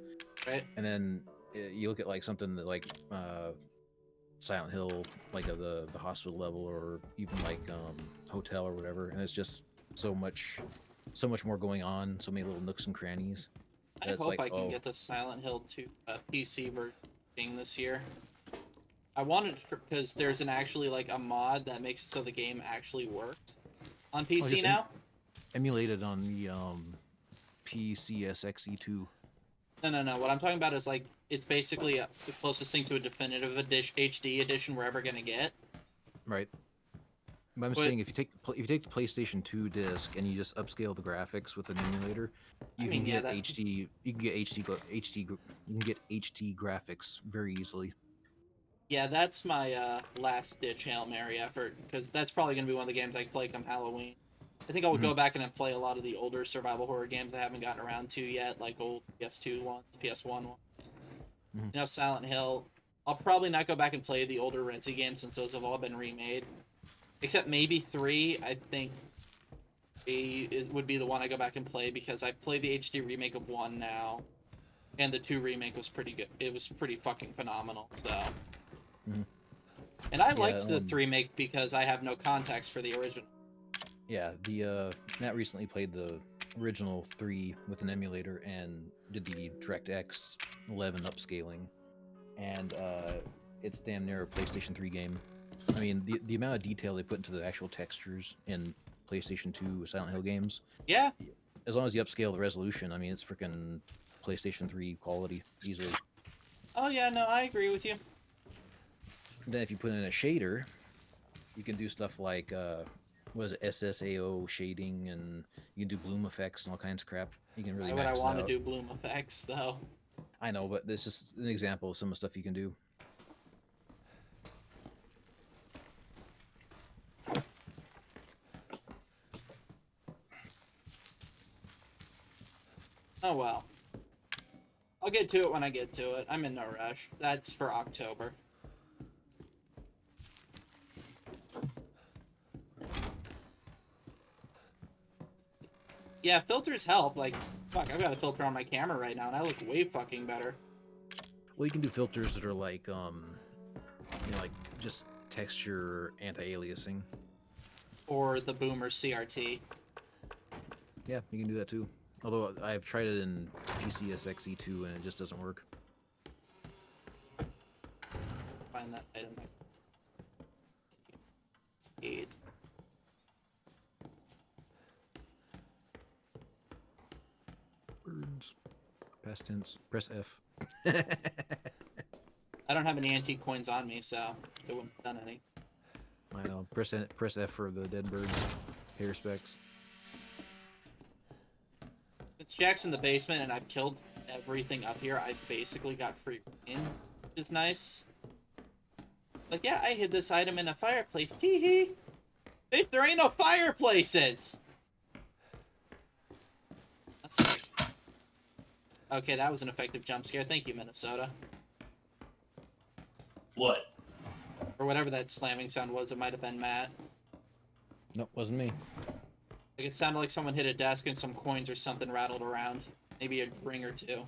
Right. And then you look at like something that like Silent Hill, like the hospital level, or even like hotel or whatever, and it's just so much more going on, so many little nooks and crannies. I hope like, I can get the Silent Hill 2 PC version this year. I wanted because there's actually like a mod that makes it so the game actually works on PC now. Emulated on the PCSXE2. No. What I'm talking about is like it's basically the closest thing to a definitive HD edition we're ever gonna get. Right. But I'm saying if you take the PlayStation 2 disc and you just upscale the graphics with an emulator, you can get HD. You can get HD graphics very easily. Yeah, that's my last ditch Hail Mary effort because that's probably gonna be one of the games I play come Halloween. I think I would go back and play a lot of the older survival horror games I haven't gotten around to yet, like old PS2 ones, PS1 ones. You know, Silent Hill. I'll probably not go back and play the older Resi games since those have all been remade. Except maybe 3, I think it would be the one I go back and play because I've played the HD remake of 1 now. And the 2 remake was pretty good. It was pretty fucking phenomenal, so... And I liked the 3 remake because I have no context for the original. Yeah, Matt recently played the original 3 with an emulator and did the DirectX 11 upscaling, and it's damn near a PlayStation 3 game. I mean, the amount of detail they put into the actual textures in PlayStation 2 Silent Hill games. Yeah. As long as you upscale the resolution, I mean, it's freaking PlayStation 3 quality easily. Oh yeah, no, I agree with you. Then if you put in a shader, you can do stuff like SSAO shading, and you can do bloom effects and all kinds of crap. You can really. Why would I want to do bloom effects though? I know, but this is an example of some of the stuff you can do. Oh well. I'll get to it when I get to it. I'm in no rush. That's for October. Yeah, filters help. Like, fuck, I've got a filter on my camera right now, and I look way fucking better. Well, you can do filters that are like, you know, like just texture anti-aliasing. Or the Boomer CRT. Yeah, you can do that too. Although I've tried it in PCSXE2 and it just doesn't work. Find that item. Aid. Past tense. Press F. I don't have any antique coins on me, so it wouldn't have done any. I know. Press F for the dead birds. Hair specs. Since Jack's in the basement and I've killed everything up here, I've basically got free reign, which is nice. Like, yeah, I hid this item in a fireplace. Tee-hee! Bitch, there ain't no fireplaces! That's... Okay, that was an effective jump scare. Thank you, Minnesota. What? Or whatever that slamming sound was, it might have been Matt. Nope, wasn't me. Like, it sounded like someone hit a desk and some coins or something rattled around. Maybe a ring or two.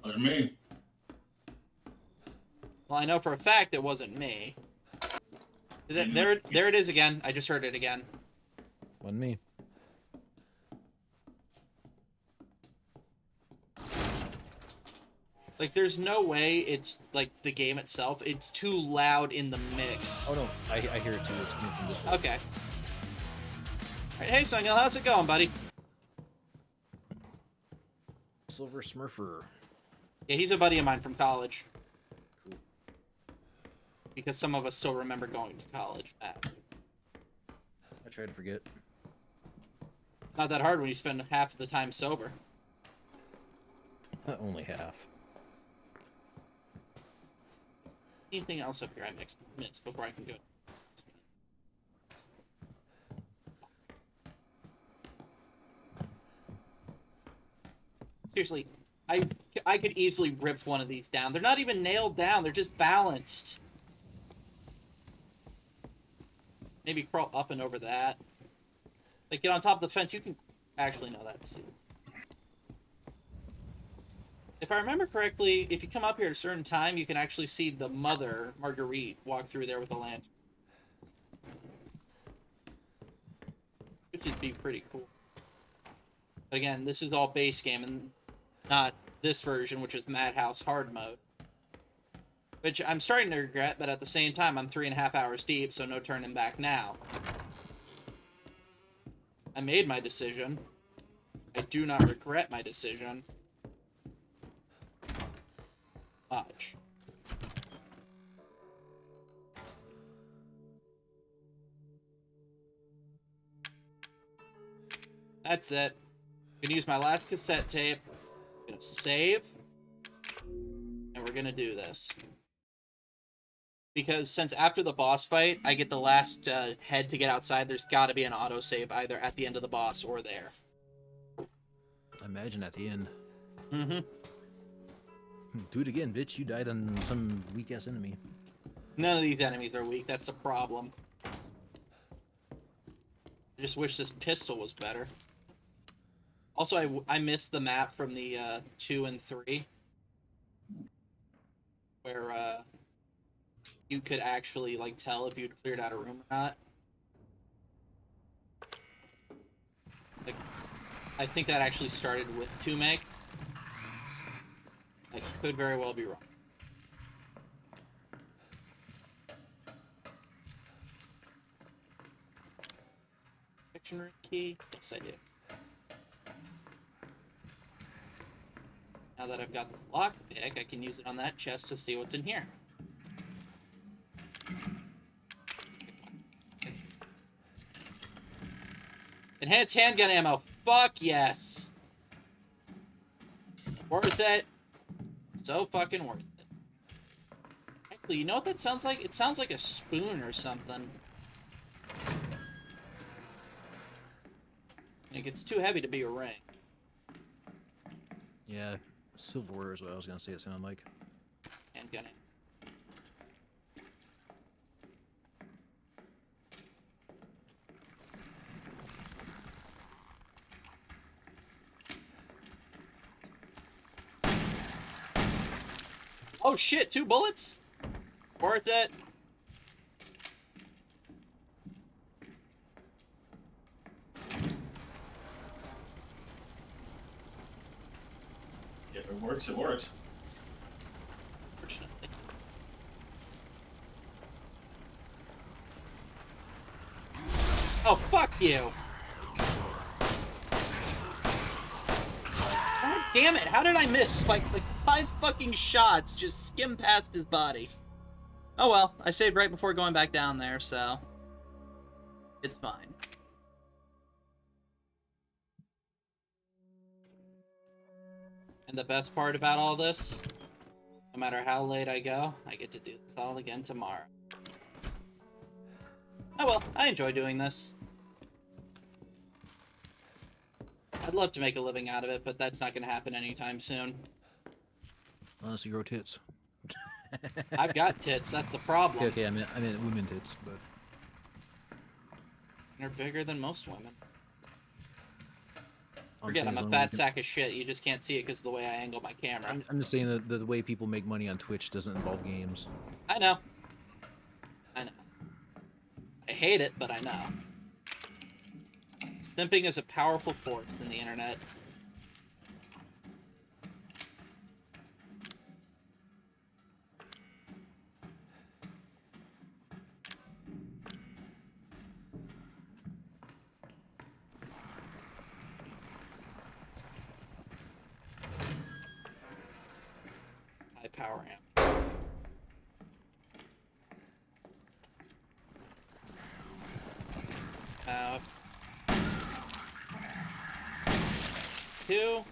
That's me. Well, I know for a fact it wasn't me. There it is again. I just heard it again. Wasn't me. Like, there's no way it's, like, the game itself. It's too loud in the mix. Oh, no. I hear it, too. It's coming from this way. Okay. Alright, hey, Sungil, how's it going, buddy? Silver Smurfer. Yeah, he's a buddy of mine from college. Because some of us still remember going to college, Matt. I try to forget. Not that hard when you spend half of the time sober. Only half. Anything else up here I missed before I can go? Seriously, I could easily rip one of these down. They're not even nailed down. They're just balanced. Maybe crawl up and over that. Like, get on top of the fence. You can... Actually, no, that's... If I remember correctly, if you come up here at a certain time, you can actually see the mother, Marguerite, walk through there with a lantern. Which would be pretty cool. But again, this is all base game, and not this version, which is Madhouse hard mode. Which I'm starting to regret, but at the same time, I'm 3.5 hours deep, so no turning back now. I made my decision. I do not regret my decision. Much. That's it. I'm gonna use my last cassette tape. I'm gonna save. And we're gonna do this. Because since after the boss fight, I get the last head to get outside, there's gotta be an autosave either at the end of the boss or there. I imagine at the end. Mm-hmm. Do it again, bitch. You died on some weak-ass enemy. None of these enemies are weak. That's the problem. I just wish this pistol was better. Also, I missed the map from the 2 and 3. Where you could actually, like, tell if you'd cleared out a room or not. Like, I think that actually started with 2 meg. I could very well be wrong. Section room key? Yes, I do. Now that I've got the lockpick, I can use it on that chest to see what's in here. Enhanced handgun ammo. Fuck yes. Worth it. So fucking worth it. Actually, you know what that sounds like? It sounds like a spoon or something. Like, it's too heavy to be a ring. Yeah, silverware is what I was gonna say it sounded like. Handgun ammo. Oh shit, 2 bullets? Worth it. If it works, it works. Fortunately. Oh, fuck you. Damn it! How did I miss? Like 5 fucking shots just skim past his body. Oh well, I saved right before going back down there, so it's fine. And the best part about all this, no matter how late I go, I get to do this all again tomorrow. Oh well, I enjoy doing this. I'd love to make a living out of it, but that's not going to happen anytime soon. Unless you grow tits. I've got tits, that's the problem. Okay, I mean women tits, but... They're bigger than most women. I'm Forget, saying I'm a fat sack of shit. You just can't see it because of the way I angle my camera. I'm just saying that the way people make money on Twitch doesn't involve games. I know. I know. I hate it, but I know. Simping is a powerful force in the internet. High power amp. Two.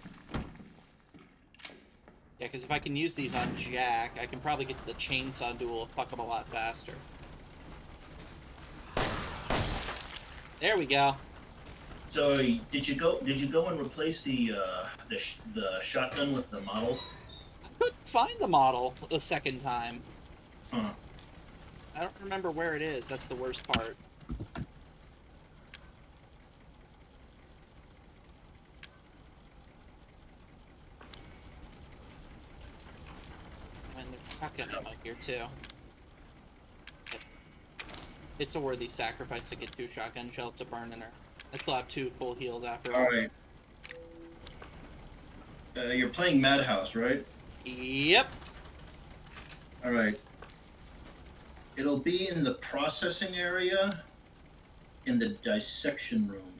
Yeah, because if I can use these on Jack, I can probably get to the chainsaw duel and fuck him a lot faster. There we go. So did you go and replace the shotgun with the model? I couldn't find the model the second time. Huh. I don't remember where it is. That's the worst part. And there's shotgun ammo here too. It's a worthy sacrifice to get 2 shotgun shells to burn in her. I still have 2 full heals after. All right. You're playing Madhouse, right? Yep. All right. It'll be in the processing area, in the dissection room.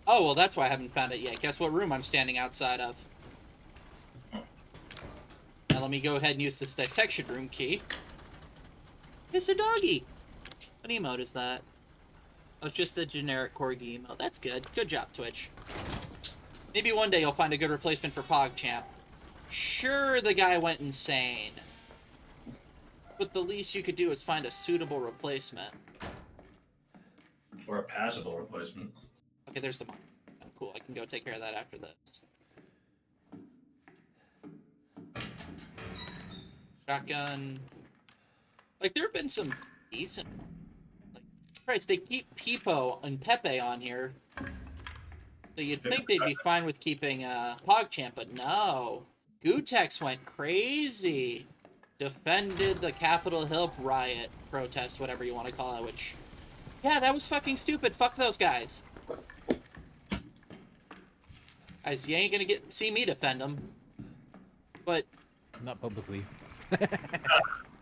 Oh, well, that's why I haven't found it yet. Guess what room I'm standing outside of? Now let me go ahead and use this dissection room key. It's a doggy. What emote is that? Oh, it's just a generic corgi emote. That's good. Good job, Twitch. Maybe one day you'll find a good replacement for PogChamp. Sure, the guy went insane. But the least you could do is find a suitable replacement. Or a passable replacement. Okay, there's the mod. Oh, cool. I can go take care of that after this. Shotgun. Like, there have been some decent ones. Like, Christ, they keep Peepo and Pepe on here. So you'd think they'd be fine with keeping PogChamp, but no. Gutex went crazy. Defended the Capitol Hill riot, protest, whatever you want to call it, which... Yeah, that was fucking stupid. Fuck those guys. Guys, you ain't gonna see me defend them. But... Not publicly.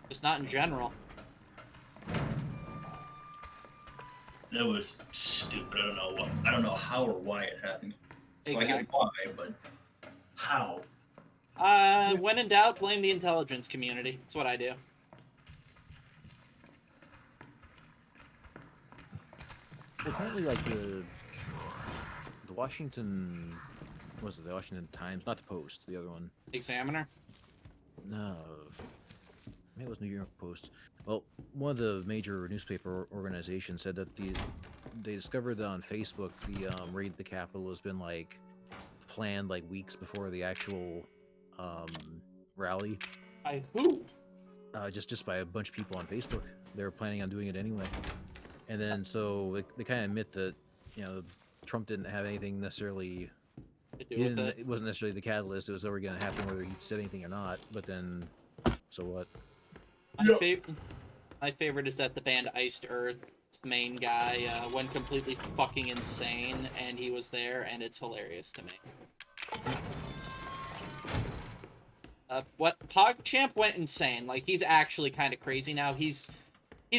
Just not in general. That was stupid. I don't know how or why it happened. Exactly. Well, I get why, but how? When in doubt, blame the intelligence community. That's what I do. Well, apparently, like the Washington, what was it? The Washington Times, not the Post, the other one. Examiner. No, maybe it was New York Post. Well, one of the major newspaper organizations said that they discovered that on Facebook the raid at the Capitol has been like planned like weeks before the actual rally. By who? Just by a bunch of people on Facebook. They were planning on doing it anyway, and then so they kind of admit that Trump didn't have anything necessarily. It wasn't necessarily the catalyst. It was ever going to happen whether he said anything or not. But then, so what? My favorite is that the band Iced Earth's main guy went completely fucking insane, and he was there, and it's hilarious to me. What PogChamp went insane. Like, he's actually kind of crazy now. He's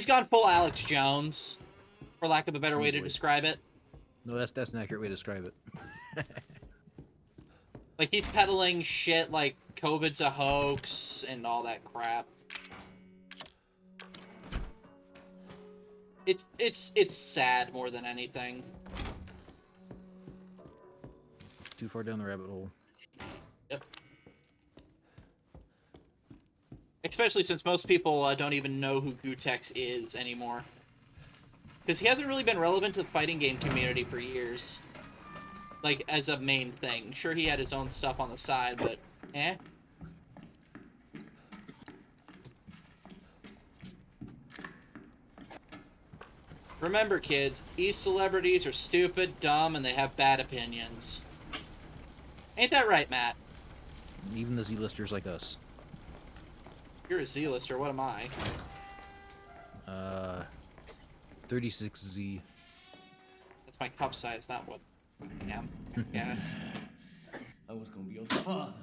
gone full Alex Jones, for lack of a better way to describe it. No, that's an accurate way to describe it. Like, he's peddling shit like COVID's a hoax and all that crap. It's sad more than anything. Too far down the rabbit hole. Yep. Especially since most people don't even know who Gootecks is anymore. Because he hasn't really been relevant to the fighting game community for years. Like, as a main thing. Sure, he had his own stuff on the side, but eh. Remember, kids, e-celebrities are stupid, dumb, and they have bad opinions. Ain't that right, Matt? Even the Z-listers like us. You're a Z-lister, what am I? 36Z. That's my cup size, not what I am. Yes. I was gonna be your father.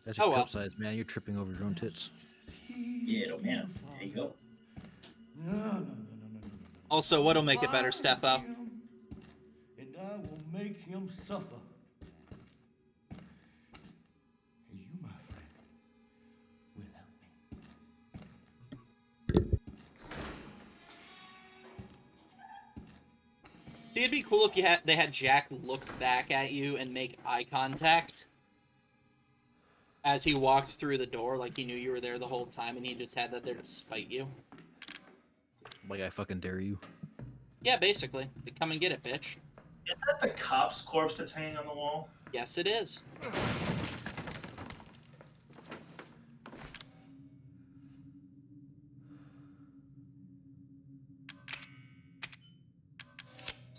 That's your Oh, well. cup size, man. You're tripping over your own tits. Yeah, it don't matter. There you go. No. Also, what'll make it better, step up? And I will make him suffer. And you, my friend, will help me. See, it'd be cool if they had Jack look back at you and make eye contact as he walked through the door, like he knew you were there the whole time, and he just had that there to spite you. Like I fucking dare you. Yeah, basically. Like, come and get it, bitch. Is that the cop's corpse that's hanging on the wall? Yes, it is.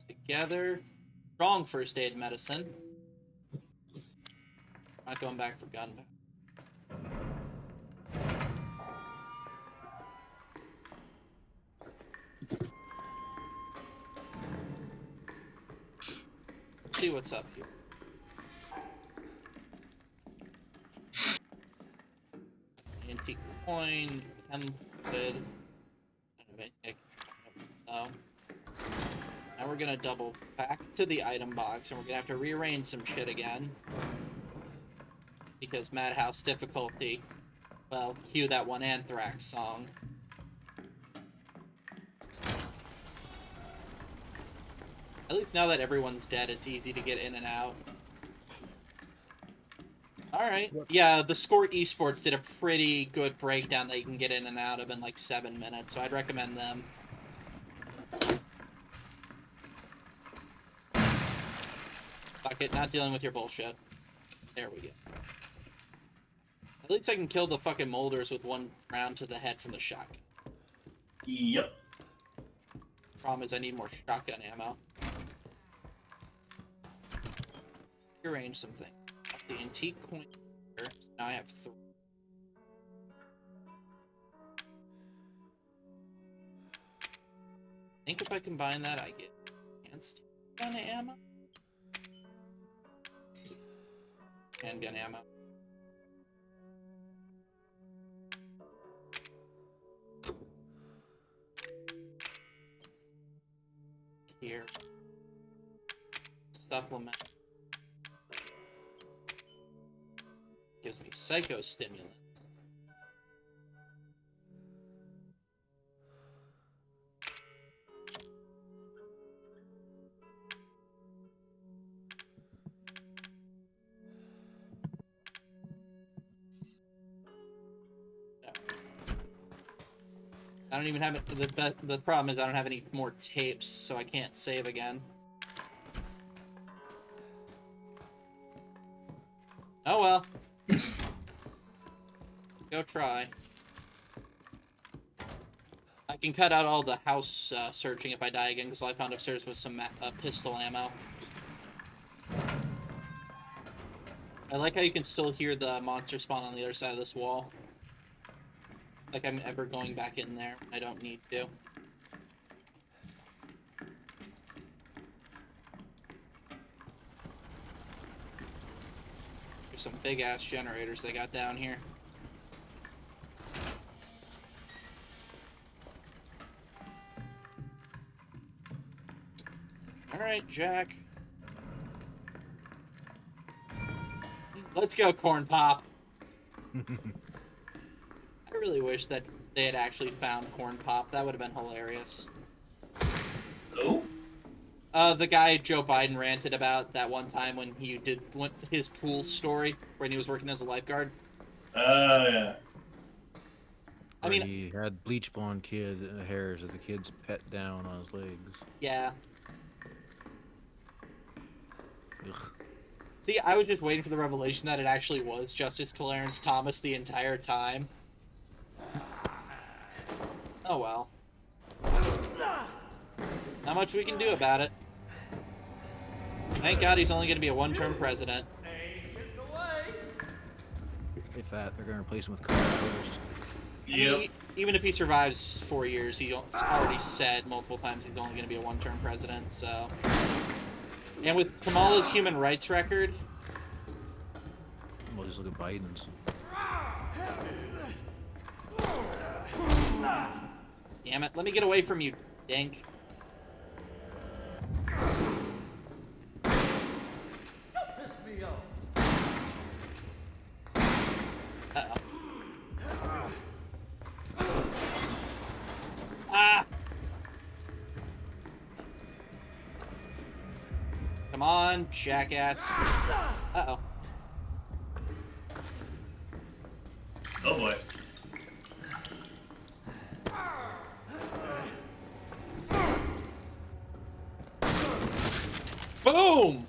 Together. Strong first aid medicine. Not going back for gun. Let's see what's up here. Antique coin, template. Oh. Now we're gonna double back to the item box, and we're gonna have to rearrange some shit again. Because Madhouse difficulty. Well, cue that one Anthrax song. At least now that everyone's dead, it's easy to get in and out. Alright. Yeah, the Score Esports did a pretty good breakdown that you can get in and out of in like 7 minutes, so I'd recommend them. Fuck it, not dealing with your bullshit. There we go. At least I can kill the fucking molders with one round to the head from the shotgun. Yep. Problem is I need more shotgun ammo. Rearrange something. The antique coin. So now I have 3. I think if I combine that, I get enhanced gun ammo. Handgun ammo. Here. Supplement. Gives me psychostimulants. I don't even have it. The problem is I don't have any more tapes, so I can't save again. Oh well. Go try. I can cut out all the house searching if I die again, because all I found upstairs was some pistol ammo. I like how you can still hear the monster spawn on the other side of this wall. Like I'm ever going back in there. I don't need to. There's some big ass generators they got down here. Alright, Jack. Let's go, Corn Pop. I really wish that they had actually found Corn Pop. That would have been hilarious. Who? The guy Joe Biden ranted about that one time when he did his pool story when he was working as a lifeguard. Yeah. I mean, he had bleach blonde hairs that the kids pet down on his legs. Yeah. Ugh. See, I was just waiting for the revelation that it actually was Justice Clarence Thomas the entire time. Oh well. Not much we can do about it. Thank God he's only going to be a one-term president. If that, they're going to replace him with Congress. I mean, even if he survives 4 years, he's already said multiple times he's only going to be a one-term president, so... And with Kamala's human rights record... Well, just look at Biden's. Damn it, let me get away from you, dink. Uh-oh. Ah! Come on, jackass. Uh-oh. Oh boy. Boom!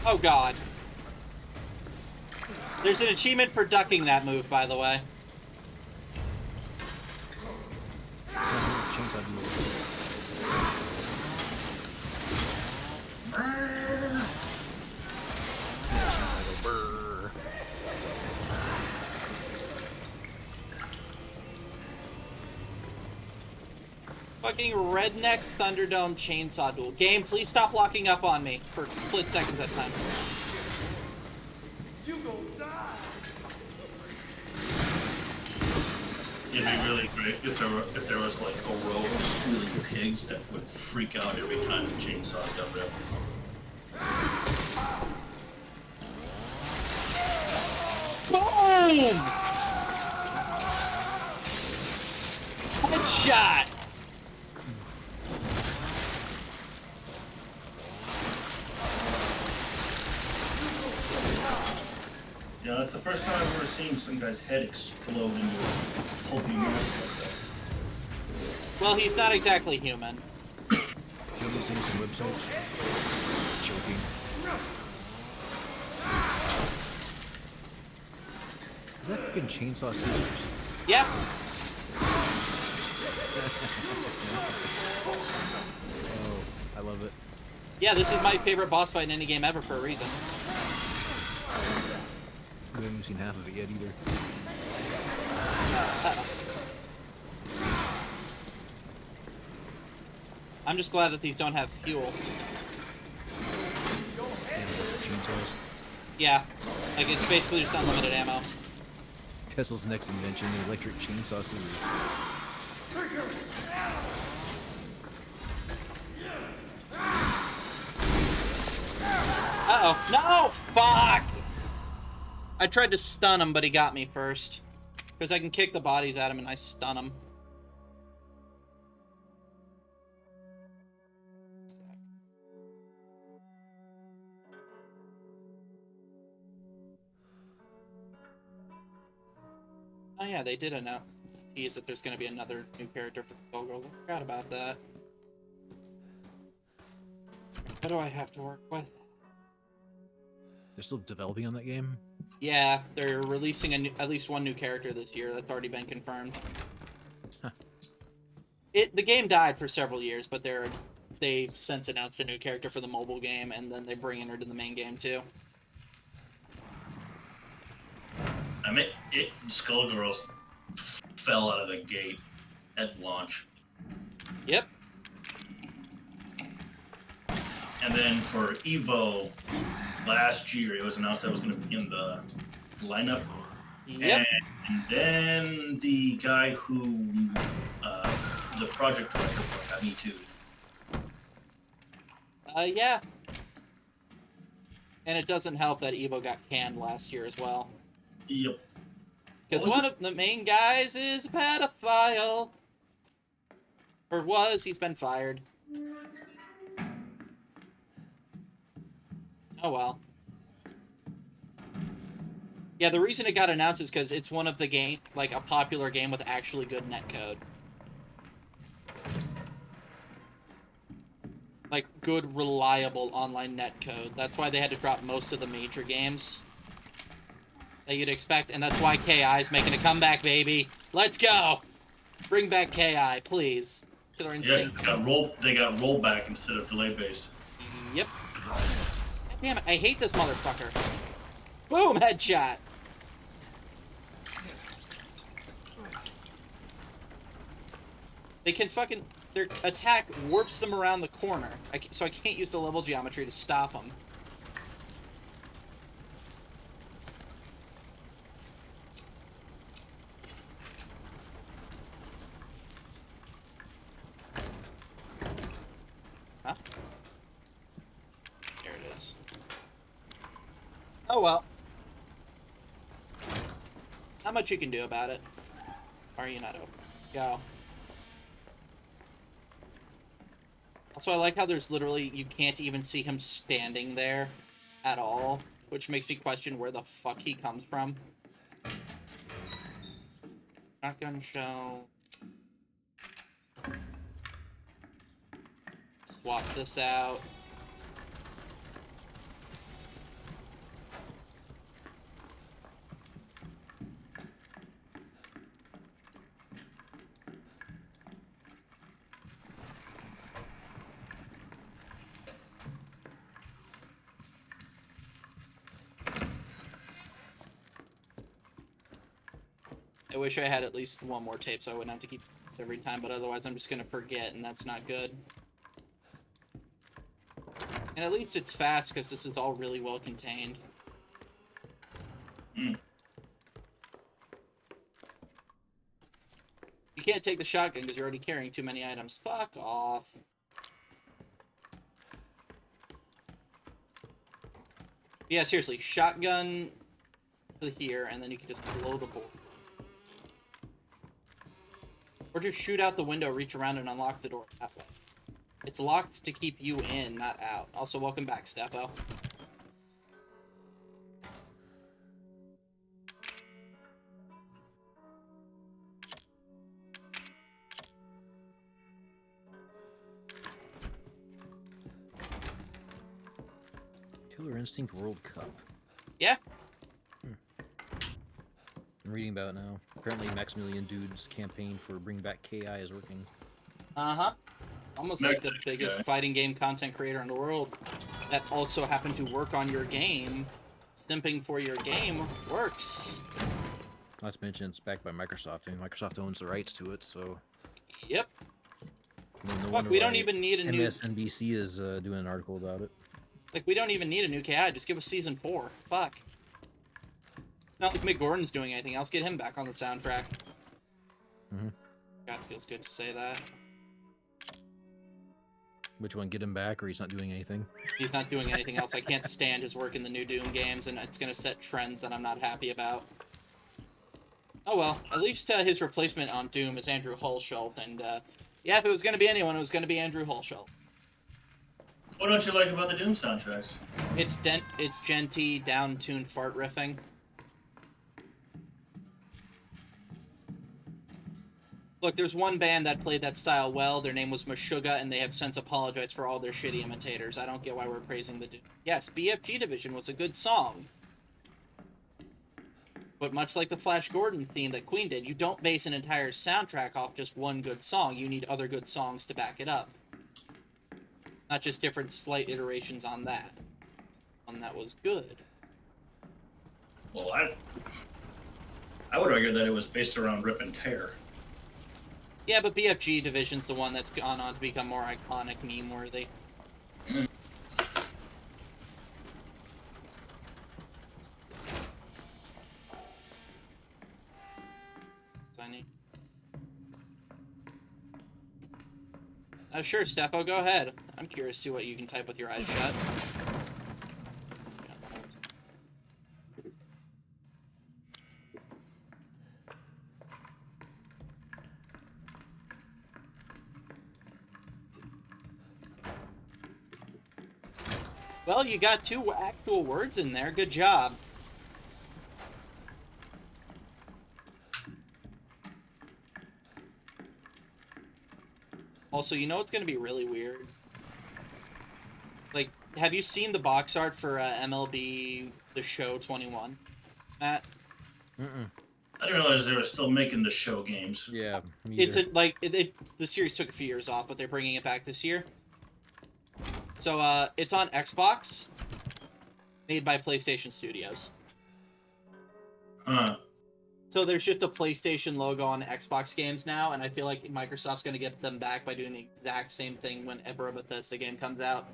Oh god. There's an achievement for ducking that move, by the way. Chainsaw duel. Brrr. Fucking redneck Thunderdome chainsaw duel. Game, please stop locking up on me for split seconds at a time. You gonna die. It'd be really great if there was like a row of squealing pigs that would freak out every time the chainsaws got ripped. Boom! Headshot! Yeah, that's the first time I've ever seen some guy's head explode into a pulpy mess. Well, he's not exactly human. Have you seen some websites? Joking. Is that fucking chainsaw scissors? Yeah. Oh, I love it. Yeah, this is my favorite boss fight in any game ever for a reason. We haven't seen half of it yet either. I'm just glad that these don't have fuel. Chainsaws. Yeah, like it's basically just unlimited ammo. Tesla's next invention, the electric chainsaw scissors. Uh-oh. No! Fuck! I tried to stun him, but he got me first. Because I can kick the bodies at him and I stun him. Oh yeah, they did tease that there's going to be another new character for the Go-Go. I forgot about that. What do I have to work with? They're still developing on that game? Yeah, they're releasing at least one new character this year. That's already been confirmed. Huh. The game died for several years, but they since announced a new character for the mobile game, and then they bring her to the main game too. I mean, Skullgirls fell out of the gate at launch. Yep. And then for Evo last year, it was announced that it was going to be in the lineup. Yep. And then the guy who, the project director for got Me Too. Yeah. And it doesn't help that Evo got canned last year as well. Yep. Because one of the main guys is a pedophile. Or was, he's been fired. Oh well. Yeah, the reason it got announced is because it's one of the game, like a popular game with actually good netcode. Like, good, reliable online netcode. That's why they had to drop most of the major games that you'd expect, and that's why KI is making a comeback, baby. Let's go! Bring back KI, please. Killer Instinct. Yeah, they got rollback instead of delay based. Yep. God damn it, I hate this motherfucker. Boom, headshot. They can fucking... Their attack warps them around the corner, so I can't use the level geometry to stop them. Huh? There it is. Oh well. Not much you can do about it. Are you not open? Go. Also, I like how there's literally, you can't even see him standing there at all, which makes me question where the fuck he comes from. Shotgun shell. Swap this out. I wish I had at least one more tape so I wouldn't have to keep this every time, but otherwise I'm just gonna forget, and that's not good. And at least it's fast, because this is all really well contained. Mm. You can't take the shotgun because you're already carrying too many items. Fuck off. Yeah, seriously, shotgun to here, and then you can just blow the bolt. Or just shoot out the window, reach around, and unlock the door that way. It's locked to keep you in, not out. Also, welcome back, Steppo. Killer Instinct World Cup. Yeah. I'm reading about it now. Apparently, Maximilian Dude's campaign for Bring Back KI is working. Uh-huh. Almost like the biggest fighting game content creator in the world that also happened to work on your game. Stimping for your game works. Not to mention it's backed by Microsoft, and Microsoft owns the rights to it, so... Yep. No Fuck, we don't even need a new... MSNBC is doing an article about it. Like, we don't even need a new KI, just give us Season 4. Fuck. Not like Mick Gordon's doing anything else, get him back on the soundtrack. Mm-hmm. God, feels good to say that. Which one, get him back, or he's not doing anything? He's not doing anything else. I can't stand his work in the new Doom games, and it's gonna set trends that I'm not happy about. Oh well, at least his replacement on Doom is Andrew Hulshult, and yeah, if it was gonna be anyone, it was gonna be Andrew Hulshult. What don't you like about the Doom soundtracks? It's genty, down-tuned fart riffing. Look, there's one band that played that style well. Their name was Meshuggah, and they have since apologized for all their shitty imitators. I don't get why we're praising the... Yes, BFG Division was a good song. But much like the Flash Gordon theme that Queen did, you don't base an entire soundtrack off just one good song. You need other good songs to back it up. Not just different slight iterations on that. One that was good. Well, I would argue that it was based around Rip and Tear. Yeah, but BFG Division's the one that's gone on to become more iconic, meme-worthy. Sure, Steffo, go ahead. I'm curious to see what you can type with your eyes shut. Well, you got 2 actual words in there. Good job. Also, you know what's going to be really weird? Like, have you seen the box art for MLB The Show 21, Matt? Mm-mm. I didn't realize they were still making the show games. Yeah, It's the series took a few years off, but they're bringing it back this year. So, it's on Xbox, made by PlayStation Studios. Huh. So there's just a PlayStation logo on Xbox games now, and I feel like Microsoft's going to get them back by doing the exact same thing whenever a Bethesda game comes out.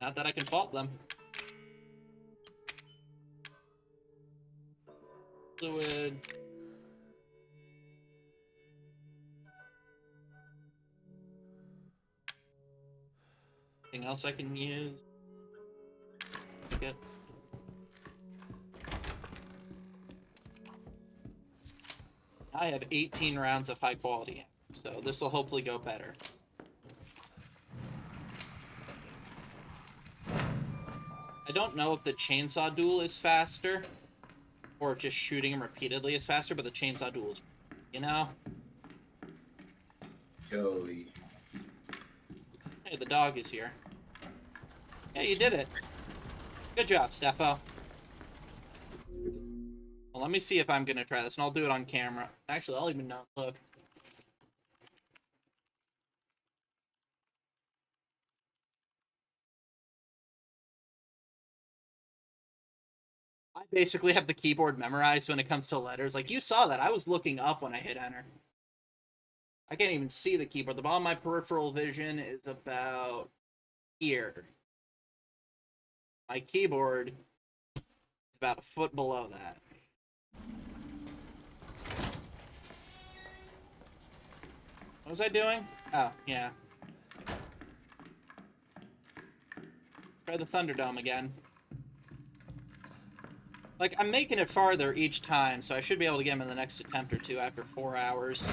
Not that I can fault them. Fluid. Anything else I can use? Yep. I have 18 rounds of high quality, so this will hopefully go better. I don't know if the chainsaw duel is faster, or if just shooting him repeatedly is faster, but the chainsaw duel is, you know? Joey. Hey, the dog is here. Yeah, you did it. Good job, Steffo. Well, let me see if I'm gonna try this, and I'll do it on camera. Actually, I'll even not look. I basically have the keyboard memorized when it comes to letters. Like, you saw that. I was looking up when I hit enter. I can't even see the keyboard. The bottom of my peripheral vision is about here. My keyboard is about a foot below that. What was I doing? Oh, yeah. Try the Thunderdome again. Like, I'm making it farther each time, so I should be able to get him in the next attempt or 2 after 4 hours.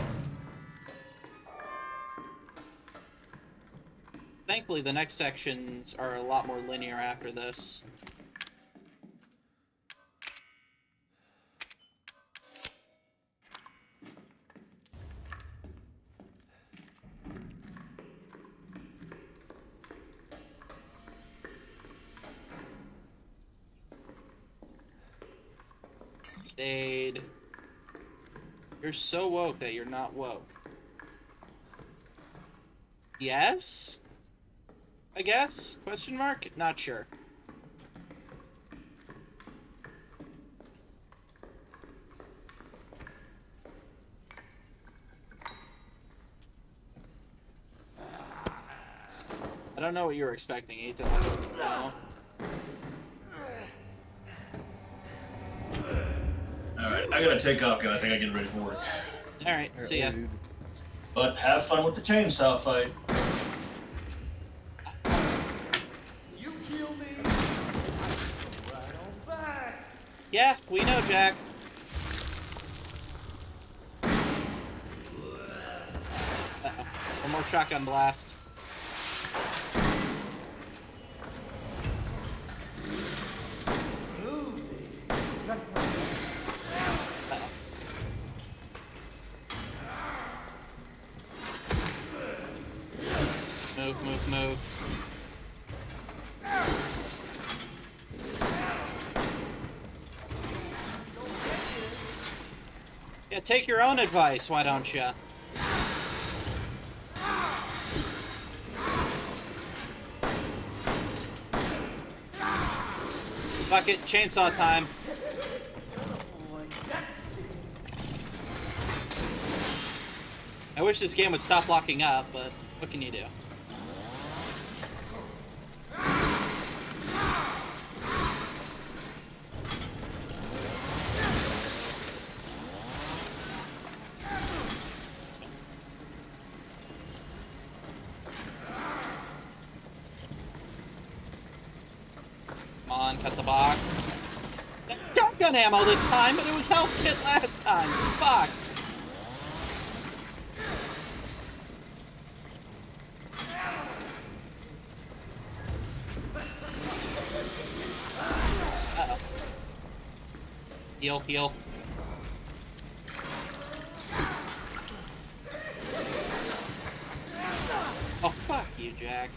Thankfully, the next sections are a lot more linear after this. Stayed. You're so woke that you're not woke. Yes? I guess? Question mark? Not sure. I don't know what you were expecting, Ethan. No. Alright, I gotta take off, guys. I gotta get ready for work. Alright, see ya. But have fun with the chainsaw fight. You kill me, I come right on back. Yeah, we know, Jack. Uh-oh. One more shotgun blast. Move. Yeah, take your own advice, why don't you? Fuck it, chainsaw time. I wish this game would stop locking up, but what can you do? Come on, cut the box. Shotgun ammo this time, but it was health kit last time. Fuck. Uh-oh. Heal, heal. Oh, fuck you, Jack.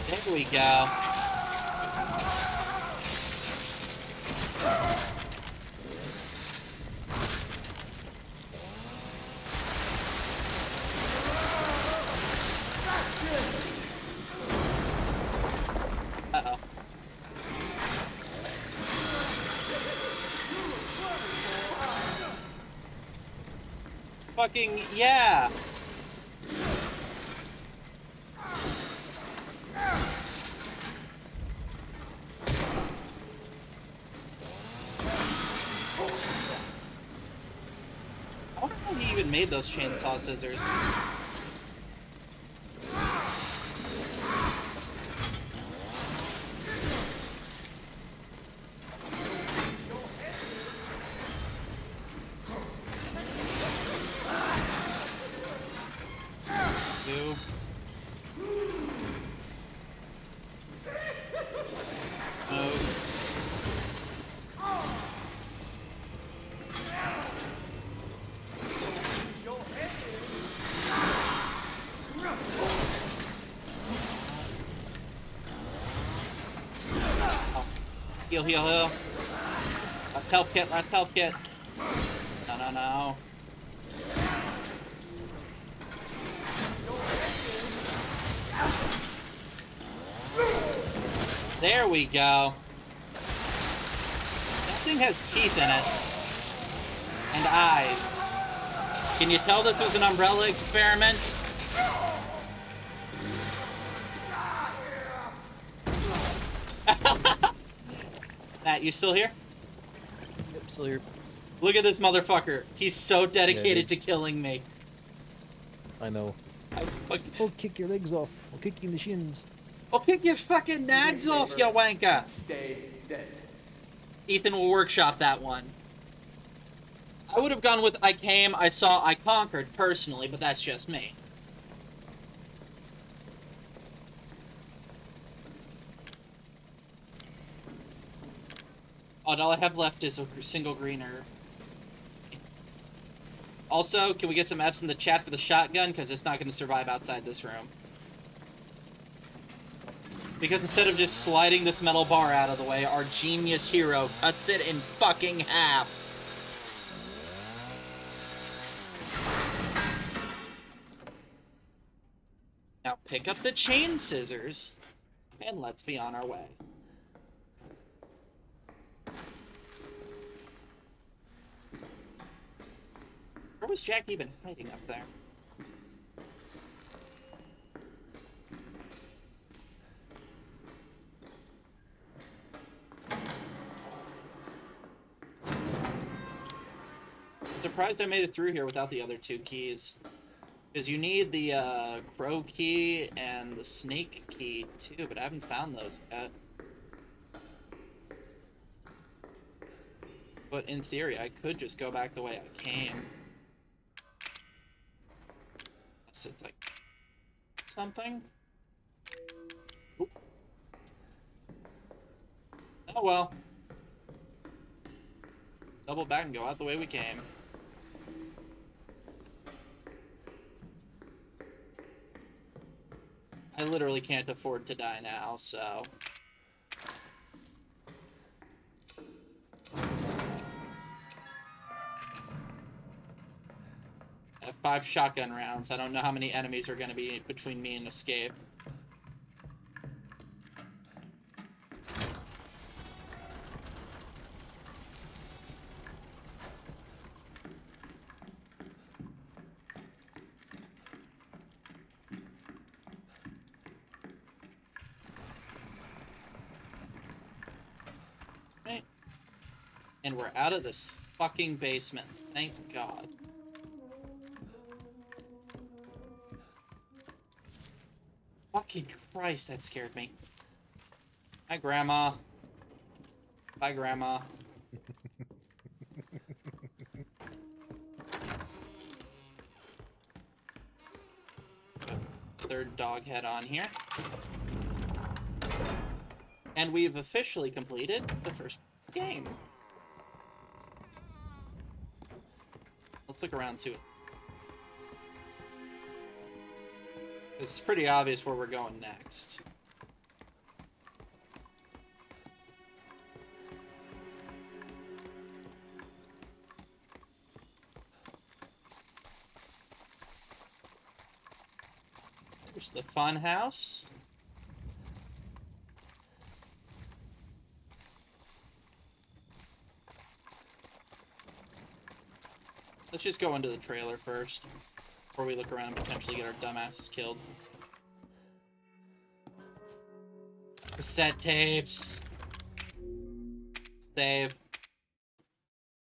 There we go. Uh-oh. Fucking, yeah! I wonder how he even made those chainsaw scissors. Two. Move. Heal, heal, heal. Last health kit, last health kit. No, no, no. There we go. That thing has teeth in it. And eyes. Can you tell this was an Umbrella experiment? Matt, you still here? Yep, still here. Look at this motherfucker. He's so dedicated to dude. killing me. I know. I'll kick your legs off. I'll kick you in the shins. kick your fucking nads off, you wanker. Stay dead. Ethan will workshop that one. I would have gone with I came, I saw, I conquered, personally, but that's just me. Oh, and all I have left is a single green herb. Also, can we get some F's in the chat for the shotgun? Because it's not going to survive outside this room. Because instead of just sliding this metal bar out of the way, our genius hero cuts it in fucking half. Now pick up the chain scissors, and let's be on our way. Where was Jack even hiding up there? Surprised I made it through here without the other two keys. Because you need the crow key and the snake key too, but I haven't found those yet. But in theory, I could just go back the way I came. Unless it's like something. Oop. Oh well. Double back and go out the way we came. I literally can't afford to die now, so... I have 5 shotgun rounds. I don't know how many enemies are going to be between me and escape. And we're out of this fucking basement. Thank God. Fucking Christ, that scared me. Hi, Grandma. Bye, Grandma. Third dog head on here. And we've officially completed the first game. Let's look around and see what... It's pretty obvious where we're going next. There's the fun house. Let's just go into the trailer first, before we look around and potentially get our dumbasses killed. Cassette tapes. Save.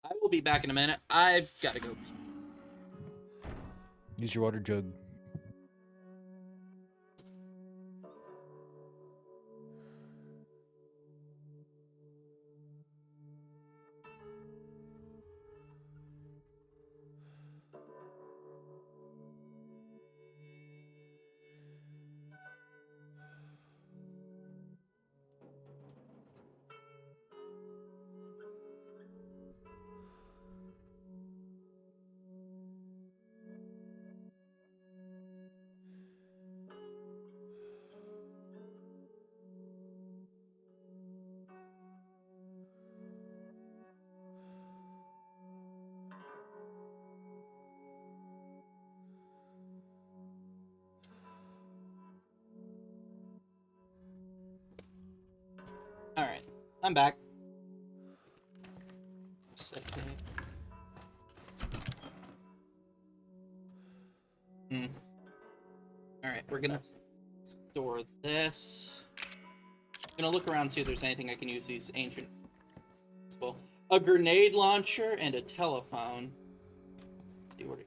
I will be back in a minute. I've got to go. Use your water jug. Alright, I'm back. Alright, we're gonna store this. I'm gonna look around and see if there's anything I can use these ancient... A grenade launcher and a telephone. Let's see what...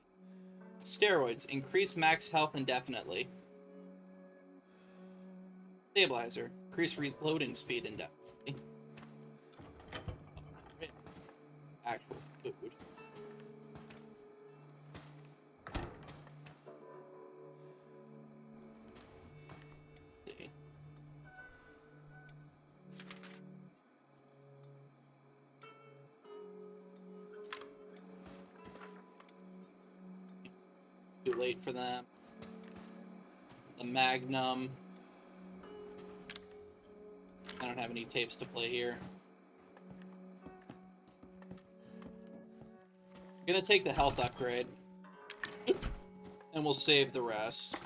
Steroids. Increase max health indefinitely. Stabilizer. Increase reloading speed indefinitely. Actual food. Let's see. Too late for them. The Magnum. I don't have any tapes to play here. I'm gonna take the health upgrade. And we'll save the rest.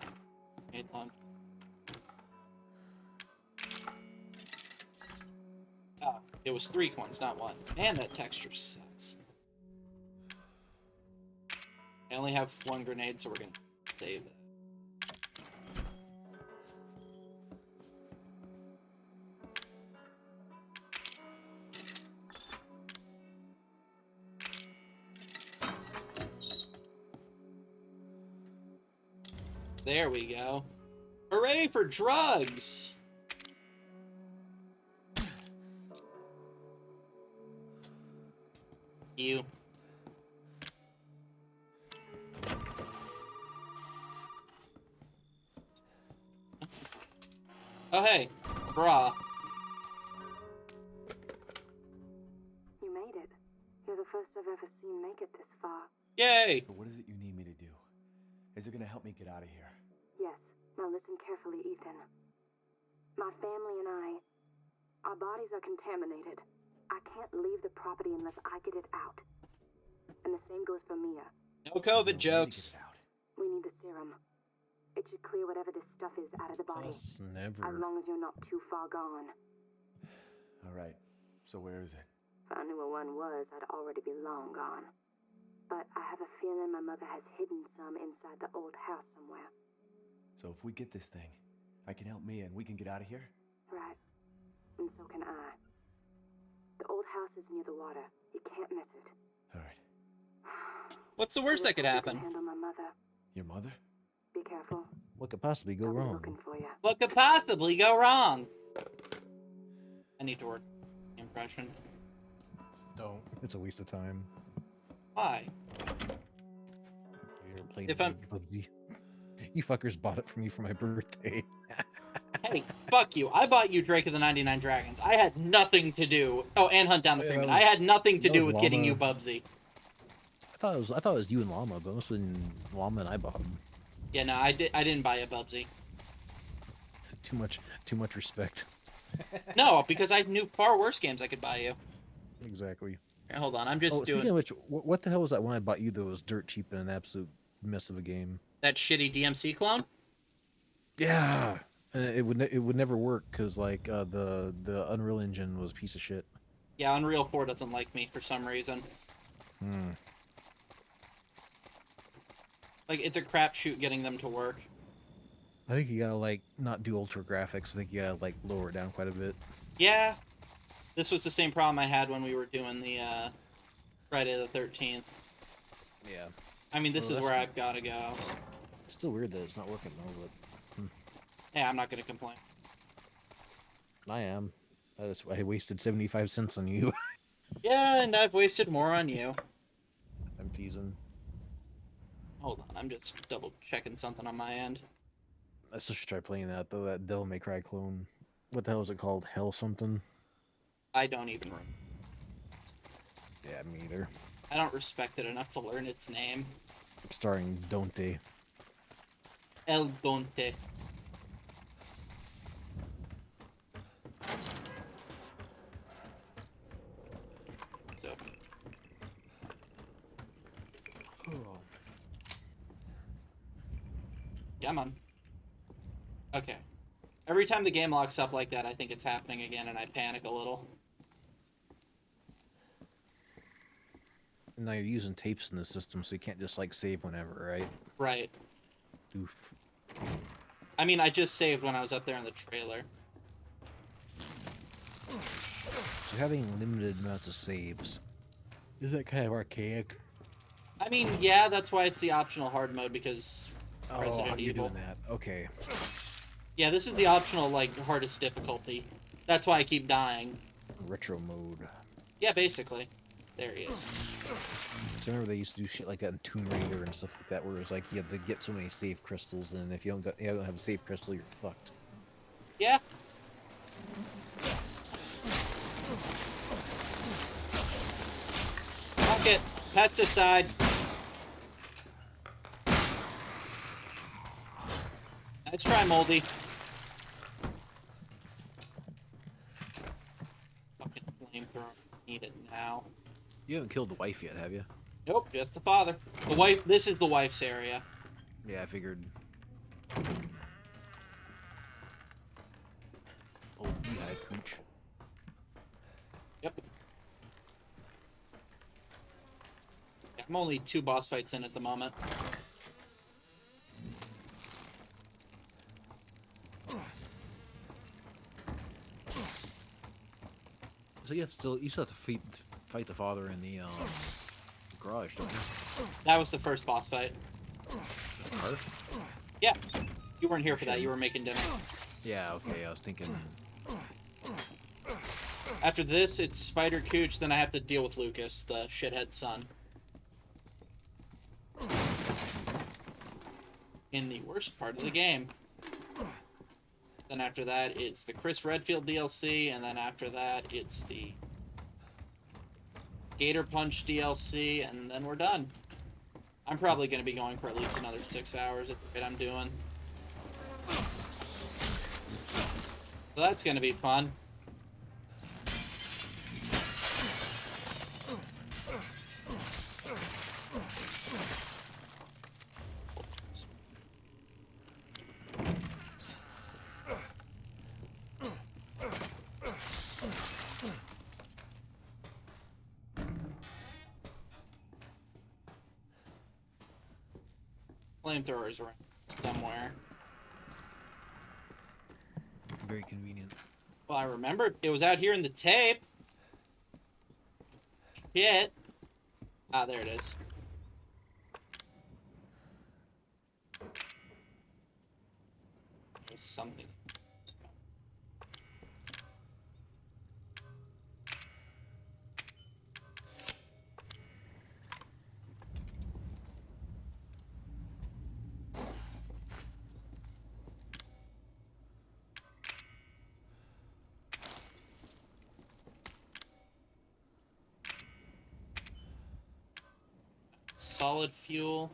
Oh, it was 3 coins, not 1. Man, that texture sucks. I only have 1 grenade, so we're gonna save that. There we go. Hooray for drugs! You. Oh, hey. Brah. You made it. You're the first I've ever seen make it this far. Yay! So what is it you need me to do? Is it gonna help me get out of here? Yes. Now listen carefully, Ethan. My family and our bodies are contaminated. I can't leave the property unless I get it out. And the same goes for Mia. No COVID jokes. We need the serum. It should clear whatever this stuff is out of the body. Never. As long as you're not too far gone. Alright, so where is it? If I knew where one was, I'd already be long gone. But I have a feeling my mother has hidden some inside the old house somewhere. So if we get this thing, I can help Mia and we can get out of here? Right. And so can I. The old house is near the water. You can't miss it. All right. What's the worst that could happen? Handle my mother. Your mother? Be careful. What could possibly go I'll be wrong? looking for you. What could possibly go wrong? I need to work impression. Don't. It's a waste of time. Why? You ever played If I'm- PUBG? You fuckers bought it for me for my birthday. Hey, fuck you. I bought you Drake of the 99 Dragons. I had nothing to do. Oh, and Hunt Down the Yeah, Freeman. that I was- had nothing to that do was with getting you Llama. Bubsy. I thought it was you and Llama, but it must have been Llama and I bought him. Yeah, no, I didn't buy a Bubsy. Too much respect. No, because I knew far worse games I could buy you. Exactly. Here, hold on, I'm just Speaking doing of which, what the hell was that one I bought you that was dirt cheap and an absolute mess of a game? that shitty DMC clone. Yeah. It would never work because like the Unreal Engine was a piece of shit. Yeah, Unreal 4 doesn't like me for some reason. Hmm. Like, it's a crapshoot getting them to work. I think you gotta like not do ultra graphics. I think you gotta like lower it down quite a bit. Yeah, this was the same problem I had when we were doing the Friday the 13th. Yeah. I mean, this Well, is that's where not- I've got to go. It's still weird that it's not working though, but Yeah, I'm not going to complain. I am. I wasted 75 cents on you. Yeah, and I've wasted more on you. I'm teasing. Hold on, I'm just double checking something on my end. I still should try playing that though. That Devil May Cry clone. What the hell is it called? Hell something? I don't even remember. Yeah, me either. I don't respect it enough to learn its name. Starring Dante. El Donte. So. Come on. Okay. Every time the game locks up like that, I think it's happening again, and I panic a little. And now you're using tapes in the system, so you can't just like save whenever, right? Right. Oof. I mean, I just saved when I was up there in the trailer. So having limited amounts of saves, is that kind of archaic? I mean, yeah, that's why it's the optional hard mode, because Resident you're Evil. doing that. Okay. Yeah, this is the optional, like, hardest difficulty. That's why I keep dying. Retro mode. Yeah, basically. There he is. So remember they used to do shit like that in Tomb Raider and stuff like that, where it was like you had to get so many save crystals, and if you don't have a save crystal, you're fucked. Yeah. Fuck it. Pesticide. Let's try Moldy. Fucking flamethrower. Need it now. You haven't killed the wife yet, have you? Nope, just the father. The wife. This is the wife's area. Yeah, I figured. Old beehive cooch. Yep. Yeah, I'm only 2 boss fights in at the moment. So you still have to fight the father in the garage, don't you? That was the first boss fight. The car? Yeah. You weren't here for that. You were making dinner. Yeah, okay. I was thinking. After this, it's Spider Cooch. Then I have to deal with Lucas, the shithead son. In the worst part of the game. Then after that, it's the Chris Redfield DLC, and then after that, it's the Gator Punch DLC, and then we're done. I'm probably going to be going for at least another 6 hours at the rate I'm doing. So that's going to be fun. Flamethrowers around somewhere. Very convenient. Well, I remember it was out here in the tape. Shit. Ah, there it is. There's something. Solid fuel.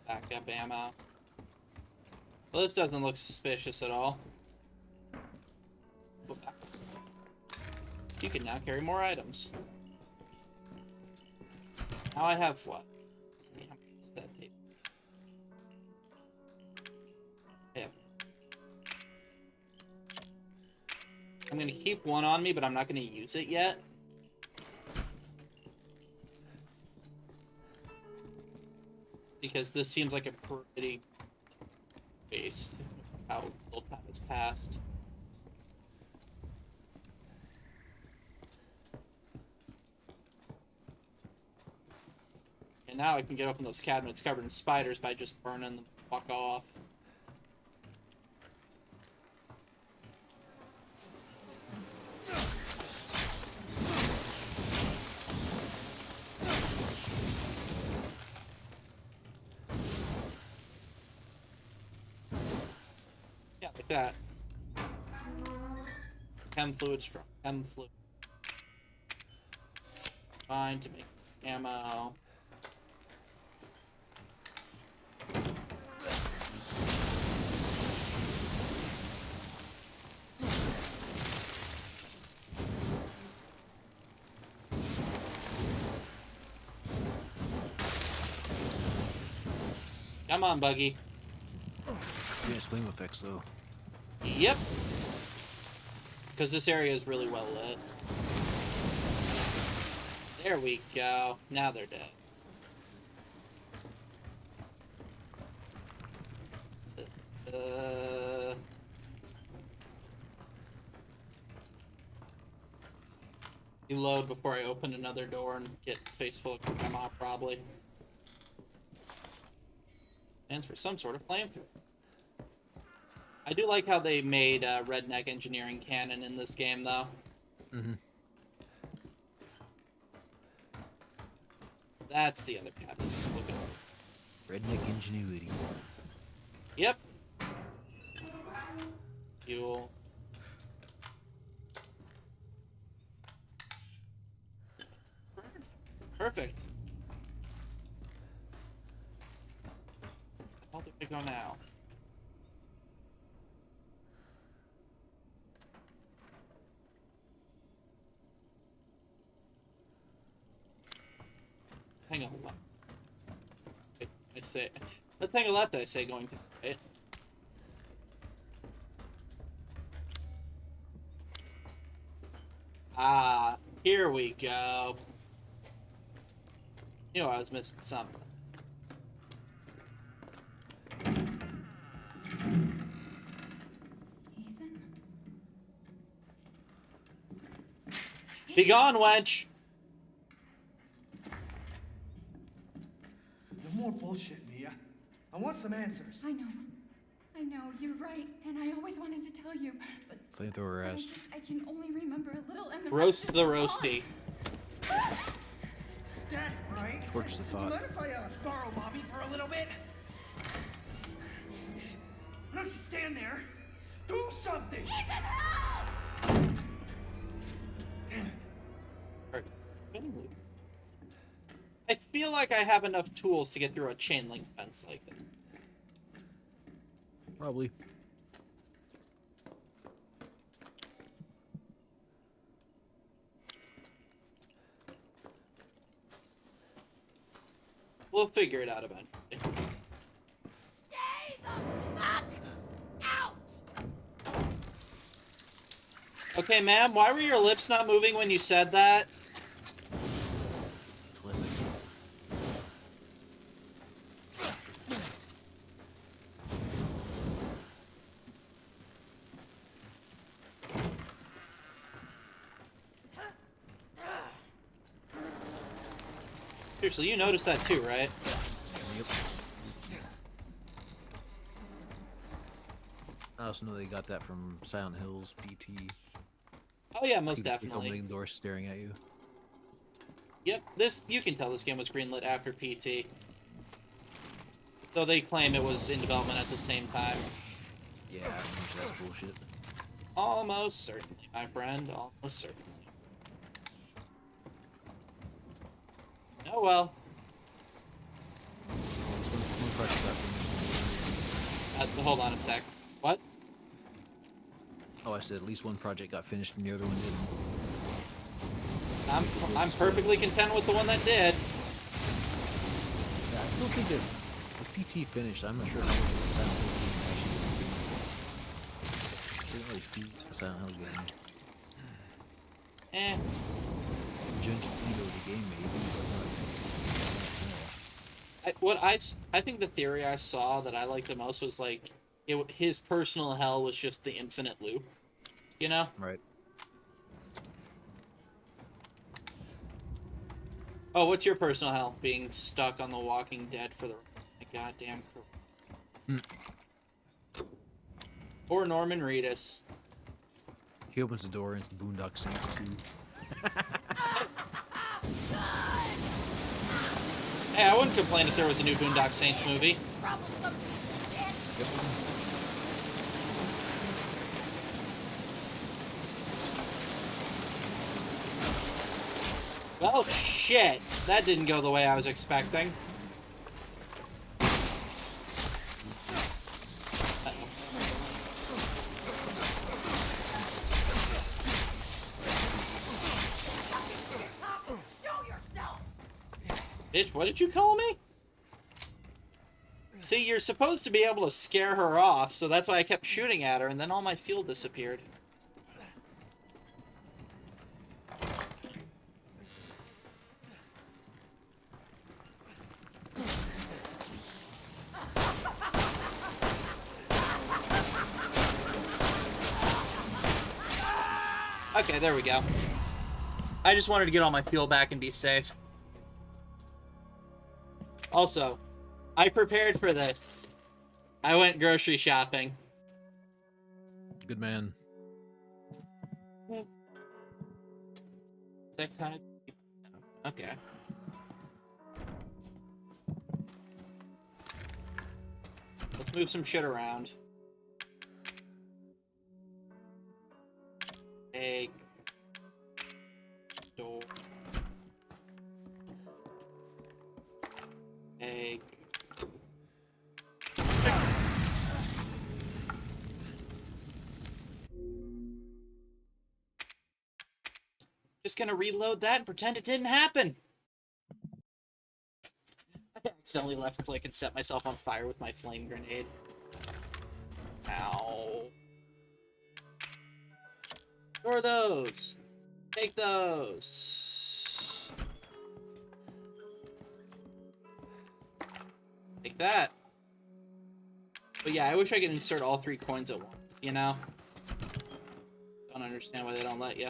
Backup ammo. Well, this doesn't look suspicious at all. Go back. You can now carry more items. Now I have what? Let's see how much is that tape. I have. I'm gonna keep one on me, but I'm not gonna use it yet. Because this seems like a pretty waste how little time has passed. And now I can get open those cabinets covered in spiders by just burning the fuck off. Yeah, like that. Chem fluid strong. Chem fluid. Fine to make ammo. Come on, Buggy. Yes, flame effects though. Yep. Because this area is really well lit. There we go. Now they're dead. Reload before I open another door and get face full of ammo, probably. Plans for some sort of flamethrower. I do like how they made redneck engineering canon in this game, though. Mm-hmm. That's the other cabinet. Looking. Redneck ingenuity. Yep. Fuel. Perfect. How do we go now? Hang on left. I say, let's hang a left. I say going to right. Ah, here we go. You know I was missing something. Be gone, wench! No more bullshit, Mia. I want some answers. I know, you're right, and I always wanted to tell you, but Flamethrower ass. I can only remember a little, and the Roast rest the is roasty. Dad, right? Torch the thought. Mind if I borrow Mommy for a little bit? Why don't you stand there? Do something! Damn it. I feel like I have enough tools to get through a chain link fence like that. Probably. We'll figure it out eventually. Stay the fuck out! Okay, ma'am, why were your lips not moving when you said that? Seriously, you noticed that too, right? Yep. I also know they got that from Silent Hills PT. Oh yeah, most People definitely. opening doors staring at you. Yep, you can tell this game was greenlit after PT. Though they claim it was in development at the same time. Yeah, I think that's bullshit. Almost certainly, my friend. Almost certainly. Oh well. Hold on a sec. What? Oh, I said at least one project got finished and the other one didn't. I'm perfectly content with the one that did. Yeah, I still think that with PT finished, I'm not sure how much of the Silent Hill game actually didn't really feed the Silent Hill game. Gentle the game maybe, but not. I think the theory I saw that I liked the most was like his personal hell was just the infinite loop, you know? Right. Oh, what's your personal hell? Being stuck on The Walking Dead for the goddamn career. Or Norman Reedus. He opens the door into the Boondock Saints 2. Hey, I wouldn't complain if there was a new Boondock Saints movie. Well, shit. That didn't go the way I was expecting. Bitch, what did you call me? See, you're supposed to be able to scare her off, so that's why I kept shooting at her, and then all my fuel disappeared. Okay, there we go. I just wanted to get all my fuel back and be safe. Also, I prepared for this. I went grocery shopping. Good man. Sec time? Okay. Let's move some shit around. Egg. Door. Egg. Just gonna reload that and pretend it didn't happen. I accidentally left click and set myself on fire with my flame grenade. Ow. Store those. Take those. Take that. But yeah, I wish I could insert all 3 coins at once, you know? Don't understand why they don't let you.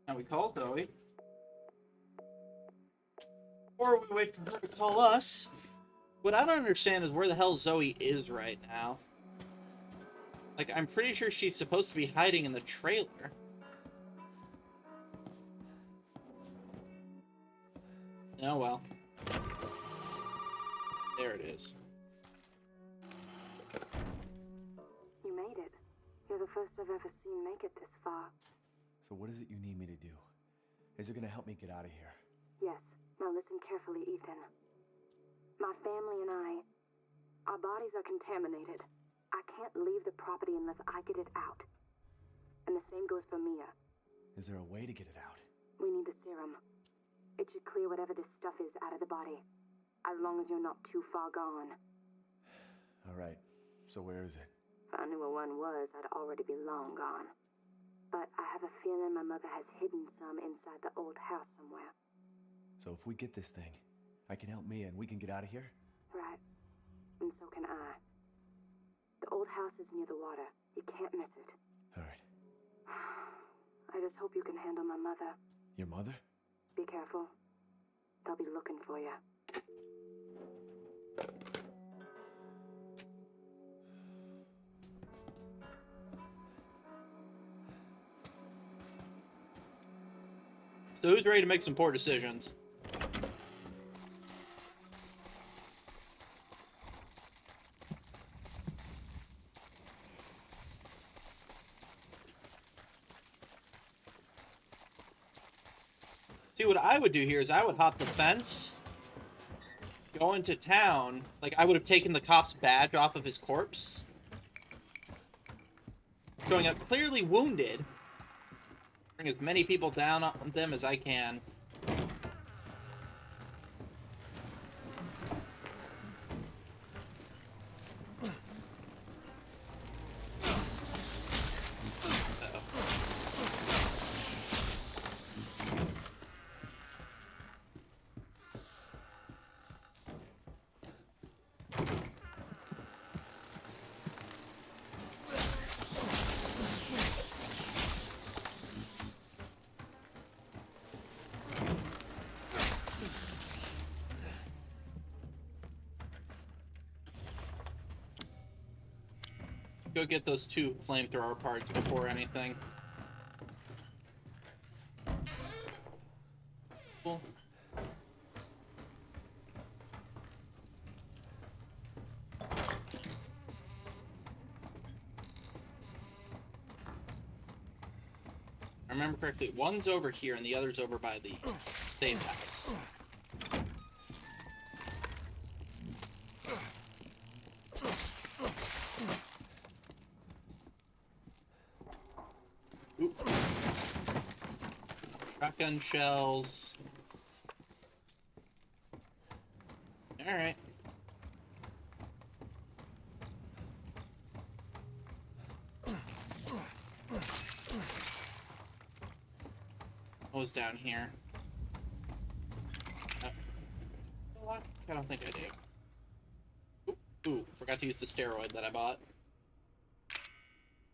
Now we call Zoe. Or we wait for her to call us. What I don't understand is where the hell Zoe is right now. Like, I'm pretty sure she's supposed to be hiding in the trailer. Oh well. There it is. You made it. You're the first I've ever seen make it this far. So what is it you need me to do? Is it gonna help me get out of here? Yes. Now listen carefully, Ethan. My family and our bodies are contaminated. I can't leave the property unless I get it out. And the same goes for Mia. Is there a way to get it out? We need the serum. It should clear whatever this stuff is out of the body. As long as you're not too far gone. Alright, so where is it? If I knew where one was, I'd already be long gone. But I have a feeling my mother has hidden some inside the old house somewhere. So if we get this thing, I can help Mia and we can get out of here? Right. And so can I. The old house is near the water. You can't miss it. All right. I just hope you can handle my mother. Your mother? Be careful. They'll be looking for you. So who's ready to make some poor decisions? See, what I would do here is I would hop the fence, go into town. Like, I would have taken the cop's badge off of his corpse, showing up clearly wounded. Bring as many people down on them as I can. Go get those 2 flamethrower parts before anything. Cool. I remember correctly, one's over here and the other's over by the safe house. Oop. Shotgun shells. Alright. What was down here? What? I don't think I do. Ooh, forgot to use the steroid that I bought.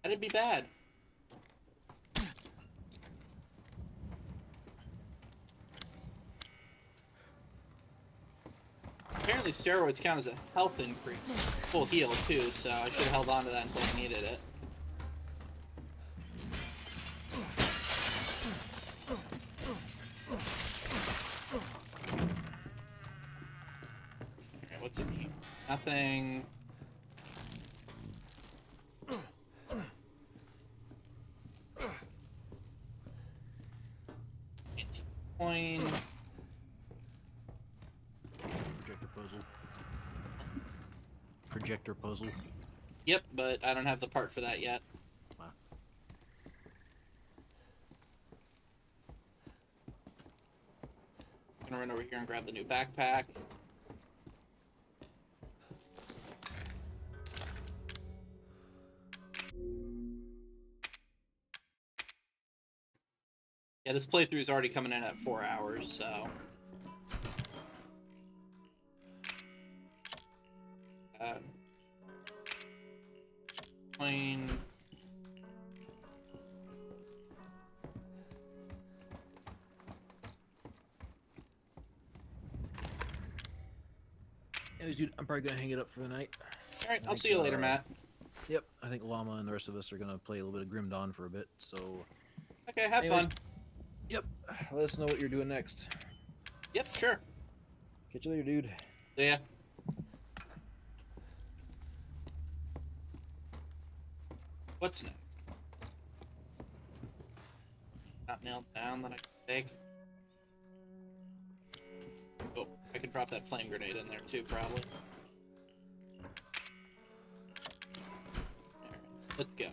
That'd be bad. Apparently steroids count as a health increase. Full heal too, so I should have held on to that until I needed it. Okay, what's it mean? Nothing. Coin. Projector puzzle. Projector puzzle. Yep, but I don't have the part for that yet. Wow. I'm gonna run over here and grab the new backpack. Yeah, this playthrough is already coming in at 4 hours, so... Plane... Anyways, dude, I'm probably gonna hang it up for the night. Alright, I'll see you later, Matt. Yep, I think Llama and the rest of us are gonna play a little bit of Grim Dawn for a bit, so... Okay, have fun. Yep, let us know what you're doing next. Yep, sure. Catch you later, dude. See ya. What's next? Not nailed down that I can take. Oh, I could drop that flame grenade in there too, probably. Alright, let's go.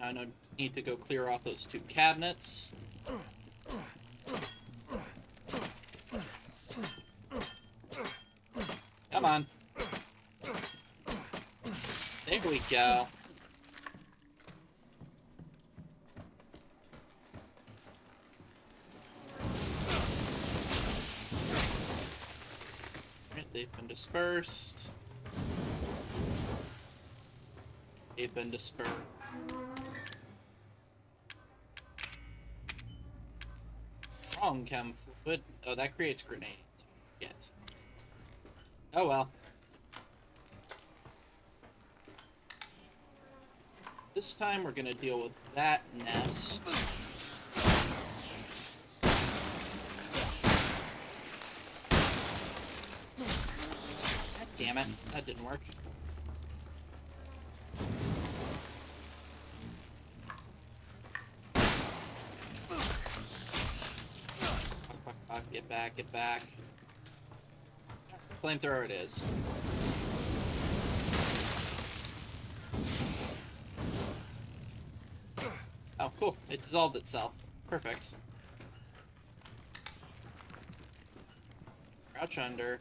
I need to go clear off those 2 cabinets. Come on. There we go. They've been dispersed. They've been dispersed. Wrong chem fluid. Oh, that creates grenades. Yet. Oh well. This time we're gonna deal with that nest. God damn it, that didn't work. Fuck, get back, get back. Flamethrower it is. Oh, cool. It dissolved itself. Perfect. Crouch under.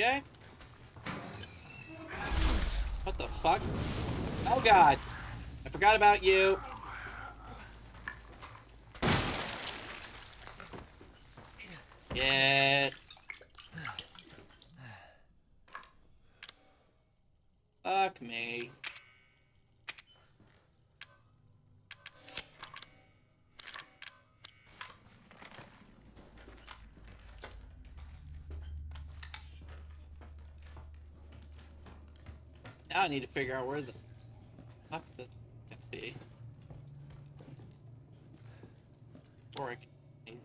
Okay. What the fuck? Oh god! I forgot about you! Get... Fuck me. Now I need to figure out where the fuck the could be. Or I can...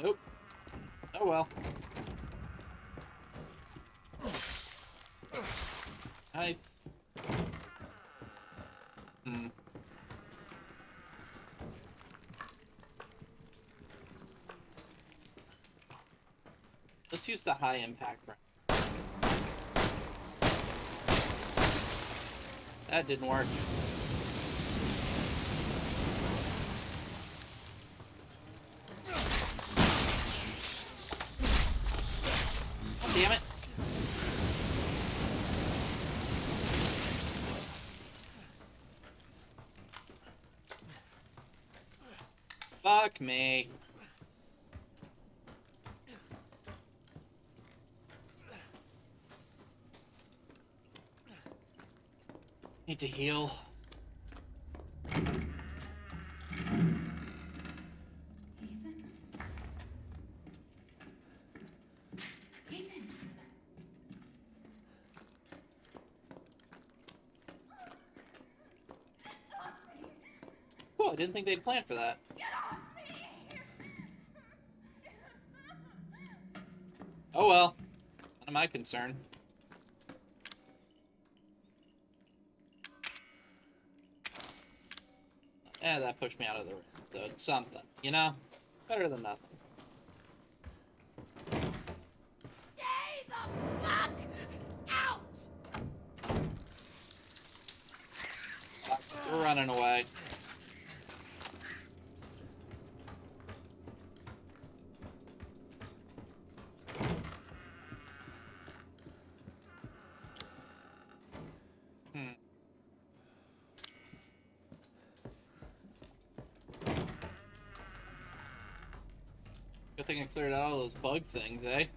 Nope. Oh well. I... Let's use the high impact round. That didn't work. Oh, damn it. Fuck me. Need to heal. Cool, I didn't think they'd plan for that. Oh well. None of my concern. Eh, that pushed me out of the ring, so it's something, you know? Better than nothing. Stay the fuck out! We're running away. Good thing I cleared out all those bug things, eh?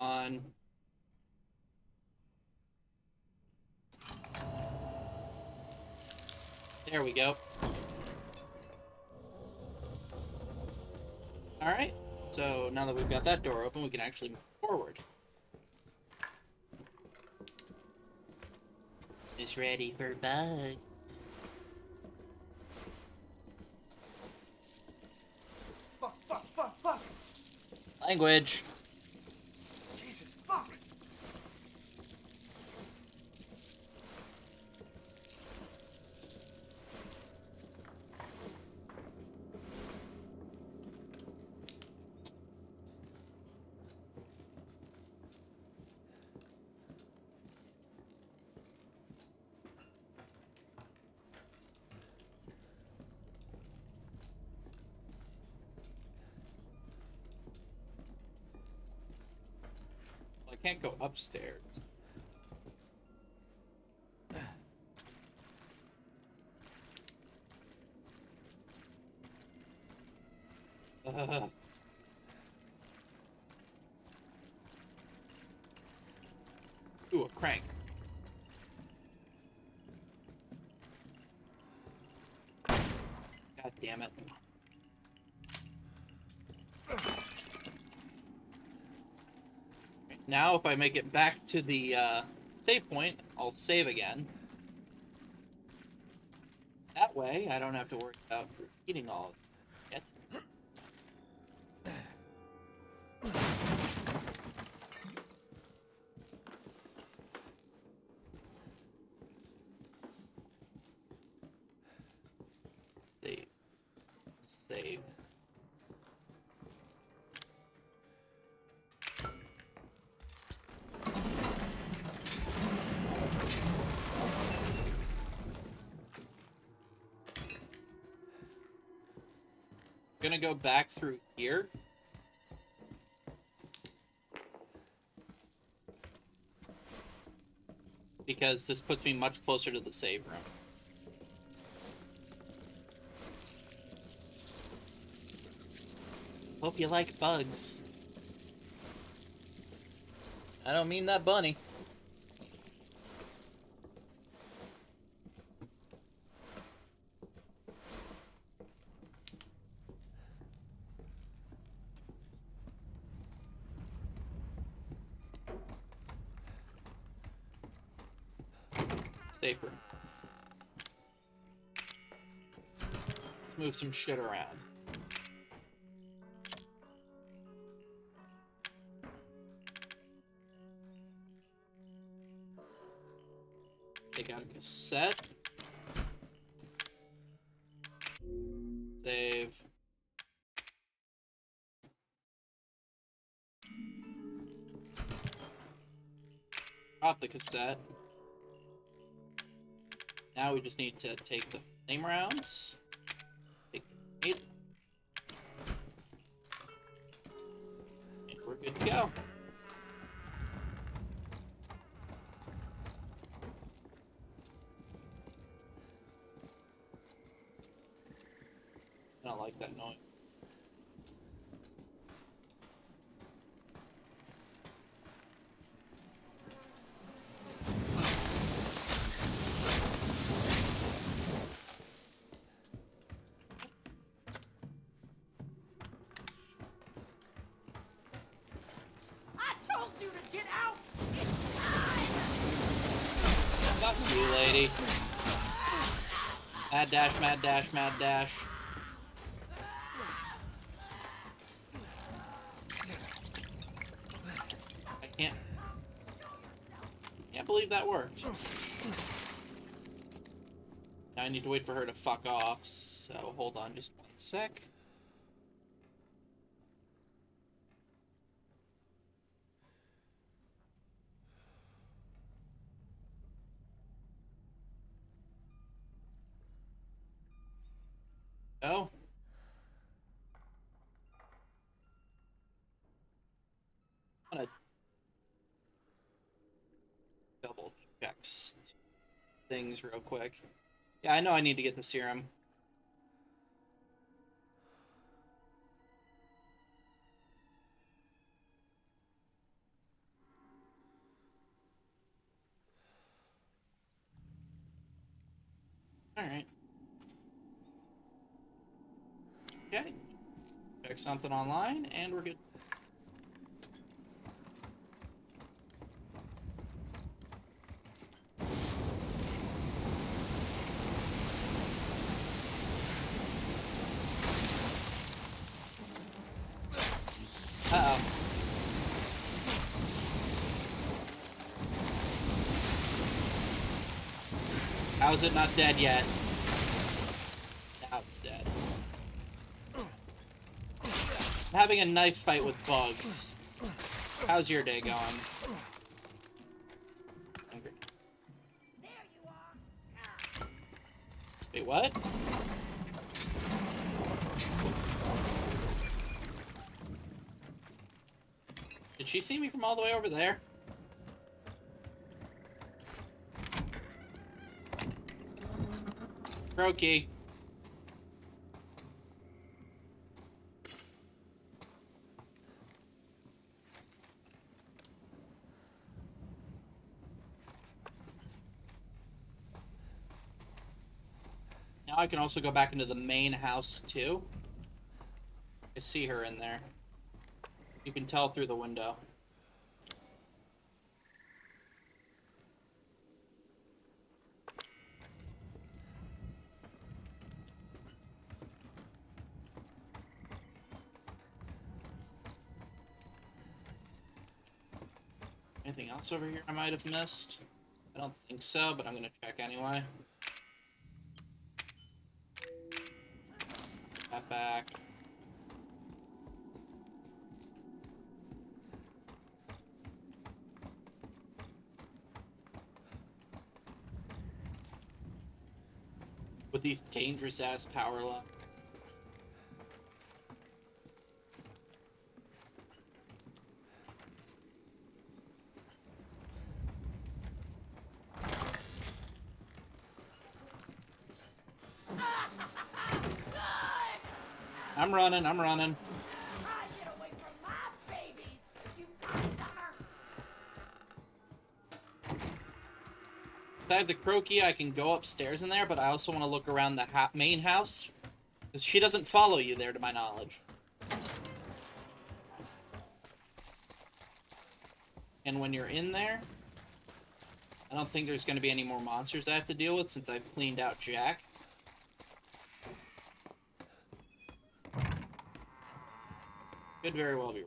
on. There we go. Alright, so now that we've got that door open, we can actually move forward. Just ready for bugs. Fuck! Language. Jesus, fuck! I can't go upstairs. Ooh, a crank. God damn it. Now, if I make it back to the save point, I'll save again. That way, I don't have to worry about eating all of it. Save. Save. Gonna go back through here. Because this puts me much closer to the save room. Hope you like bugs. I don't mean that bunny. Safe room. Let's move some shit around. Take out a cassette. Save. Drop the cassette. Now we just need to take the flame rounds. Take the meat. And we're good to go. I don't like that noise. I told you to get out! Fuck you, lady. Mad dash, mad dash, mad dash. I can't believe that worked. Now I need to wait for her to fuck off, so hold on just one sec. Oh. I'm gonna double check things real quick. Yeah, I know I need to get the serum. Alright. Okay. Check something online, and we're good. Uh-oh. How is it not dead yet? Now it's dead. I'm having a knife fight with bugs. How's your day going? Hungry. Wait, what? Did she see me from all the way over there? Brokey. Now I can also go back into the main house too. I see her in there. You can tell through the window. Anything else over here I might have missed? I don't think so, but I'm gonna check anyway. That back. With these dangerous ass power lines. I'm running, I'm running. If I have the crow key, I can go upstairs in there, but I also want to look around the main house. Because she doesn't follow you there, to my knowledge. And when you're in there, I don't think there's going to be any more monsters I have to deal with since I've cleaned out Jack. Could very well be.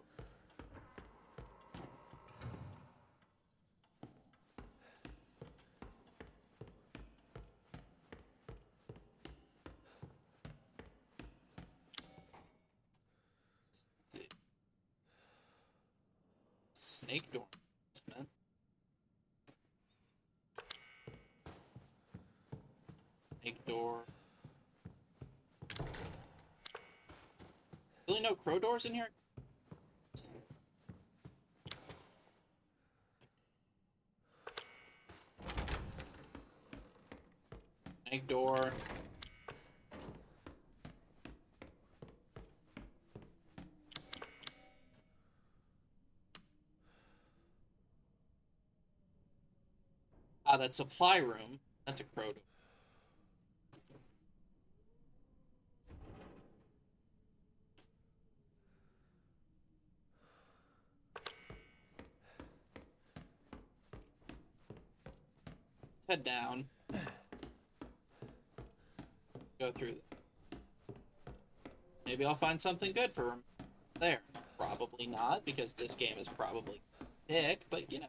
Snake door. Snake door. Really no crow doors in here? Snake door. Ah, that supply room. That's a crow door. Let's head down. Go through. Maybe I'll find something good for him. There. Probably not, because this game is probably thick, but you know.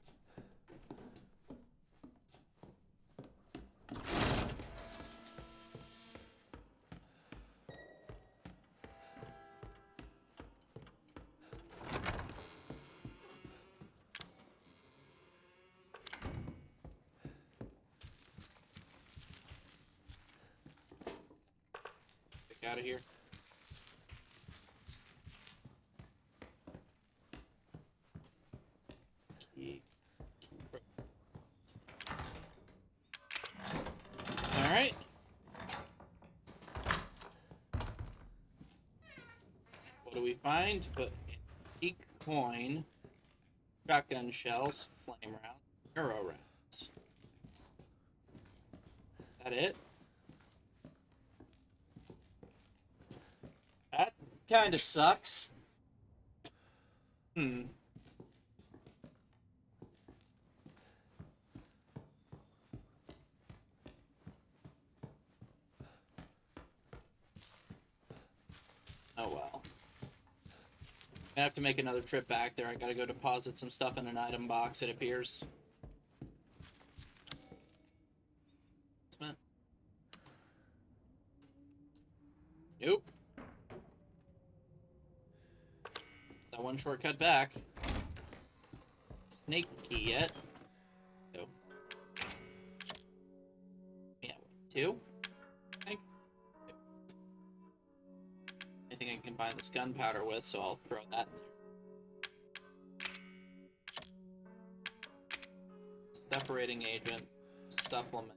Out of here. All right. What do we find? But antique coin, shotgun shells, flame rounds, arrow rounds. Is that it? Kinda sucks. Hmm. Oh well. I have to make another trip back there. I gotta go deposit some stuff in an item box, it appears. Nope. That one shortcut back. Snake key yet. No. Yeah, two? I think. I think I can combine this gunpowder with, so I'll throw that in there. Separating agent. Supplement.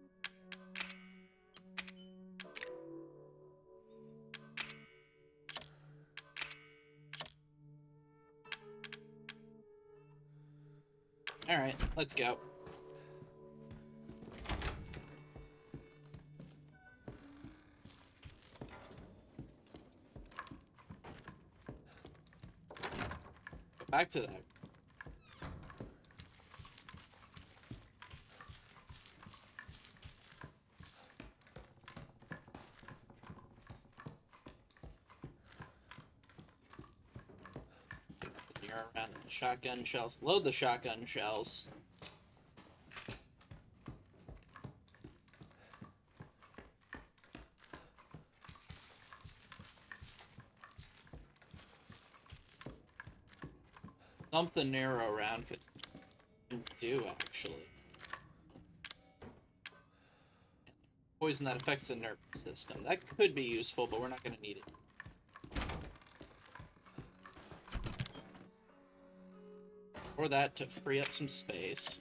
Alright, let's go. Go back to that. Around shotgun shells. Load the shotgun shells. Dump the narrow round, because you do actually. Poison that affects the nervous system. That could be useful, but we're not going to need it. Or that to free up some space.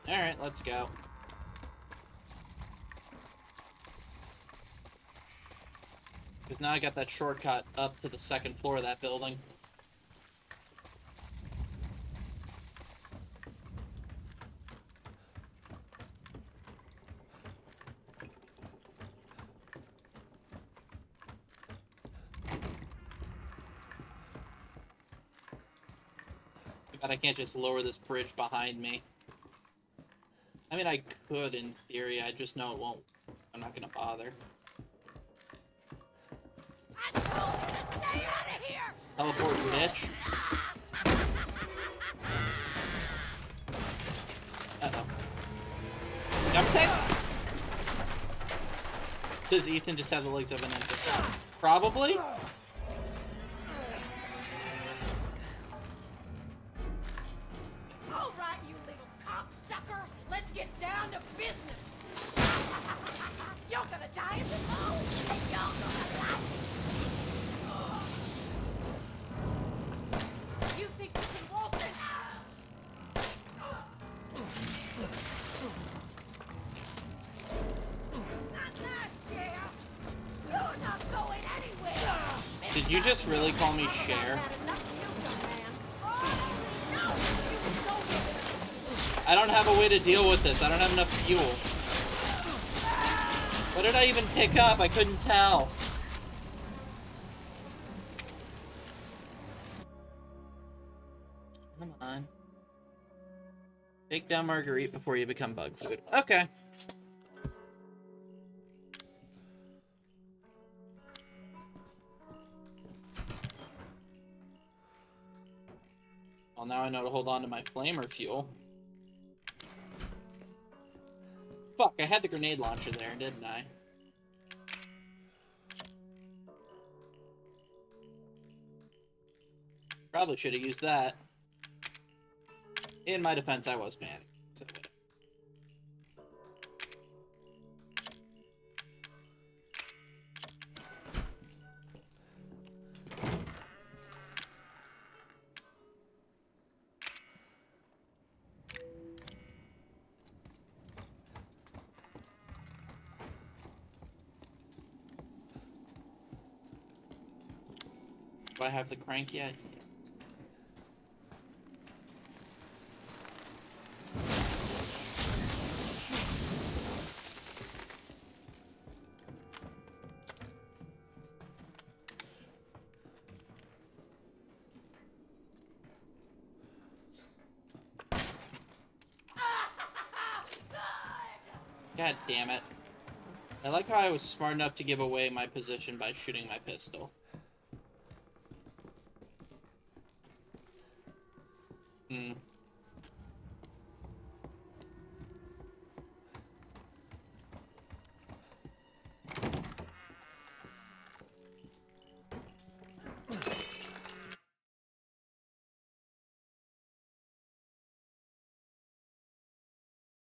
Alright, let's go. Because now I got that shortcut up to the second floor of that building. But I can't just lower this bridge behind me. I mean, I could in theory, I just know it won't. I'm not gonna bother. Stay out of here! Teleport, bitch. Uh-oh. Jump tank? Does Ethan just have the legs of an infant? Probably? All right, you little cocksucker. Let's get down to business. You're gonna die in this hole, and you're gonna like it. You think you can walk it? Not nice, Cher. You're not going anywhere. Did you just really call me Cher? I don't have a way to deal with this. I don't have enough fuel. What did I even pick up? I couldn't tell. Come on. Take down Marguerite before you become bug food. Okay. Well, now I know to hold on to my flamer fuel. Fuck, I had the grenade launcher there, didn't I? Probably should have used that. In my defense, I was panicking. So whatever. Do I have the crank yet? God damn it. I like how I was smart enough to give away my position by shooting my pistol. Hmm.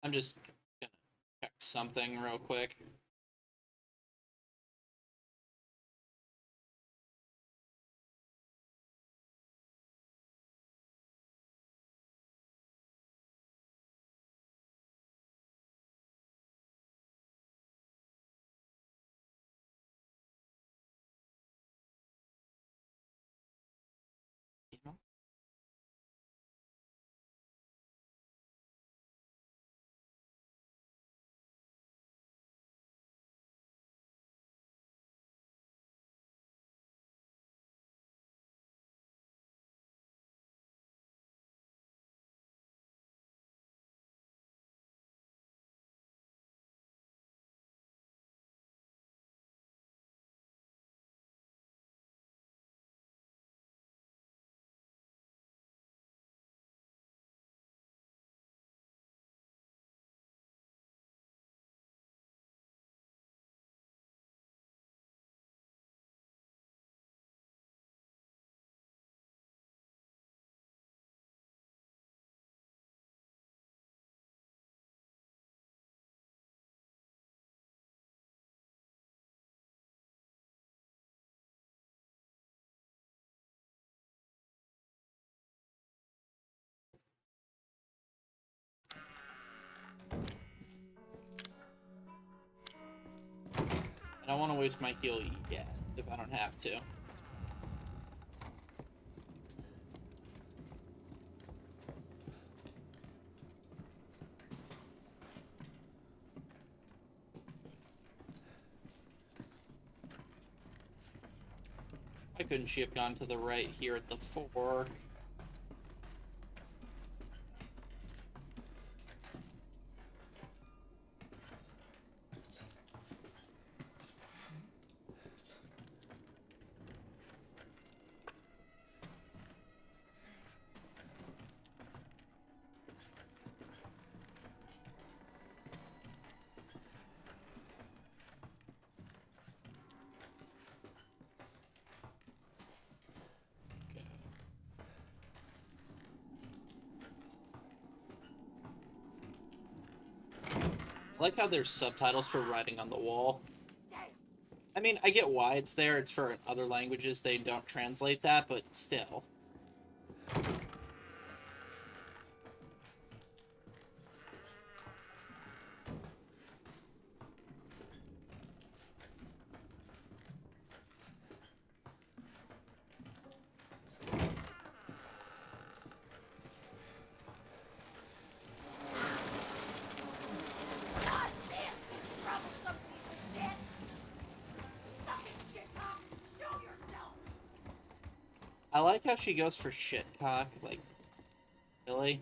I'm just gonna check something real quick. I don't want to waste my heal yet, if I don't have to. Why couldn't she have gone to the right here at the fork? I like how there's subtitles for writing on the wall. I mean, I get why it's there. It's for other languages. They don't translate that, but still. I like how she goes for shitcock, like, really?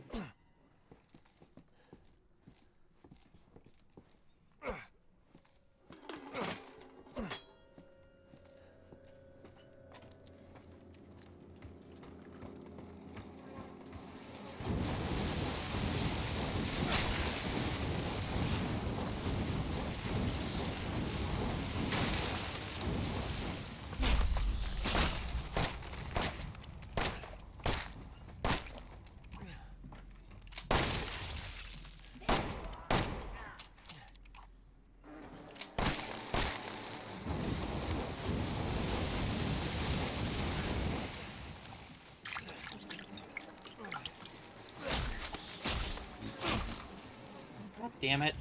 God damn it.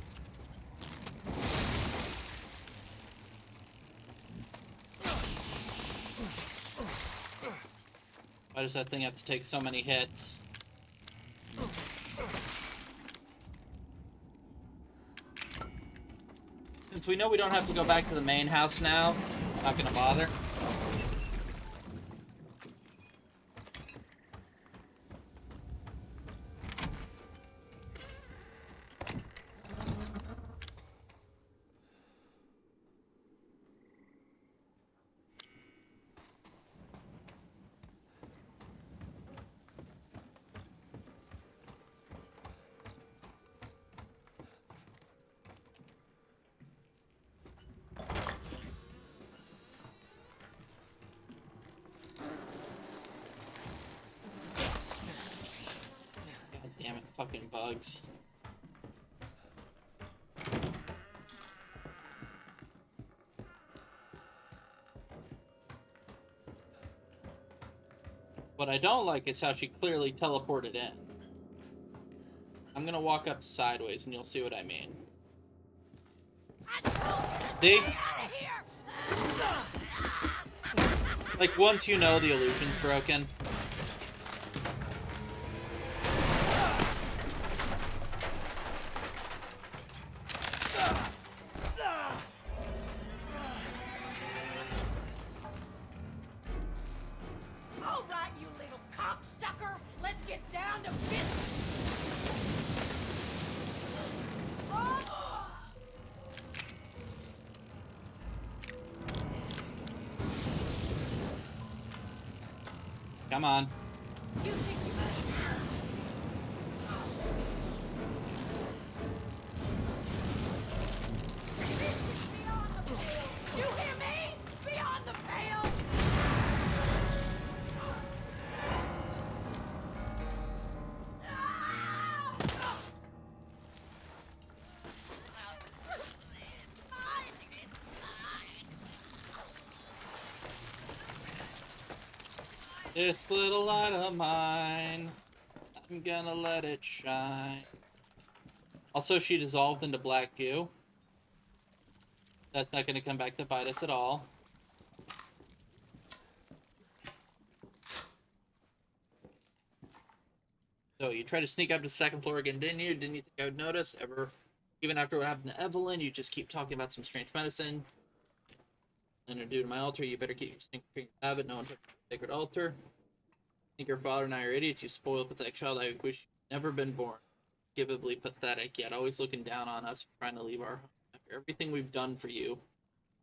Why does that thing have to take so many hits? Since we know we don't have to go back to the main house now, it's not gonna bother. God damn it, fucking bugs. What I don't like is how she clearly teleported in. I'm gonna walk up sideways and you'll see what I mean. See? Like, once you know the illusion's broken. All right, you little cocksucker. Let's get down to business. Come on. You think you You hear me? Beyond the pale! This little light of mine, I'm gonna let it shine. Also, she dissolved into black goo. That's not gonna come back to bite us at all. So, you tried to sneak up to the second floor again, didn't you? Didn't you think I would notice? Ever? Even after what happened to Evelyn, you just keep talking about some strange medicine. And due to my altar, you better keep your stinking finger out of it. No one touches the sacred altar. I think your father and I are idiots. You spoiled, pathetic child. I wish you'd never been born. Givably pathetic, yet always looking down on us, trying to leave our home after everything we've done for you.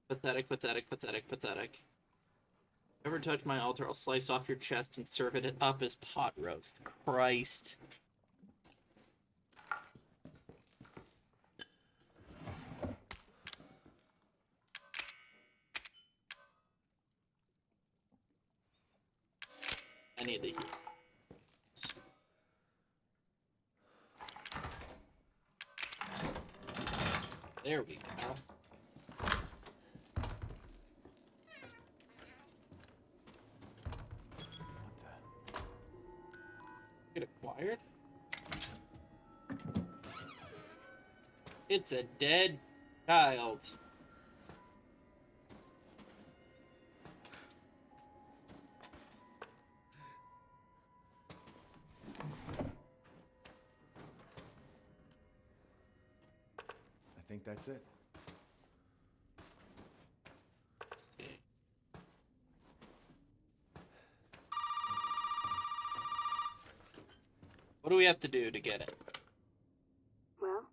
Pathetic, pathetic, pathetic, pathetic. Ever touch my altar, I'll slice off your chest and serve it up as pot roast. Christ. I need the heat. There we go. Get acquired? It's a dead child. I think that's it. Let's see. What do we have to do to get it? Well,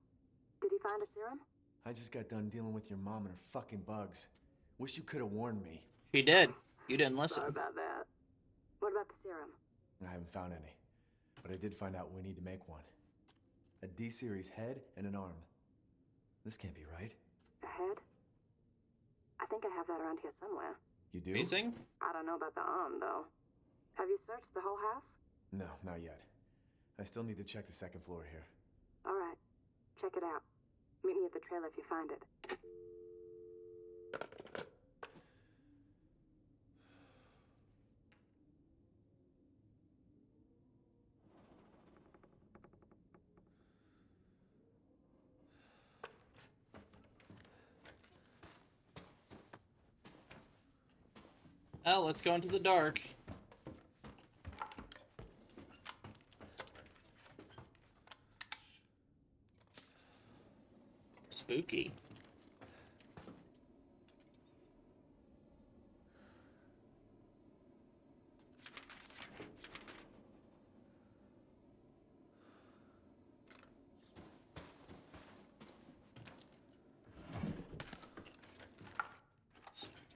did you find a serum? I just got done dealing with your mom and her fucking bugs. Wish you could have warned me. She did. You didn't listen. Sorry about that. What about the serum? I haven't found any. But I did find out we need to make one. A D-series head and an arm. This can't be right. A head? I think I have that around here somewhere. You do? Amazing. I don't know about the arm, though. Have you searched the whole house? No, not yet. I still need to check the second floor here. All right. Check it out. Meet me at the trailer if you find it. Well, let's go into the dark. spooky.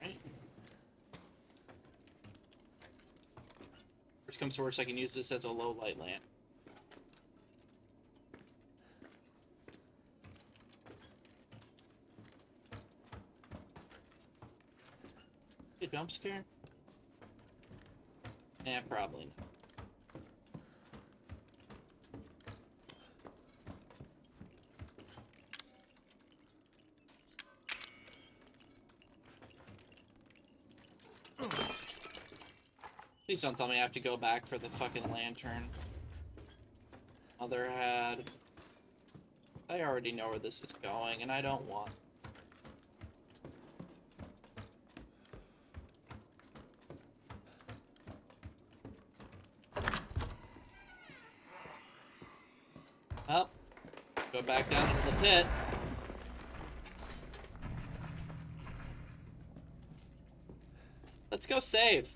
Right. Worst comes to worst, I can use this as a low light lamp. A jump scare? Yeah, probably not. Please don't tell me I have to go back for the fucking lantern. Mother had... I already know where this is going, and I don't want... Up. Go back down into the pit. Let's go save.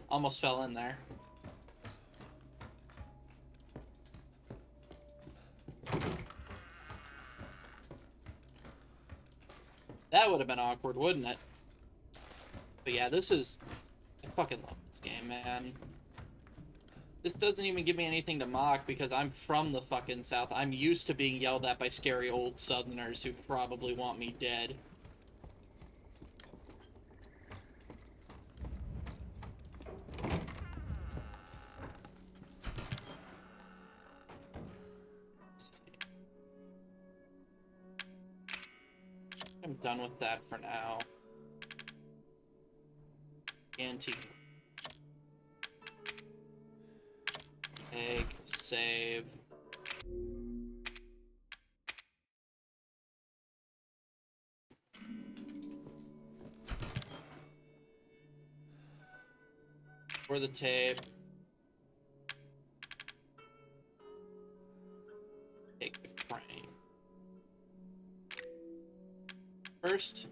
Almost fell in there. That would have been awkward, wouldn't it? But yeah, this is... I fucking love this game, man. This doesn't even give me anything to mock because I'm from the fucking South. I'm used to being yelled at by scary old Southerners who probably want me dead. I'm done with that for now. Antique. Egg, save. For the tape. Take the crane. First,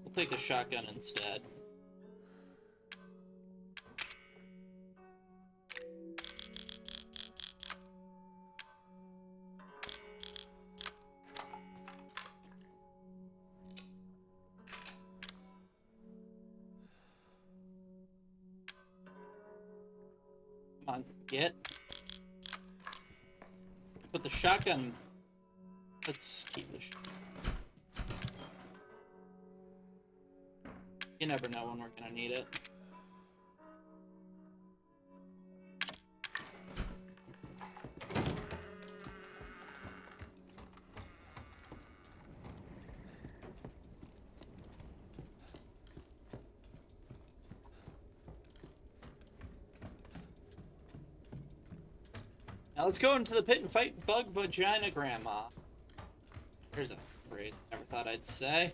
we'll take the shotgun instead. Come on, get. Put the shotgun. Let's keep this. You never know when we're gonna need it. Now let's go into the pit and fight Bug Vagina Grandma. There's a phrase I never thought I'd say.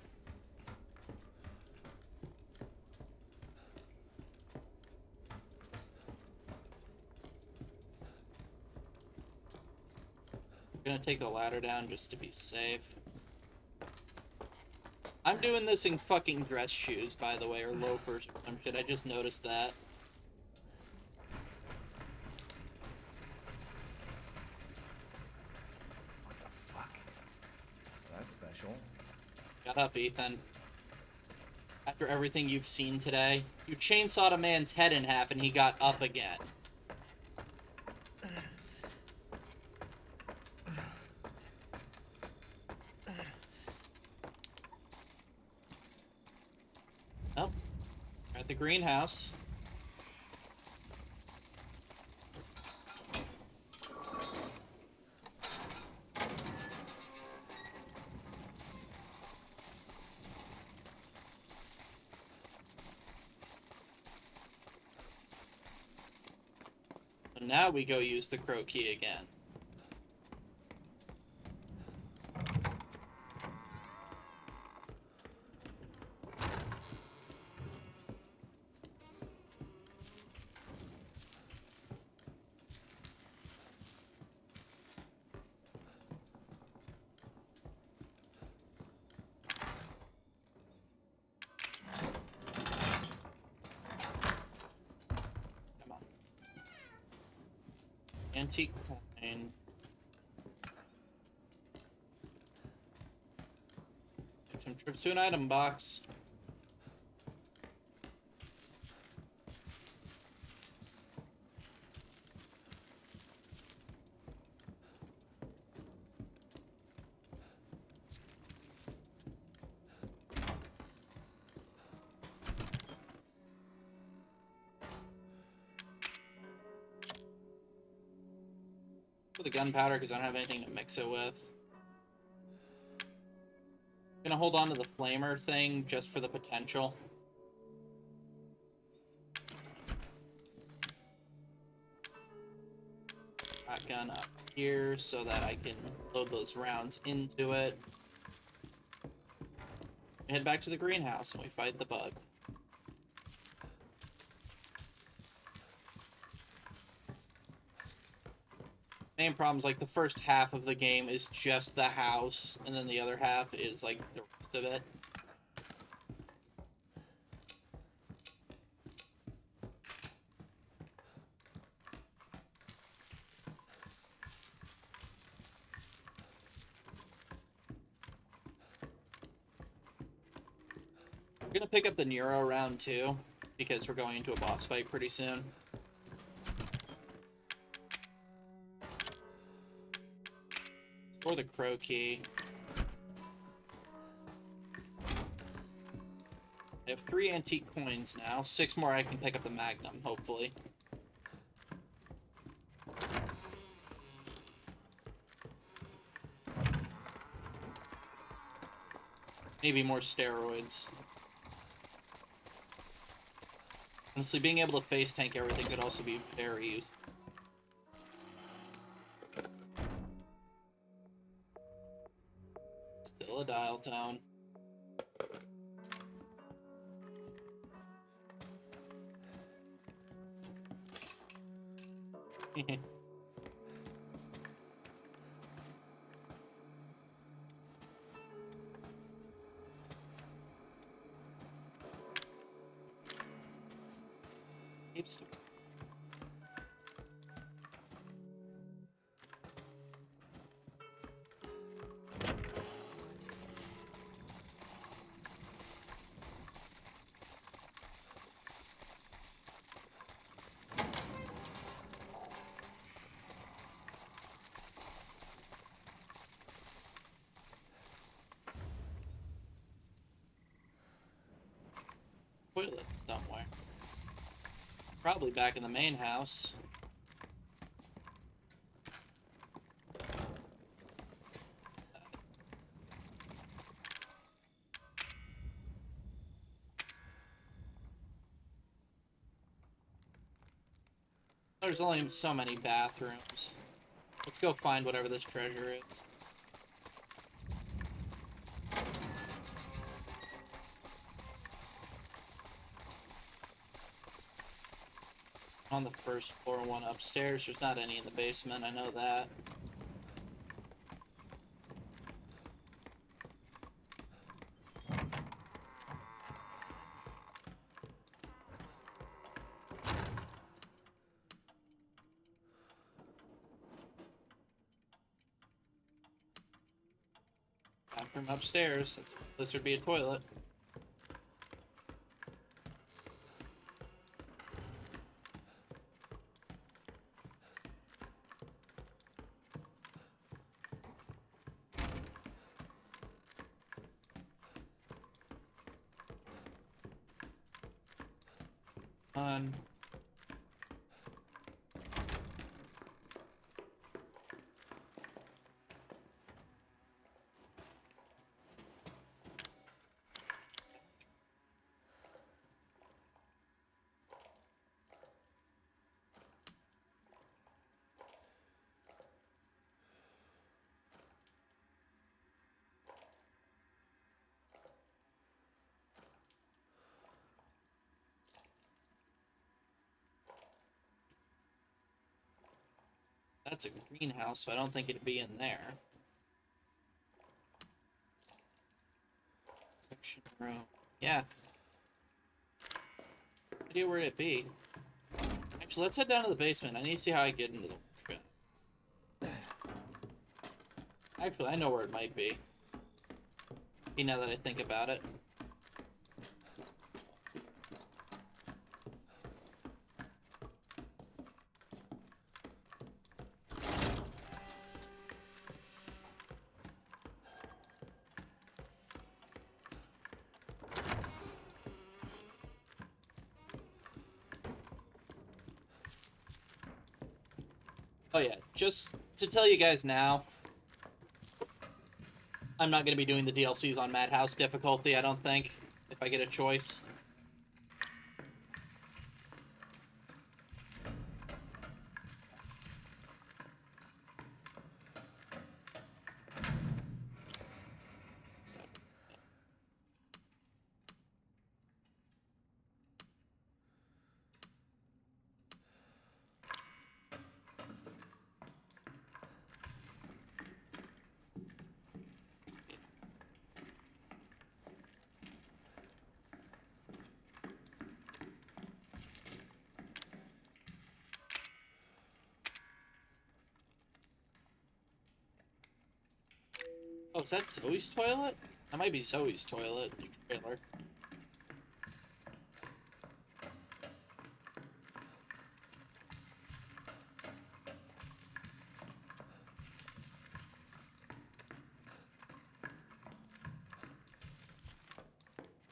I'm gonna take the ladder down just to be safe. I'm doing this in fucking dress shoes, by the way, or loafers or some shit. I just noticed that. Shut up, Ethan. After everything you've seen today, you chainsawed a man's head in half and he got up again. Oh, we're at the greenhouse. Now we go use the crow key again. Antique coin. Take some trips to an item box. For the gunpowder, because I don't have anything to mix it with. Gonna hold on to the flamer thing just for the potential. Shotgun up here so that I can load those rounds into it. We head back to the greenhouse and we fight the bug. Main problem is like the first half of the game is just the house, and then the other half is like the rest of it. We're gonna pick up the Nero round too, because we're going into a boss fight pretty soon. Or the crow key. I have 3 antique coins now. 6 more I can pick up the Magnum, hopefully. Maybe more steroids. Honestly, being able to face tank everything could also be very useful. Still a dial tone. Keeps. Toilets somewhere. Probably back in the main house. There's only so many bathrooms. Let's go find whatever this treasure is. On the first floor, 1 upstairs. There's not any in the basement, I know that. Bathroom upstairs. This would be a toilet. On. That's a greenhouse, so I don't think it'd be in there. Section room. Yeah. Idea where it'd be. Actually, let's head down to the basement. I need to see how I get into the workshop. Actually, I know where it might be. Now that I think about it. Oh yeah, just to tell you guys now, I'm not going to be doing the DLCs on Madhouse difficulty, I don't think, if I get a choice. Oh, is that Zoe's toilet? That might be Zoe's toilet. New trailer.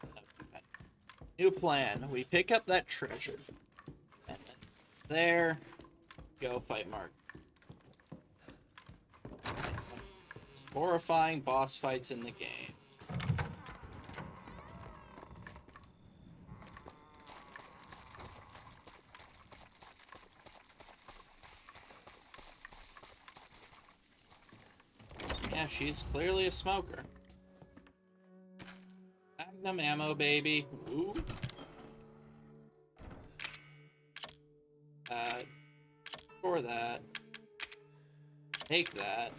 Okay. New plan. We pick up that treasure. And then there. Go fight Mark. Horrifying boss fights in the game. Yeah, she's clearly a smoker. Magnum ammo, baby. Ooh. For that. Take that.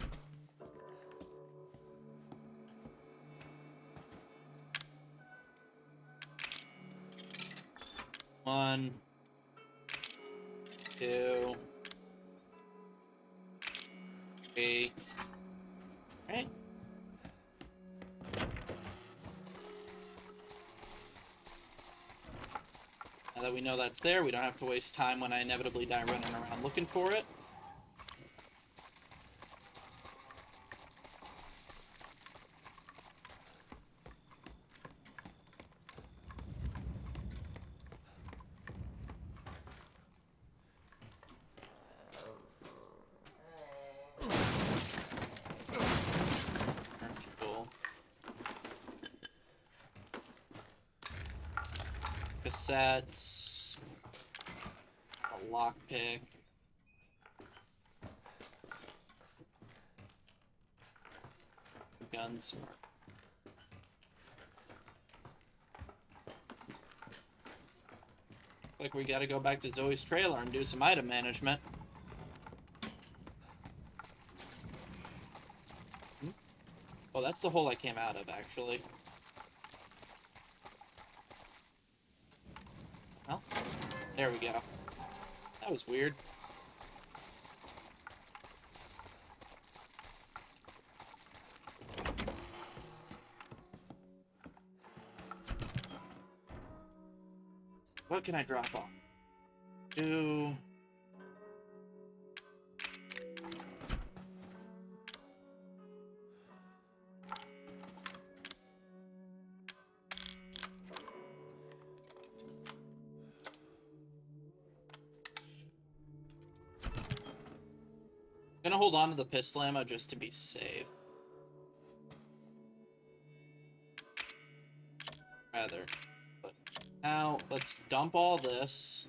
One, two, three. Right. Now that we know that's there, we don't have to waste time when I inevitably die running around looking for it. Cassettes, a lockpick, guns. Looks like we gotta go back to Zoe's trailer and do some item management. Oh, that's the hole I came out of, actually. Well, there we go. That was weird. What can I drop off? Do... I'm gonna hold on to the pistol ammo just to be safe. Rather. But now, let's dump all this.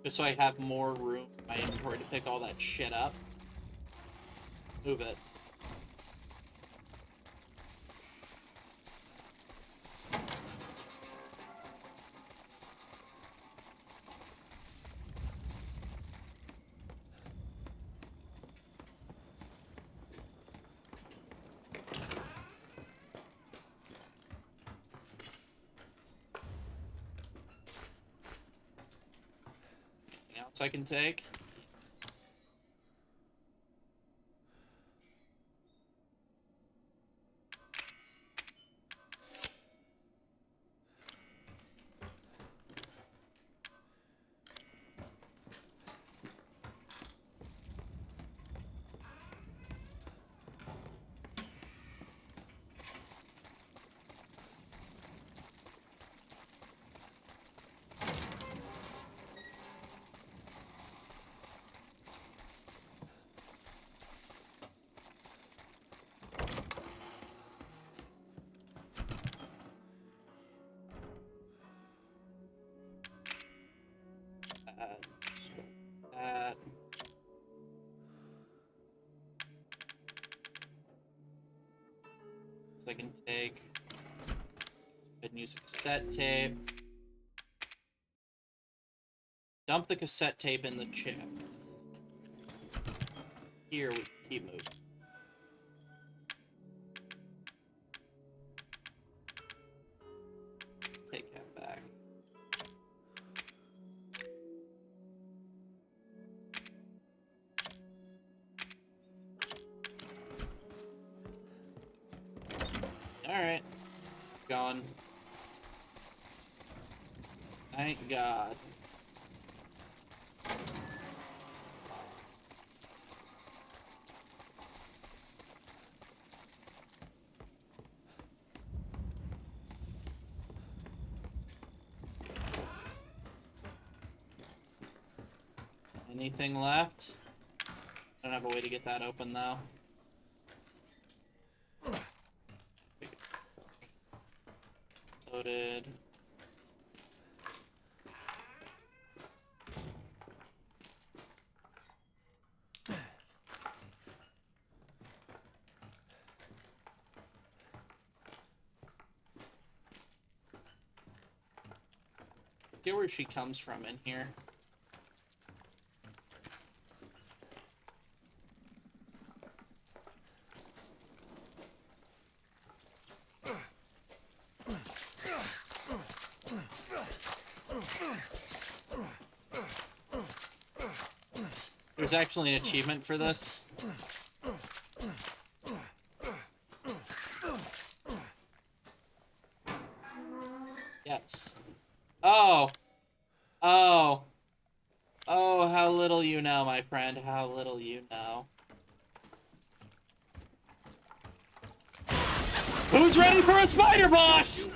Just so I have more room in my inventory to pick all that shit up. Move it. I can take. I can take. And use a cassette tape. Dump the cassette tape in the chip. Here we keep moving. Let's take that back. Alright. Gone. Thank God. Anything left? I don't have a way to get that open though. Loaded. Get where she comes from in here. There's actually an achievement for this. Yes. Oh. Oh. Oh, how little you know, my friend. How little you know. Who's ready for a spider boss?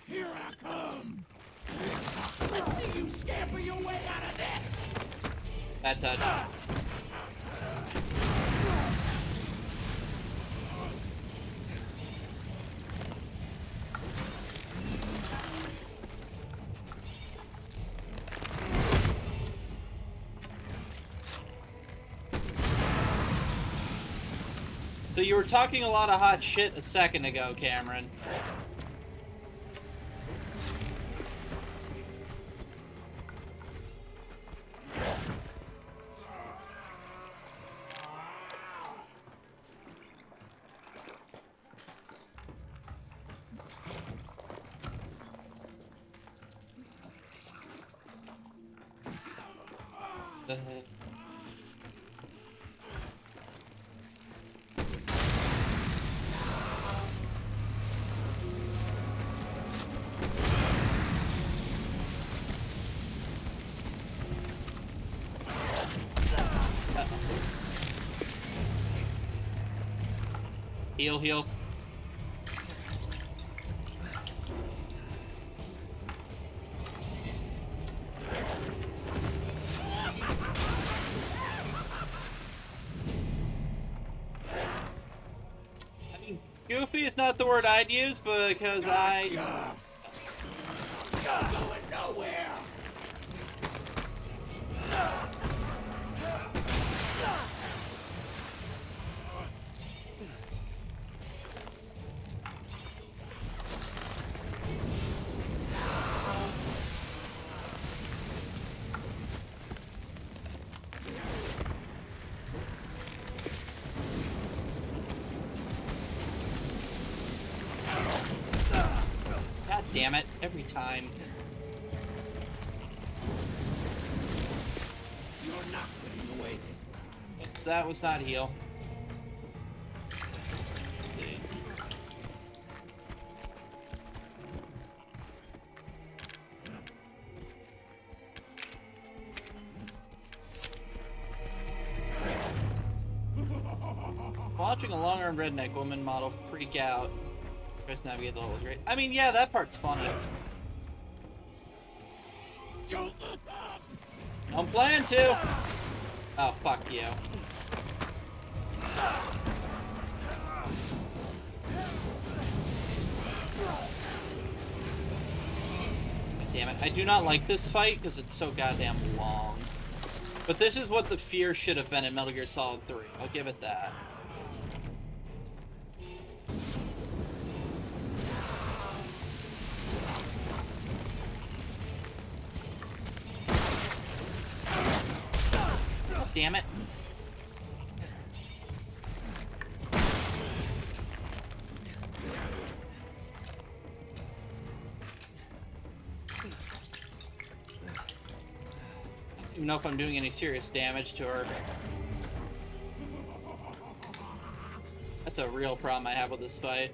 Here I come. Let's see you scamper your way out of this. Bad touch. So you were talking a lot of hot shit a second ago, Cameron. Heal, heal. I mean, goofy is not the word I'd use because I... You're going nowhere. God damn it, every time. You're not getting away. Oops, that was not heal. Watching a long-armed redneck woman model freak out. Tries to navigate the levels, great. I mean, yeah, that part's funny. I'm playing to. Oh, fuck you. damn it. I do not like this fight because it's so goddamn long. But this is what the fear should have been in Metal Gear Solid 3. I'll give it that. God damn it. I don't even know if I'm doing any serious damage to her. That's a real problem I have with this fight.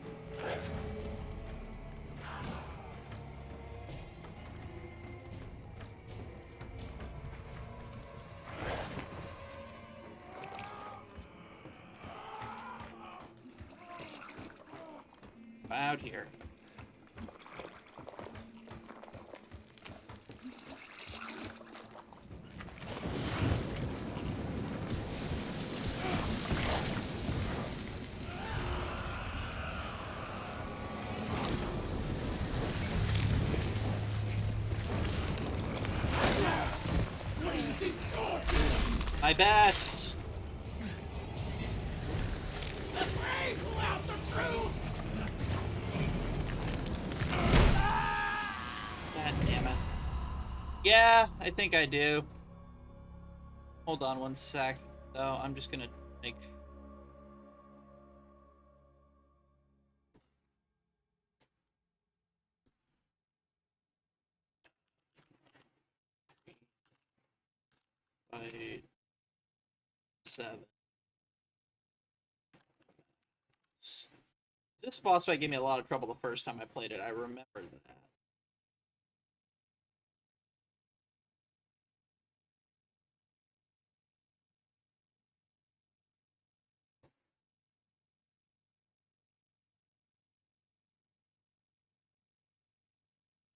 Out here. My best. God damn it. Yeah, I think I do. Hold on one sec, though. I'm just gonna make sure. Fight 7. This boss fight gave me a lot of trouble the first time I played it. I remember that.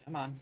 Come on.